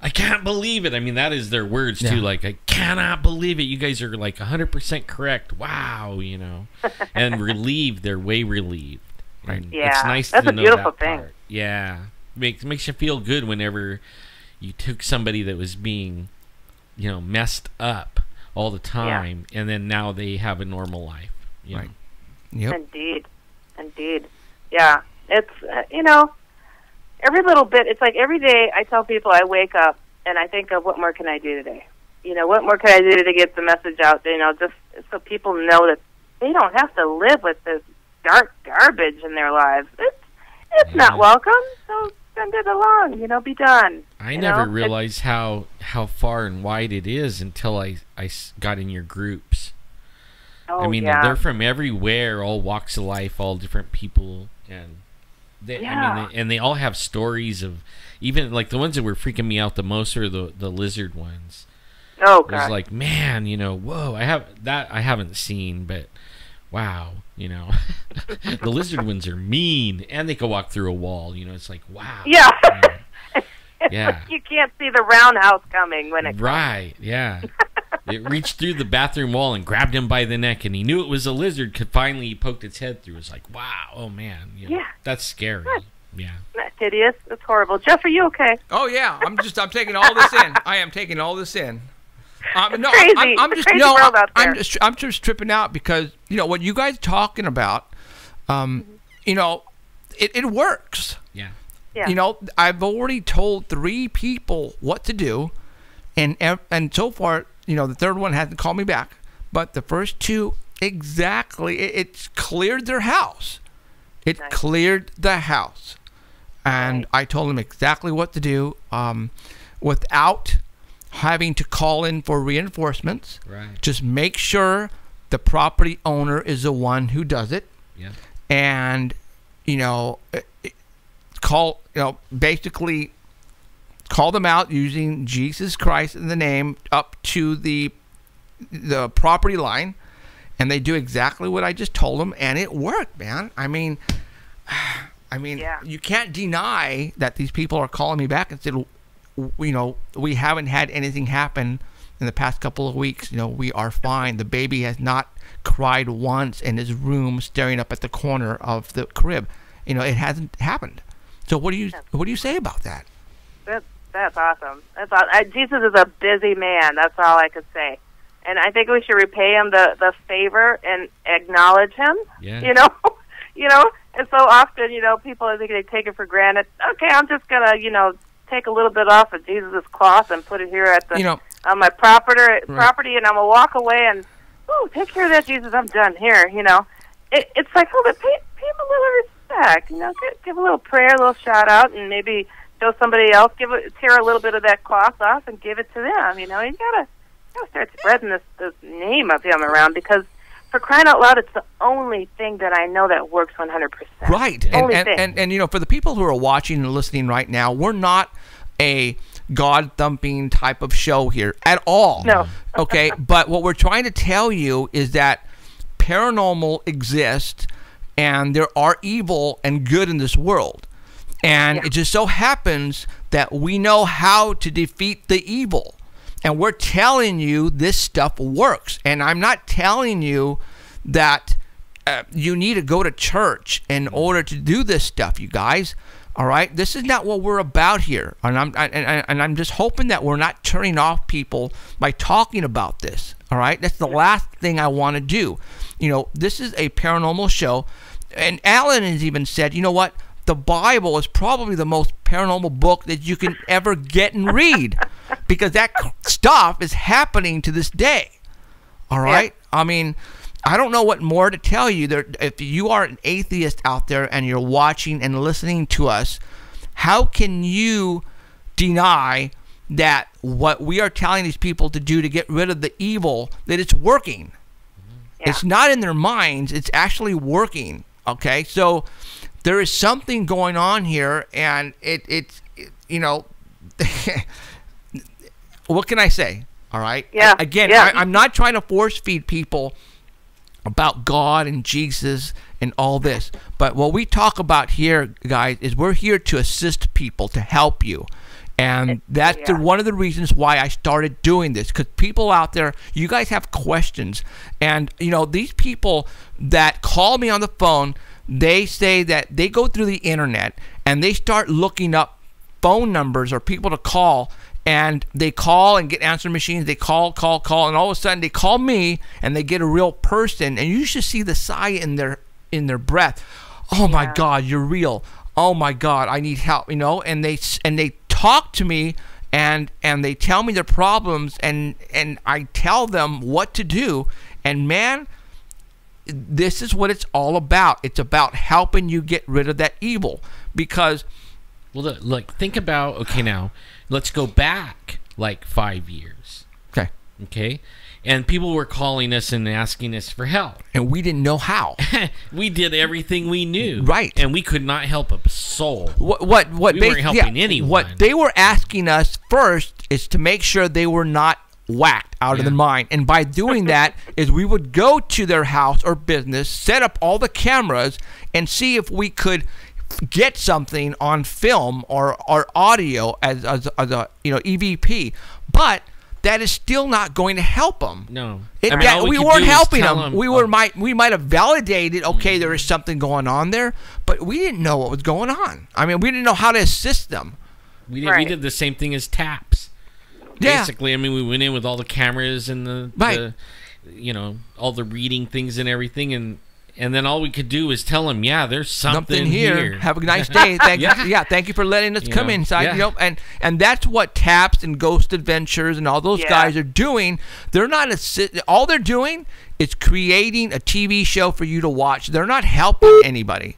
I can't believe it. I mean, that is their words, too. Like, I cannot believe it. You guys are, like, 100% correct. Wow, you know. And relieved. They're way relieved. Right. Yeah. It's nice That's to a know beautiful that thing. part. Yeah. Makes you feel good whenever you took somebody that was being, you know, messed up all the time, and then now they have a normal life. You know? Yep. Indeed. Yeah. It's, you know, every little bit, it's like every day I tell people I wake up and I think of what more can I do today? You know, what more can I do to get the message out, you know, just so people know that they don't have to live with this dark garbage in their lives. It's not welcome, so send it along, you know, be done. I never realized how far and wide it is until I got in your groups. Oh, I mean, they're from everywhere, all walks of life, all different people, and I mean, they all have stories of, even like the ones that were freaking me out the most are the lizard ones. Oh God! It was like, man, you know, whoa! I haven't seen, but wow, you know, the lizard ones are mean, and they can walk through a wall. You know, it's like, wow. Yeah. Yeah. You can't see the roundhouse coming when it comes. Right. Yeah. It reached through the bathroom wall and grabbed him by the neck, and he knew it was a lizard. Finally, he poked its head through. It was like, wow, oh man, you know, that's scary. Yeah, that's hideous. That's horrible. Jeff, are you okay? Oh yeah, I'm taking all this in. I am taking all this in. No, crazy. I'm just tripping out because you know what you guys are talking about. You know, it works. Yeah. You know, I've already told 3 people what to do, and so far, you know, the third one hasn't called me back, but the first 2 exactly. It's cleared their house. It cleared the house, and I told them exactly what to do, without having to call in for reinforcements. Right. Just make sure the property owner is the one who does it. Yeah. And you know, basically call them out using Jesus Christ in the name up to the property line, and they do exactly what I just told them, and it worked, man. I mean, you can't deny that these people are calling me back and said, you know, we haven't had anything happen in the past couple of weeks. You know, we are fine. The baby has not cried once in his room staring up at the corner of the crib. You know, it hasn't happened. So what do you say about that? That's awesome. That's awesome. Jesus is a busy man. That's all I could say. And I think we should repay him the favor and acknowledge him. Yeah. You know, and so often, you know, people, I think they take it for granted. Okay, I'm just gonna, you know, take a little bit off of Jesus' cloth and put it here at the on my property, and I'm gonna walk away and take care of that, Jesus. I'm done here. You know, it's like, but pay him a little respect. You know, give a little prayer, a little shout out, and maybe show somebody else. Tear a little bit of that cloth off and give it to them. You know, you gotta start spreading this name of him around, because for crying out loud, it's the only thing that I know that works 100%. Right. And you know, for the people who are watching and listening right now, we're not a God-thumping type of show here at all. No. Okay? But what we're trying to tell you is that paranormal exists, and there are evil and good in this world. And it just so happens that we know how to defeat the evil. And we're telling you this stuff works. And I'm not telling you that you need to go to church in order to do this stuff, you guys. All right? This is not what we're about here. And I'm just hoping that we're not turning off people by talking about this. All right? That's the last thing I want to do. You know, this is a paranormal show. And Alan has even said, you know what? The Bible is probably the most paranormal book that you can ever get and read, because that stuff is happening to this day. All right? Yeah. I mean, I don't know what more to tell you. If you are an atheist out there and you're watching and listening to us, how can you deny that what we are telling these people to do to get rid of the evil, that it's working? Yeah. It's not in their minds. It's actually working. Okay? So there is something going on here, and it's you know, what can I say? All right? Yeah. Again, yeah. I'm not trying to force feed people about God and Jesus and all this. But what we talk about here, guys, is we're here to assist people, to help you. And that's one of the reasons why I started doing this, because people out there, you guys have questions. And, you know, these people that call me on the phone, they say that they go through the internet and they start looking up phone numbers or people to call, and they call and get answer machines. They call, and all of a sudden they call me and they get a real person, and you should see the sigh in their breath. Oh my God, you're real. Oh my God, I need help. You know, and they talk to me and they tell me their problems, and I tell them what to do. And man, this is what it's all about. It's about helping you get rid of that evil. Because, well, look, think about, okay, now let's go back like 5 years. Okay, and people were calling us and asking us for help, and we didn't know how. We did everything we knew, right? And we could not help a soul. What we weren't helping anyone. What they were asking us first is to make sure they were not whacked out of their mind, and by doing that is we would go to their house or business, set up all the cameras, and see if we could get something on film or audio as a EVP. But that is still not going to help them. No, we weren't helping them. We might have validated, okay, there is something going on there, but we didn't know what was going on. I mean, we didn't know how to assist them. We did the same thing as TAPS. Basically, I mean, we went in with all the cameras and the you know, all the reading things and everything, and then all we could do is tell them, yeah, there's something here. Have a nice day. Thank you. Yeah, thank you for letting us come inside. You know, and that's what TAPS and Ghost Adventures and all those guys are doing. They're not all they're doing is creating a TV show for you to watch. They're not helping anybody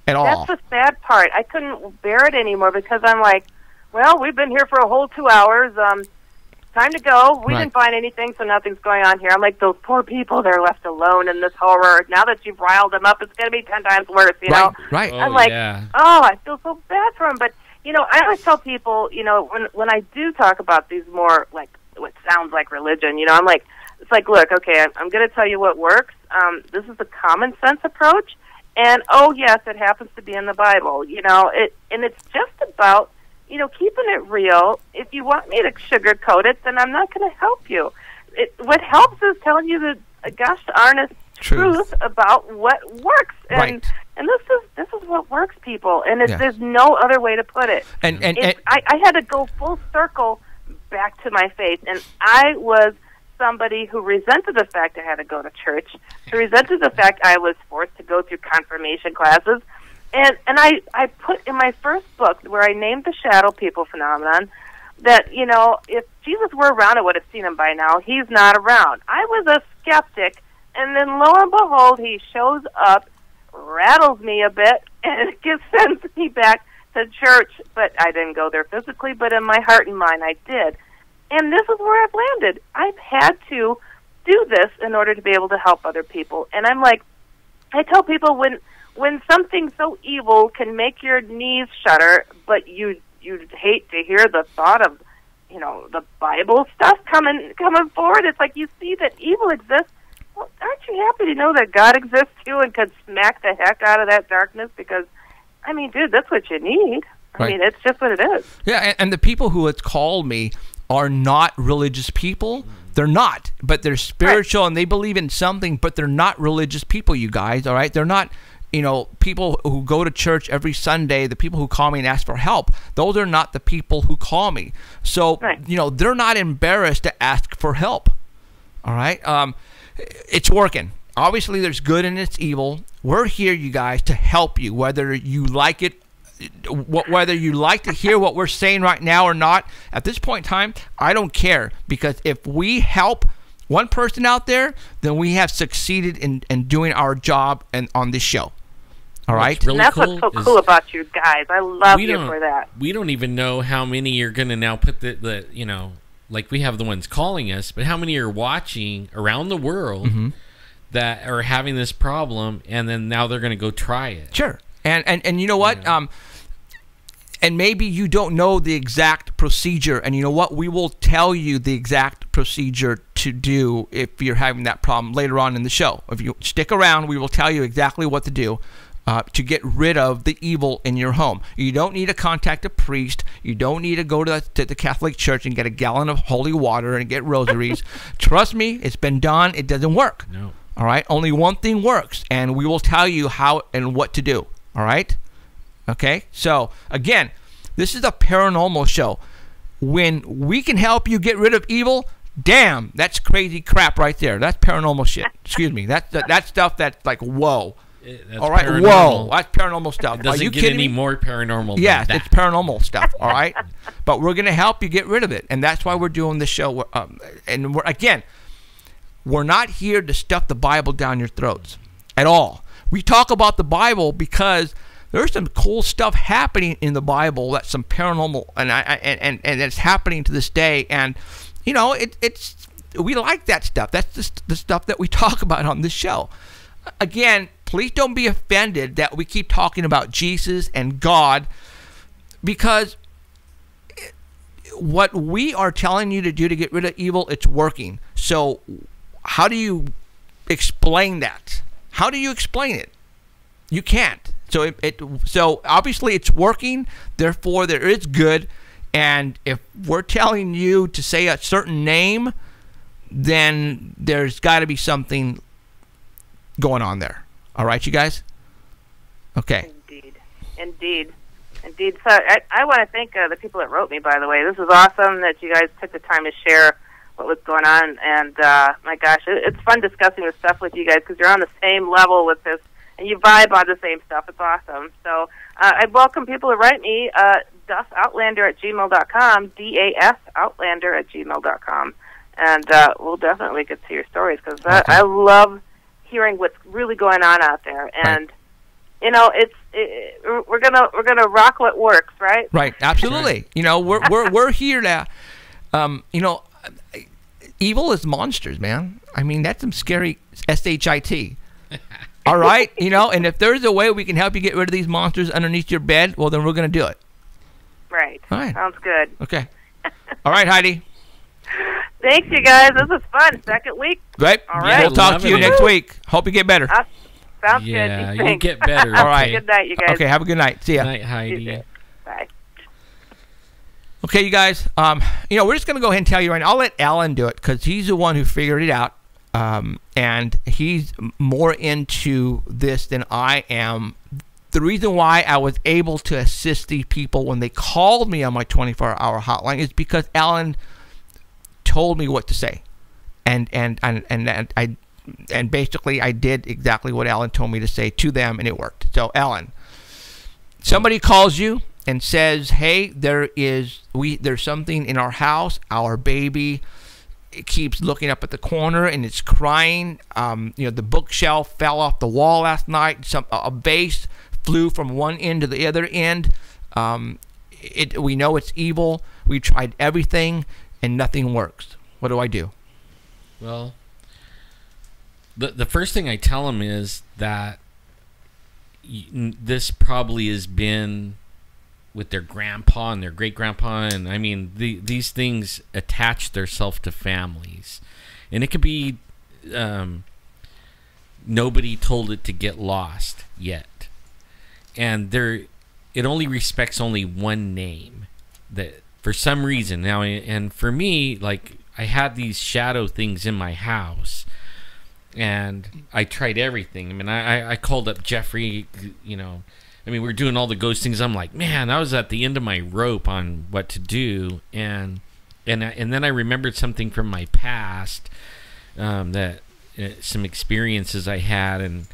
at all. That's the sad part. I couldn't bear it anymore, because I'm like, well, we've been here for a whole 2 hours. Time to go. We didn't find anything, so nothing's going on here. I'm like, those poor people, they're left alone in this horror. Now that you've riled them up, it's going to be 10 times worse, you know? Right. I'm like, I feel so bad for them. But, you know, I always tell people, you know, when I do talk about these more, like, what sounds like religion, you know, I'm like, it's like, look, okay, I'm going to tell you what works. This is the common sense approach. And, oh, yes, it happens to be in the Bible, you know, and it's just about, you know, keeping it real. If you want me to sugarcoat it, then I'm not going to help you. What helps is telling you the gosh honest truth about what works. And this is what works, people. And there's no other way to put it. And I had to go full circle back to my faith. And I was somebody who resented the fact I had to go to church, who resented the fact I was forced to go through confirmation classes. And I put in my first book, where I named the shadow people phenomenon, that, you know, if Jesus were around, I would have seen him by now. He's not around. I was a skeptic, and then lo and behold, he shows up, rattles me a bit, and sends me back to church. But I didn't go there physically, but in my heart and mind I did. And this is where I've landed. I've had to do this in order to be able to help other people. And I'm like, I tell people, when something so evil can make your knees shudder, but you'd hate to hear the thought of, you know, the Bible stuff coming forward. It's like, you see that evil exists. Well, aren't you happy to know that God exists too and could smack the heck out of that darkness? Because I mean, dude, that's what you need. I mean, it's just what it is. Yeah, and the people who had called me are not religious people. They're not, but they're spiritual and they believe in something, but they're not religious people, you guys, all right? They're not, you know, people who go to church every Sunday, the people who call me and ask for help. Those are not the people who call me. So, you know, they're not embarrassed to ask for help, all right? It's working. Obviously, there's good and it's evil. We're here, you guys, to help you, whether you like it, whether you like to hear what we're saying right now or not. At this point in time, I don't care, because if we help one person out there, then we have succeeded in doing our job and on this show. All right? Really that's cool what's so cool about you guys. I love you for that. We don't even know how many you're going to now put the you know, like we have the ones calling us, but how many are watching around the world that are having this problem, and then now they're going to go try it. Sure. And you know what? And maybe you don't know the exact procedure, and you know what? We will tell you the exact procedure to do if you're having that problem later on in the show. If you stick around, we will tell you exactly what to do to get rid of the evil in your home. You don't need to contact a priest. You don't need to go to the Catholic Church and get a gallon of holy water and get rosaries. Trust me, it's been done. It doesn't work. No. All right? Only one thing works, and we will tell you how and what to do. All right? Okay? So, again, this is a paranormal show. When we can help you get rid of evil, damn, that's crazy crap right there. That's paranormal shit. Excuse me. That's stuff that's like, whoa. That's all right? paranormal. Whoa. That's paranormal stuff. It doesn't Are you get kidding any me? more paranormal Yes, than that. it's paranormal stuff, all right? But we're going to help you get rid of it, and that's why we're doing this show. And we're not here to stuff the Bible down your throats at all. We talk about the Bible because there's some cool stuff happening in the Bible. That's some paranormal, and it's happening to this day. And you know, we like that stuff. That's the stuff that we talk about on this show. Again, please don't be offended that we keep talking about Jesus and God, because what we are telling you to do to get rid of evil, it's working. So how do you explain that? How do you explain it? You can't. So so obviously it's working, therefore there is good. And if we're telling you to say a certain name, then there's got to be something going on there. All right, you guys? Okay. Indeed. So I want to thank the people that wrote me, by the way. This is awesome that you guys took the time to share what was going on. And, my gosh, it's fun discussing this stuff with you guys because you're on the same level with this, and you vibe on the same stuff. It's awesome. So I'd welcome people to write me, dasoutlander@gmail.com, dasoutlander@gmail.com. And we'll definitely get to your stories because I love hearing what's really going on out there. And you know, we're gonna rock what works, right? Right, absolutely. You know, we're here to, you know, evil is monsters, man. I mean, that's some scary shit. All right, you know, and if there's a way we can help you get rid of these monsters underneath your bed, well, then we're gonna do it. Right. All right. Sounds good. Okay. All right, Heidi. Thanks, you guys. This was fun. Second week. Right. All right. We'll talk to you next week. Hope you get better. Sounds good. Yeah, you get better. All right. Good night, you guys. Okay, have a good night. See ya. Good night, Heidi. Bye. Okay, you guys. You know, we're just gonna go ahead and tell you right now. I'll let Alan do it because he's the one who figured it out, and he's more into this than I am. The reason why I was able to assist these people when they called me on my 24-hour hotline is because Alan told me what to say, and basically I did exactly what Alan told me to say to them, and it worked. So Alan, somebody calls you and says, "Hey, there's something in our house. Our baby keeps looking up at the corner and it's crying. You know, the bookshelf fell off the wall last night. A vase flew from one end to the other end. We know it's evil. We tried everything and nothing works. What do I do?" Well, the first thing I tell them is that this probably has been with their grandpa and their great-grandpa, and I mean, these things attach themselves to families. And it could be nobody told it to get lost yet. And it only respects only one name. That for some reason now, and for me, like, I had these shadow things in my house, and I tried everything. I mean, I called up Jeffrey, you know. I mean, we're doing all the ghost things. I'm like, man, I was at the end of my rope on what to do, and then I remembered something from my past, that some experiences I had, and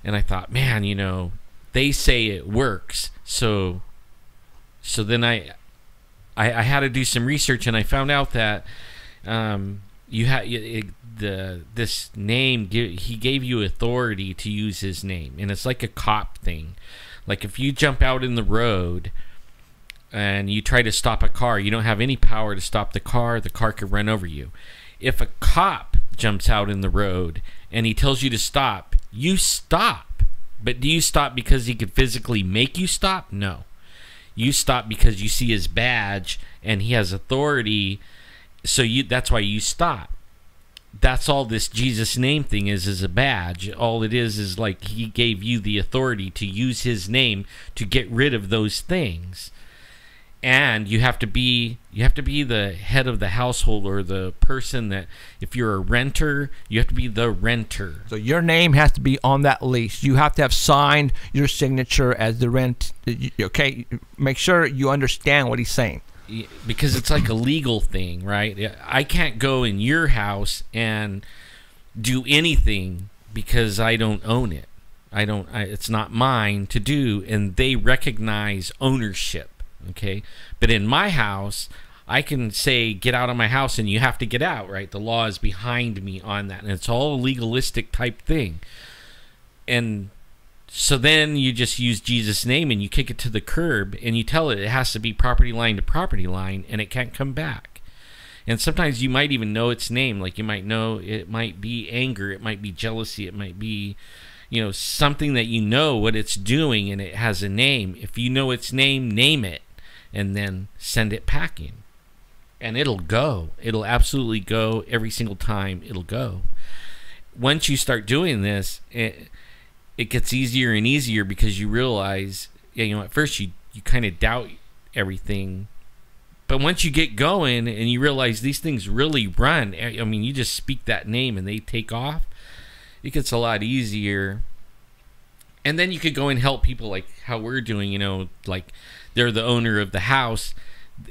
I thought, man, you know, they say it works, so then I had to do some research, and I found out that this name, he gave you authority to use his name, and it's like a cop thing. Like, if you jump out in the road and you try to stop a car, you don't have any power to stop the car could run over you. If a cop jumps out in the road and he tells you to stop, you stop. But do you stop because he could physically make you stop? No. You stop because you see his badge and he has authority, so that's why you stop. That's all this Jesus name thing is a badge. All it is like he gave you the authority to use his name to get rid of those things. And you have to be the head of the household, or the person that, if you're a renter, you have to be the renter. So your name has to be on that lease. You have to have signed your signature as the rent. Okay, make sure you understand what he's saying. Because it's like a legal thing, right? I can't go in your house and do anything because I don't own it. It's not mine to do, and they recognize ownership. Okay, but in my house, I can say, get out of my house, and you have to get out, right? The law is behind me on that, and it's all a legalistic type thing. And so then you just use Jesus' name and you kick it to the curb, and you tell it has to be property line to property line, and it can't come back. And sometimes you might even know its name. Like, you might know it might be anger, it might be jealousy, it might be, you know, something that you know what it's doing, and it has a name. If you know its name, name it, and then send it packing. And it'll go. It'll absolutely go every single time. It'll go. Once you start doing this, it gets easier and easier, because you realize, you know, at first you kind of doubt everything. But once you get going and you realize these things really run, I mean, you just speak that name and they take off, it gets a lot easier. And then you could go and help people like how we're doing, you know, like they're the owner of the house.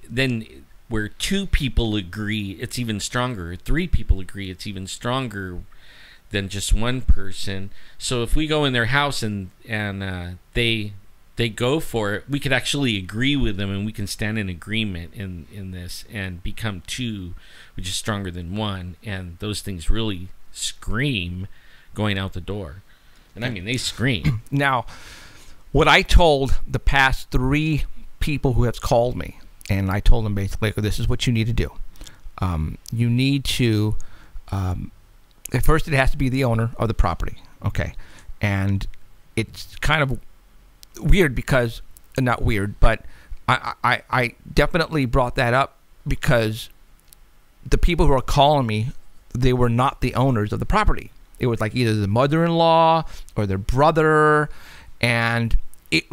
Then where 2 people agree, it's even stronger. 3 people agree, it's even stronger than just one person. So if we go in their house and they go for it, we could actually agree with them, and we can stand in agreement in this and become 2, which is stronger than 1. And those things really scream going out the door. And I mean, they scream. Now, what I told the past 3 people who have called me, and I told them basically, this is what you need to do. You need to, at first it has to be the owner of the property. Okay. And it's kind of weird because, not weird, but I definitely brought that up because the people who are calling me, they were not the owners of the property. It was like either the mother-in-law or their brother, and it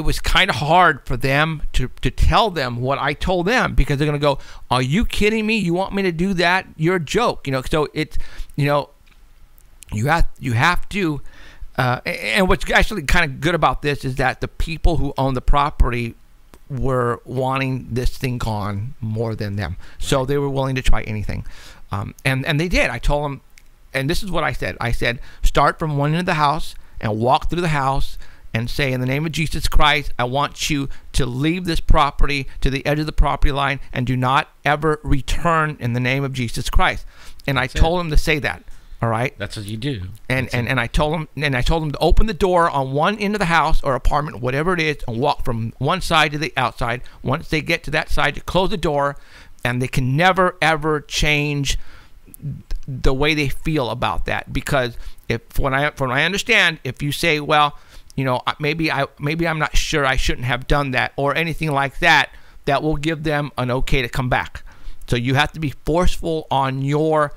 was kind of hard for them to tell them what I told them, because they're going to go, are you kidding me? You want me to do that? You're a joke. You know, so it's, you know, you have to, and what's actually kind of good about this is that the people who own the property were wanting this thing gone more than them. So they were willing to try anything. And they did. I told them, and this is what I said. I said, start from one end of the house and walk through the house and say, in the name of Jesus Christ, I want you to leave this property to the edge of the property line and do not ever return in the name of Jesus Christ. And I told them to say that. All right. That's what you do. And I told them to open the door on one end of the house or apartment, whatever it is, and walk from one side to the outside. Once they get to that side, to close the door, and they can never ever change the way they feel about that. Because from what I understand, if you say, well, you know, maybe I'm not sure, I shouldn't have done that, or anything like that, that will give them an okay to come back. So you have to be forceful on your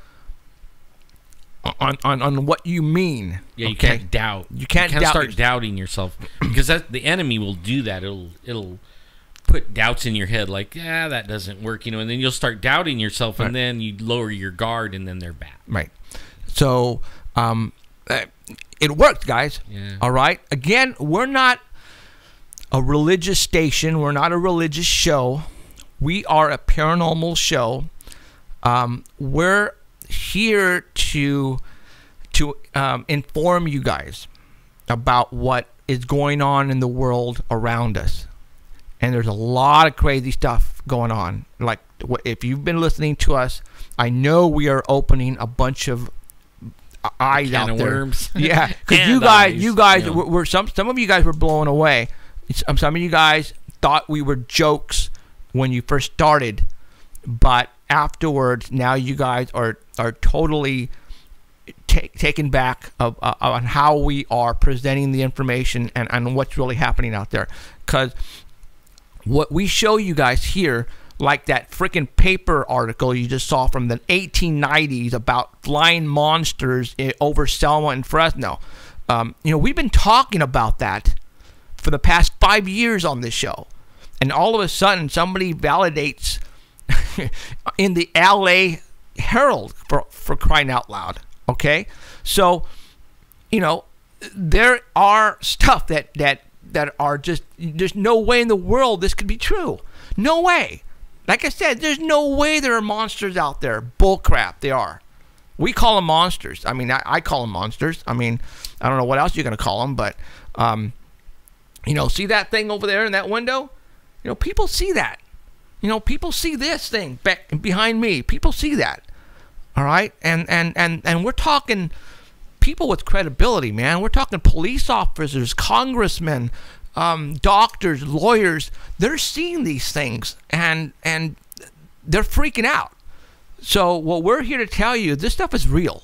on what you mean. Yeah, you okay? can't doubt. You can't start doubting yourself, because the enemy will do that. It'll put doubts in your head, like, yeah, that doesn't work, and then you'll start doubting yourself, and then you lower your guard, and then they're back. Right. So it worked, guys. Yeah. All right. Again, we're not a religious station. We're not a religious show. We are a paranormal show. We're here to inform you guys about what is going on in the world around us. And there's a lot of crazy stuff going on. Like, if you've been listening to us, I know we are opening a bunch of eyes out there. Worms. Yeah, because you guys, were some of you guys were blown away. Some of you guys thought we were jokes when you first started, but afterwards, now you guys are totally taken back on how we are presenting the information and what's really happening out there. Because what we show you guys here, like that freaking paper article you just saw from the 1890s about flying monsters over Selma and Fresno, we've been talking about that for the past 5 years on this show, and all of a sudden somebody validates in the LA Herald, for crying out loud. Okay, so there are stuff that are just, there's no way in the world this could be true. No way. Like I said, there's no way there are monsters out there. Bullcrap, they are. We call them monsters. I mean, I call them monsters. I mean, I don't know what else you're going to call them, but, see that thing over there in that window? People see that. People see this thing back behind me. People see that. All right? And we're talking people with credibility, man. We're talking police officers, congressmen, doctors, lawyers. They're seeing these things, and they're freaking out. So what we're here to tell you, this stuff is real.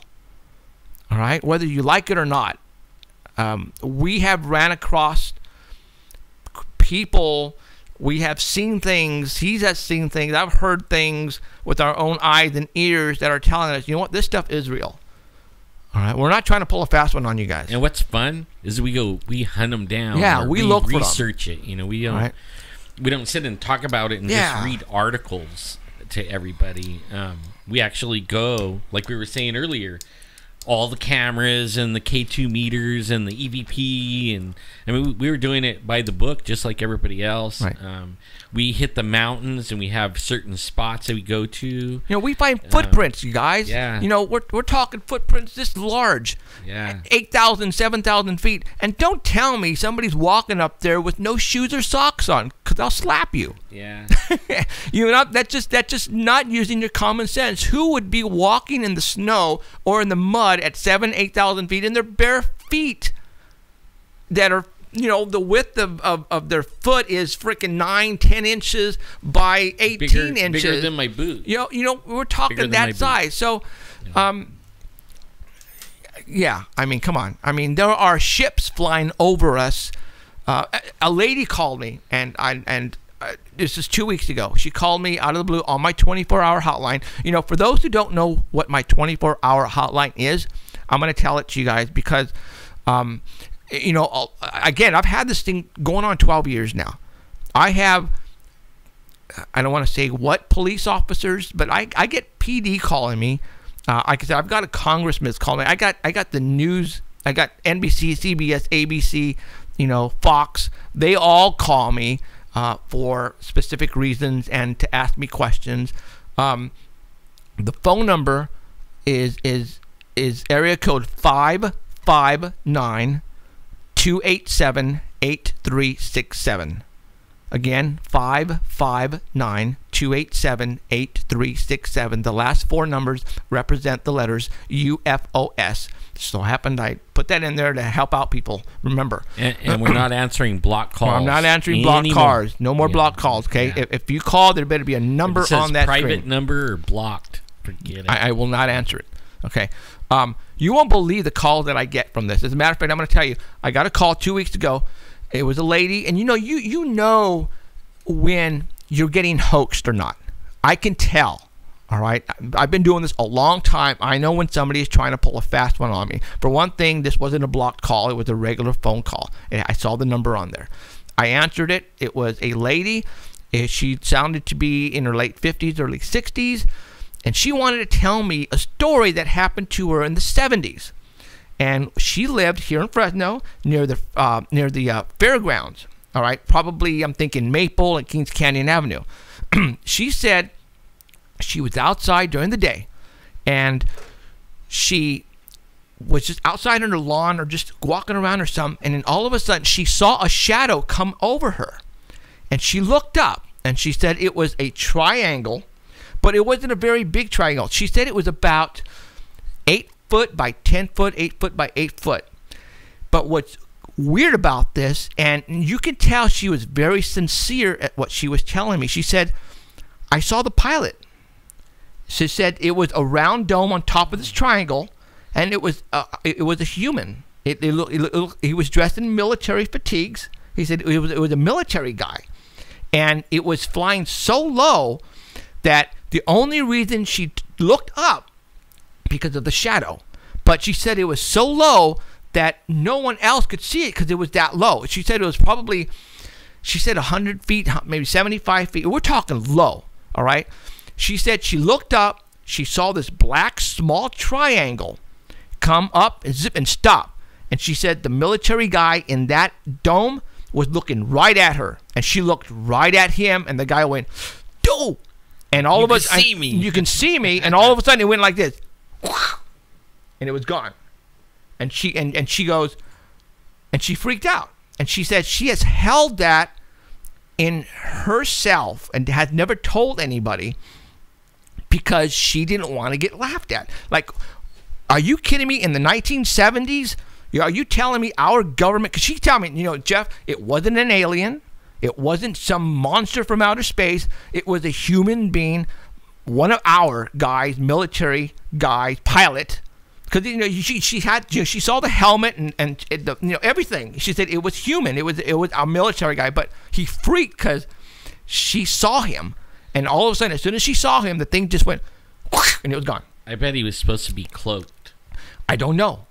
All right? Whether you like it or not. We have ran across people. We have seen things. He has seen things. I've heard things with our own eyes and ears that are telling us, this stuff is real. All right, we're not trying to pull a fast one on you guys. And what's fun is we hunt them down. Yeah, we look for them. Research it. We don't sit and talk about it and just read articles to everybody. We actually go, like we were saying earlier, all the cameras and the K2 meters and the EVP, and I mean we were doing it by the book just like everybody else. Right. We hit the mountains and we have certain spots that we go to. We find footprints, you guys. Yeah. We're talking footprints this large. Yeah. 8,000, 7,000 feet. And don't tell me somebody's walking up there with no shoes or socks on, because I'll slap you. Yeah. That's just not using your common sense. Who would be walking in the snow or in the mud at 7,000, 8,000 feet in their bare feet that are, the width of their foot is freaking 9, 10 inches by 18 inches. Bigger than my boot. We're talking that size. So, yeah, I mean, come on. I mean, there are ships flying over us. A lady called me, and this is 2 weeks ago. She called me out of the blue on my 24-hour hotline. For those who don't know what my 24-hour hotline is, I'm going to tell it to you guys because, again, I've had this thing going on 12 years now. I don't want to say what police officers, but I get PD calling me. Like I said, I've got a congressman calling me. I got the news. I got NBC, CBS, ABC, Fox. They all call me for specific reasons and to ask me questions. The phone number is area code 559-287-8367. Again, 559-287-8367. The last four numbers represent the letters UFOS. So happened I put that in there to help out people. Remember. And we're not answering block calls. I'm not answering block calls. No more block calls, okay? Yeah. If you call, there better be a number on that private screen. Number or blocked. Forget it. I will not answer it. Okay. You won't believe the call that I get from this. As a matter of fact, I'm going to tell you, I got a call 2 weeks ago. It was a lady, and you know when you're getting hoaxed or not. I can tell. All right, I've been doing this a long time. I know when somebody is trying to pull a fast one on me. For one thing, this wasn't a blocked call. It was a regular phone call. And I saw the number on there. I answered it. It was a lady. She sounded to be in her late 50s, early 60s. And she wanted to tell me a story that happened to her in the 70s. And she lived here in Fresno near the fairgrounds. All right, probably I'm thinking Maple and Kings Canyon Avenue. She said she was outside during the day, and she was just outside on her lawn or just walking around or something, and then all of a sudden she saw a shadow come over her, and she looked up, and she said it was a triangle, but it wasn't a very big triangle. She said it was about 8 foot by 10 foot, 8 foot by 8 foot. But what's weird about this, and you can tell she was very sincere at what she was telling me. She said, I saw the pilot. She said it was a round dome on top of this triangle, and it was a human. He was dressed in military fatigues. He said it was a military guy, and it was flying so low that the only reason she looked up because of the shadow, but she said it was so low that no one else could see it because it was that low. She said it was probably, she said 100 feet, maybe 75 feet. We're talking low, all right? She said she looked up, she saw this black small triangle come up and zip and stop. And she said the military guy in that dome was looking right at her. And she looked right at him, and the guy went, "Dude!" And all of us, you can see me, and all of a sudden it went like this. And it was gone. And she goes, and she freaked out. And she said she has held that in herself and has never told anybody because she didn't want to get laughed at. Like, are you kidding me? In the 1970s, are you telling me our government, because she told me, Jeff, it wasn't an alien. It wasn't some monster from outer space. It was a human being, one of our guys, military guys, pilot. Because she had, she saw the helmet and everything. She said it was human. It was a military guy, but he freaked because she saw him, and all of a sudden, as soon as she saw him, the thing just went, and it was gone. I bet he was supposed to be cloaked. I don't know,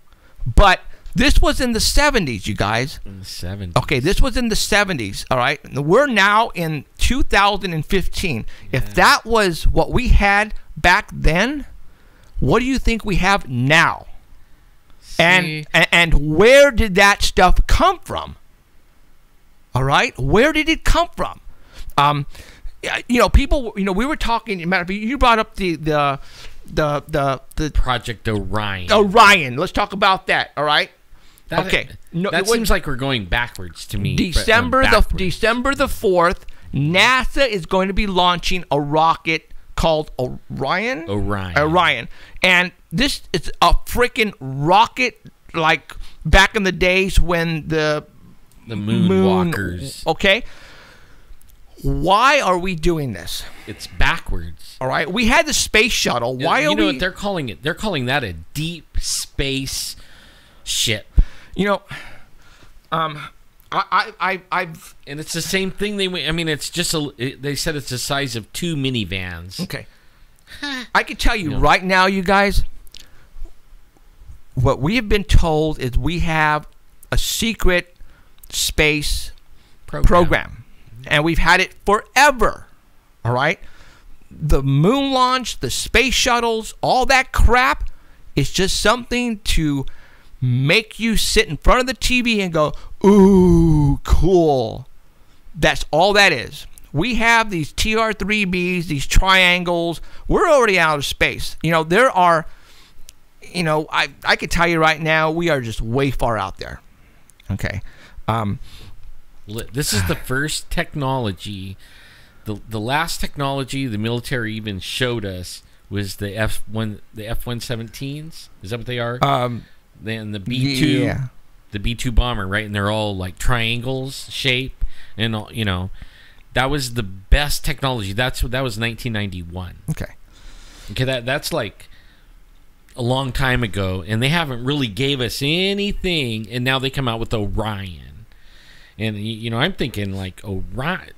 but this was in the 70s, you guys. In the 70s. Okay, this was in the 70s. All right, we're now in 2015. Yeah. If that was what we had back then, what do you think we have now? And where did that stuff come from? All right, where did it come from? People. We were talking. You brought up the Project Orion. Orion. Let's talk about that. All right. Okay. That seems like we're going backwards to me. December the 4th, NASA is going to be launching a rocket called Orion. And this is a freaking rocket, like back in the days when the moonwalkers. Okay. Why are we doing this? It's backwards. All right. We had the space shuttle. Why are we? You know what they're calling it? They're calling that a deep space ship. I've and it's the same thing. It's just they said it's the size of 2 minivans. Okay. I can tell you right now, you guys, what we have been told is we have a secret space program. And we've had it forever. All right? The moon launch, the space shuttles, all that crap is just something to make you sit in front of the TV and go, ooh, cool. That's all that is. We have these TR-3Bs, these triangles. We're already out of space. There are, I could tell you right now, we are just way far out there. Okay. This is the first technology. The last technology the military even showed us was the F-117s. Is that what they are? Then the B-2, the B-2 bomber, right? And they're all like triangles shape, and that was the best technology. That was 1991. Okay, that's like a long time ago, and they haven't really gave us anything, and now they come out with Orion. And I'm thinking like Orion.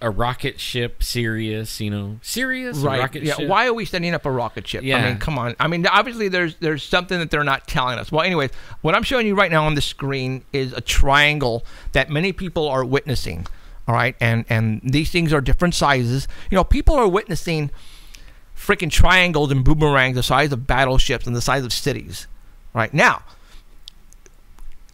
a rocket ship, Sirius, Sirius, right? Rocket yeah. ship. Why are we setting up a rocket ship? Yeah. I mean, come on. I mean, obviously there's something that they're not telling us. Well, anyways, what I'm showing you right now on the screen is a triangle that many people are witnessing. All right, and these things are different sizes. People are witnessing freaking triangles and boomerangs the size of battleships and the size of cities. Right now,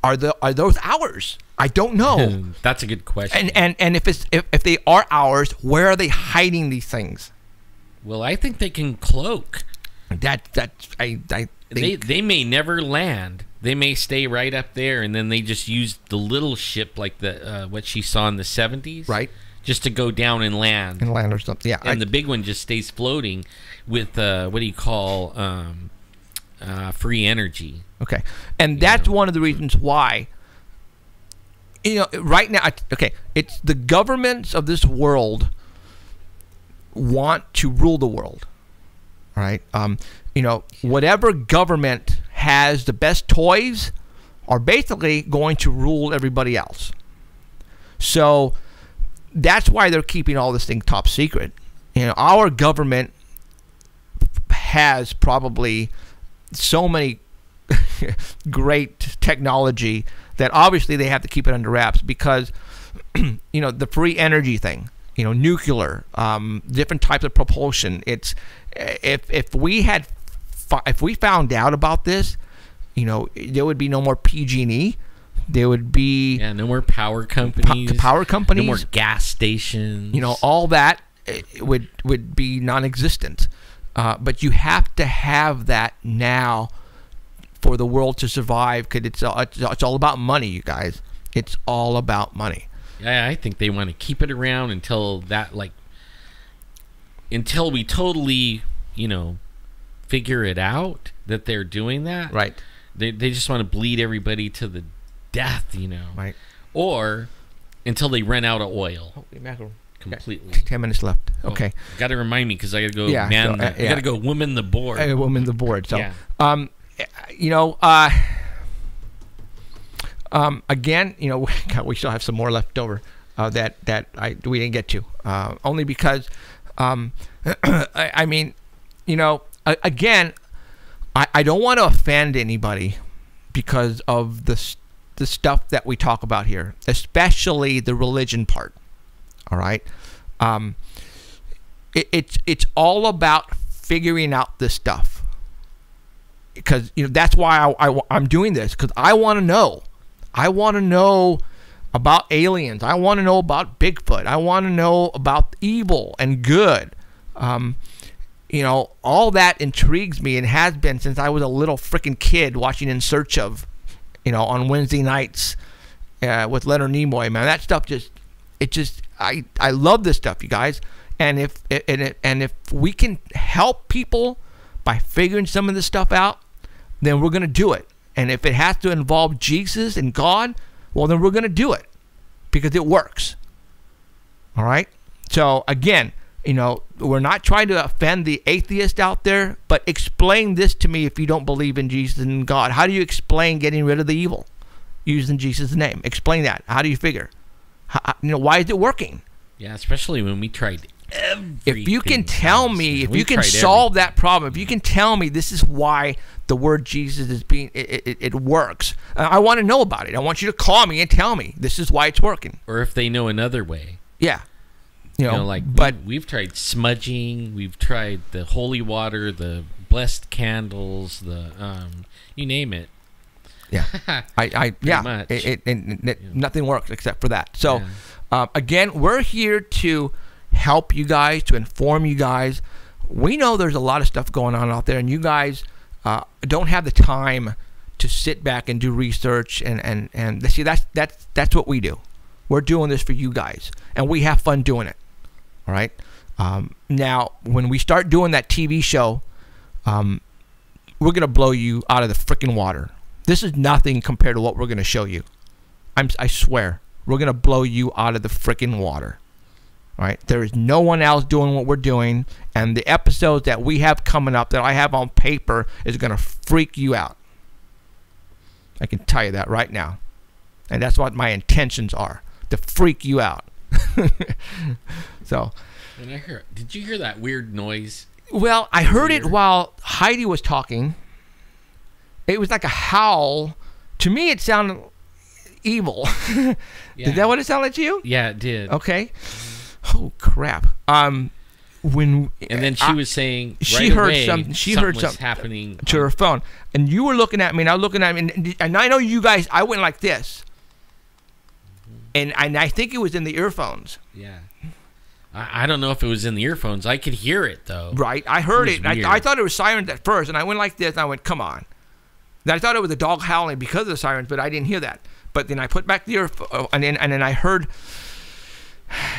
are those ours? I don't know. That's a good question. And if they are ours, where are they hiding these things? Well, I think they can cloak. I think They may never land. They may stay right up there, and then they just use the little ship like the what she saw in the 70s, right, just to go down and land. Or something. Yeah, and the big one just stays floating with what do you call free energy. Okay, and that's one of the reasons why. Right now, it's the governments of this world want to rule the world. Right? Whatever government has the best toys are basically going to rule everybody else. So that's why they're keeping all this thing top secret. Our government has probably so many great technology that obviously they have to keep it under wraps because, the free energy thing, nuclear, different types of propulsion. It's if we found out about this, there would be no more PG&E. There would be no more power companies. No more gas stations. All that would be non-existent. But you have to have that now for the world to survive because it's all about money, you guys. It's all about money. Yeah, I think they want to keep it around until we totally, figure it out that they're doing that. Right. They just want to bleed everybody to the death, Right. Or until they run out of oil. Holy mackerel. Completely. 10 minutes left. Okay. Got to remind me because I got to go I got to go woman the board. Woman the board. So, again, we still have some more left over that we didn't get to. Only because, again, I don't want to offend anybody because of the stuff that we talk about here, especially the religion part. All right, it's all about figuring out this stuff because that's why I'm doing this because I want to know. I want to know about aliens. I want to know about Bigfoot. I want to know about evil and good. All that intrigues me and has been since I was a little freaking kid watching In Search Of, on Wednesday nights with Leonard Nimoy. Man, that stuff I love this stuff, you guys. And if we can help people by figuring some of this stuff out, then we're going to do it. And if it has to involve Jesus and God, well, then we're going to do it because it works. All right? So, again, we're not trying to offend the atheist out there, but explain this to me if you don't believe in Jesus and God. How do you explain getting rid of the evil using Jesus' name? Explain that. How do you figure? Why is it working? Yeah, especially when we tried everything. If you can tell me, if you can solve that problem, if you can tell me this is why the word Jesus is it works, I want to know about it. I want you to call me and tell me this is why it's working. Or if they know another way. Yeah. We've tried smudging, we've tried the holy water, the blessed candles, the you name it. Yeah, nothing works except for that. So, again, we're here to help you guys, to inform you guys. We know there's a lot of stuff going on out there, and you guys don't have the time to sit back and do research and see that's what we do. We're doing this for you guys, and we have fun doing it. All right. Now, when we start doing that TV show, we're gonna blow you out of the freaking water. This is nothing compared to what we're gonna show you. I swear, we're gonna blow you out of the freaking water. All right. There is no one else doing what we're doing, and the episodes that we have coming up that I have on paper is gonna freak you out. I can tell you that right now, and that's what my intentions are, to freak you out. So. And did you hear that weird noise? Well, I heard it while Heidi was talking. It was like a howl. To me, it sounded evil. Yeah. Is that what it sounded like to you? Yeah, it did. Okay. Oh crap. And then she was saying she heard something was happening to her phone, and you were looking at me, and I was looking at me, and I know you guys. I went like this, and I think it was in the earphones. Yeah. I don't know if it was in the earphones. I could hear it though. Right, I heard it. I thought it was sirens at first, and I went like this, and I went, "Come on!" And I thought it was a dog howling because of the sirens, but I didn't hear that. But then I put back the earphone, and then I heard.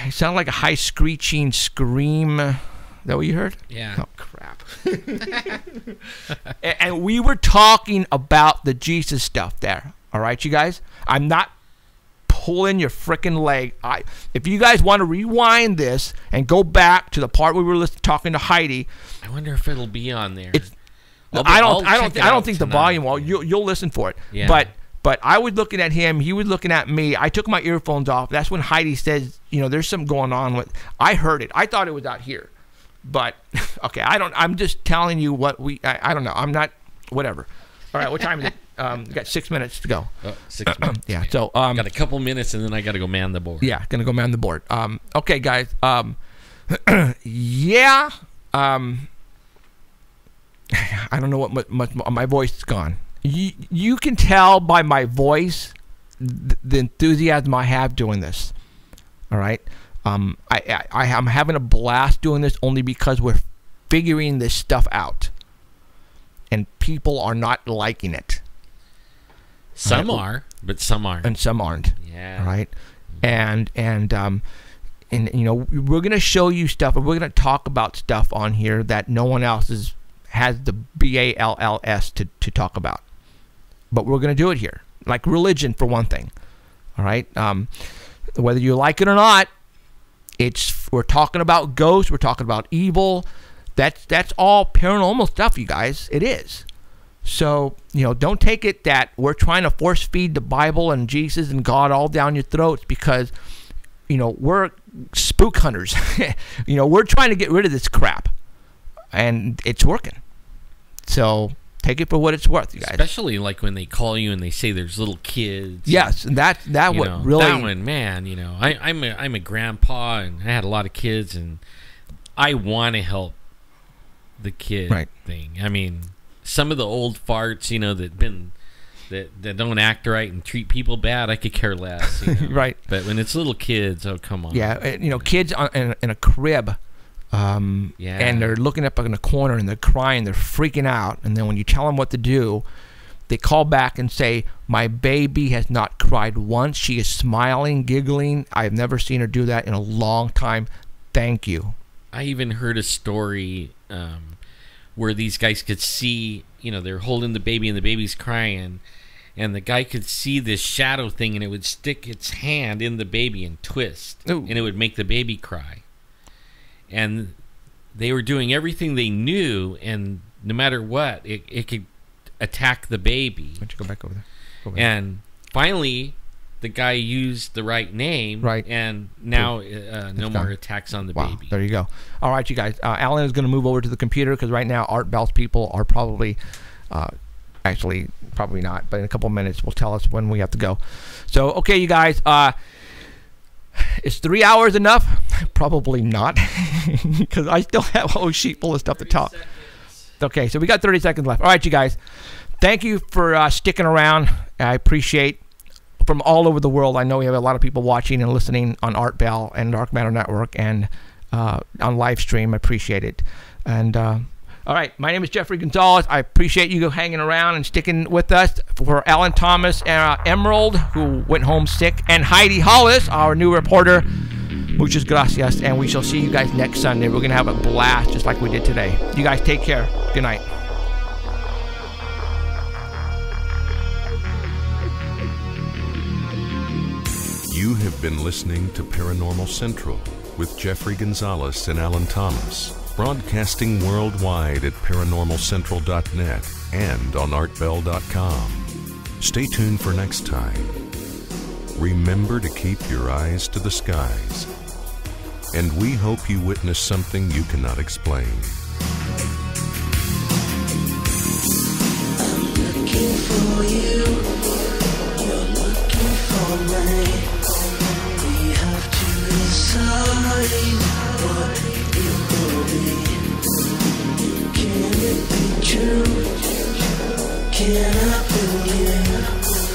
It sounded like a high screeching scream. Is that what you heard? Yeah. Oh, crap. And we were talking about the Jesus stuff there. All right, you guys? I'm not pulling your freaking leg. If you guys want to rewind this and go back to the part we were talking to Heidi. I wonder if it'll be on there. I don't think the volume will. You'll listen for it. Yeah. But I was looking at him. He was looking at me. I took my earphones off. That's when Heidi says, there's something going on with. I heard it. I thought it was out here, but okay. I'm just telling you what I don't know. I'm not. Whatever. All right. What time is it? We got 6 minutes to go. 6 minutes. Yeah. So got a couple minutes, and then I got to go man the board. Yeah, gonna go man the board. Okay, guys. Yeah. I don't know what my voice is gone. You can tell by my voice the enthusiasm I have doing this. All right, I'm having a blast doing this only because we're figuring this stuff out, and people are not liking it. Some are, but some aren't, and some aren't. Yeah. All right, and we're gonna show you stuff, and we're gonna talk about stuff on here that no one else has the BALLS to talk about. But we're going to do it here, like religion for one thing. All right, whether you like it or not, we're talking about ghosts, we're talking about evil. That's all paranormal stuff, you guys. It is. So don't take it that we're trying to force feed the Bible and Jesus and God all down your throats because we're spook hunters. We're trying to get rid of this crap, and it's working. So. Take it for what it's worth, you guys. Especially like when they call you and they say there's little kids. Yes, and that what really. That one, man. I'm a grandpa and I had a lot of kids and I want to help the kid thing. I mean, some of the old farts, that don't act right and treat people bad, I could care less. Right. But when it's little kids, oh come on. Yeah, kids in a crib. And they're looking up in the corner and they're crying, they're freaking out, and then when you tell them what to do, they call back and say, "My baby has not cried once. She is smiling, giggling. I've never seen her do that in a long time. Thank you." I even heard a story where these guys could see, they're holding the baby and the baby's crying, and the guy could see this shadow thing, and it would stick its hand in the baby and twist, and it would make the baby cry. And they were doing everything they knew, and no matter what, it could attack the baby. Why don't you go back over there? And finally, the guy used the right name, and now no more attacks on the baby. There you go. All right, you guys. Alan is going to move over to the computer because right now Art Bell's people are probably, actually, probably not, but in a couple of minutes will tell us when we have to go. So, okay, you guys. Is 3 hours enough? Probably not, because I still have a whole sheet full of stuff to talk. Okay, so we got 30 seconds left. All right, you guys. Thank you for sticking around. I appreciate from all over the world. I know we have a lot of people watching and listening on Art Bell and Dark Matter Network and on live stream. I appreciate it. And all right, my name is Jeffrey Gonzalez. I appreciate you hanging around and sticking with us. For Alan Thomas and Emerald, who went home sick, and Heidi Hollis, our new reporter, muchas gracias, and we shall see you guys next Sunday. We're going to have a blast just like we did today. You guys take care. Good night. You have been listening to Paranormal Central with Jeffrey Gonzalez and Alan Thomas, broadcasting worldwide at paranormalcentral.net and on artbell.com. Stay tuned for next time. remember to keep your eyes to the skies. And we hope you witness something you cannot explain. I'm looking for you. You're looking for me. We have to decide what it will be. Can it be true? Can I believe?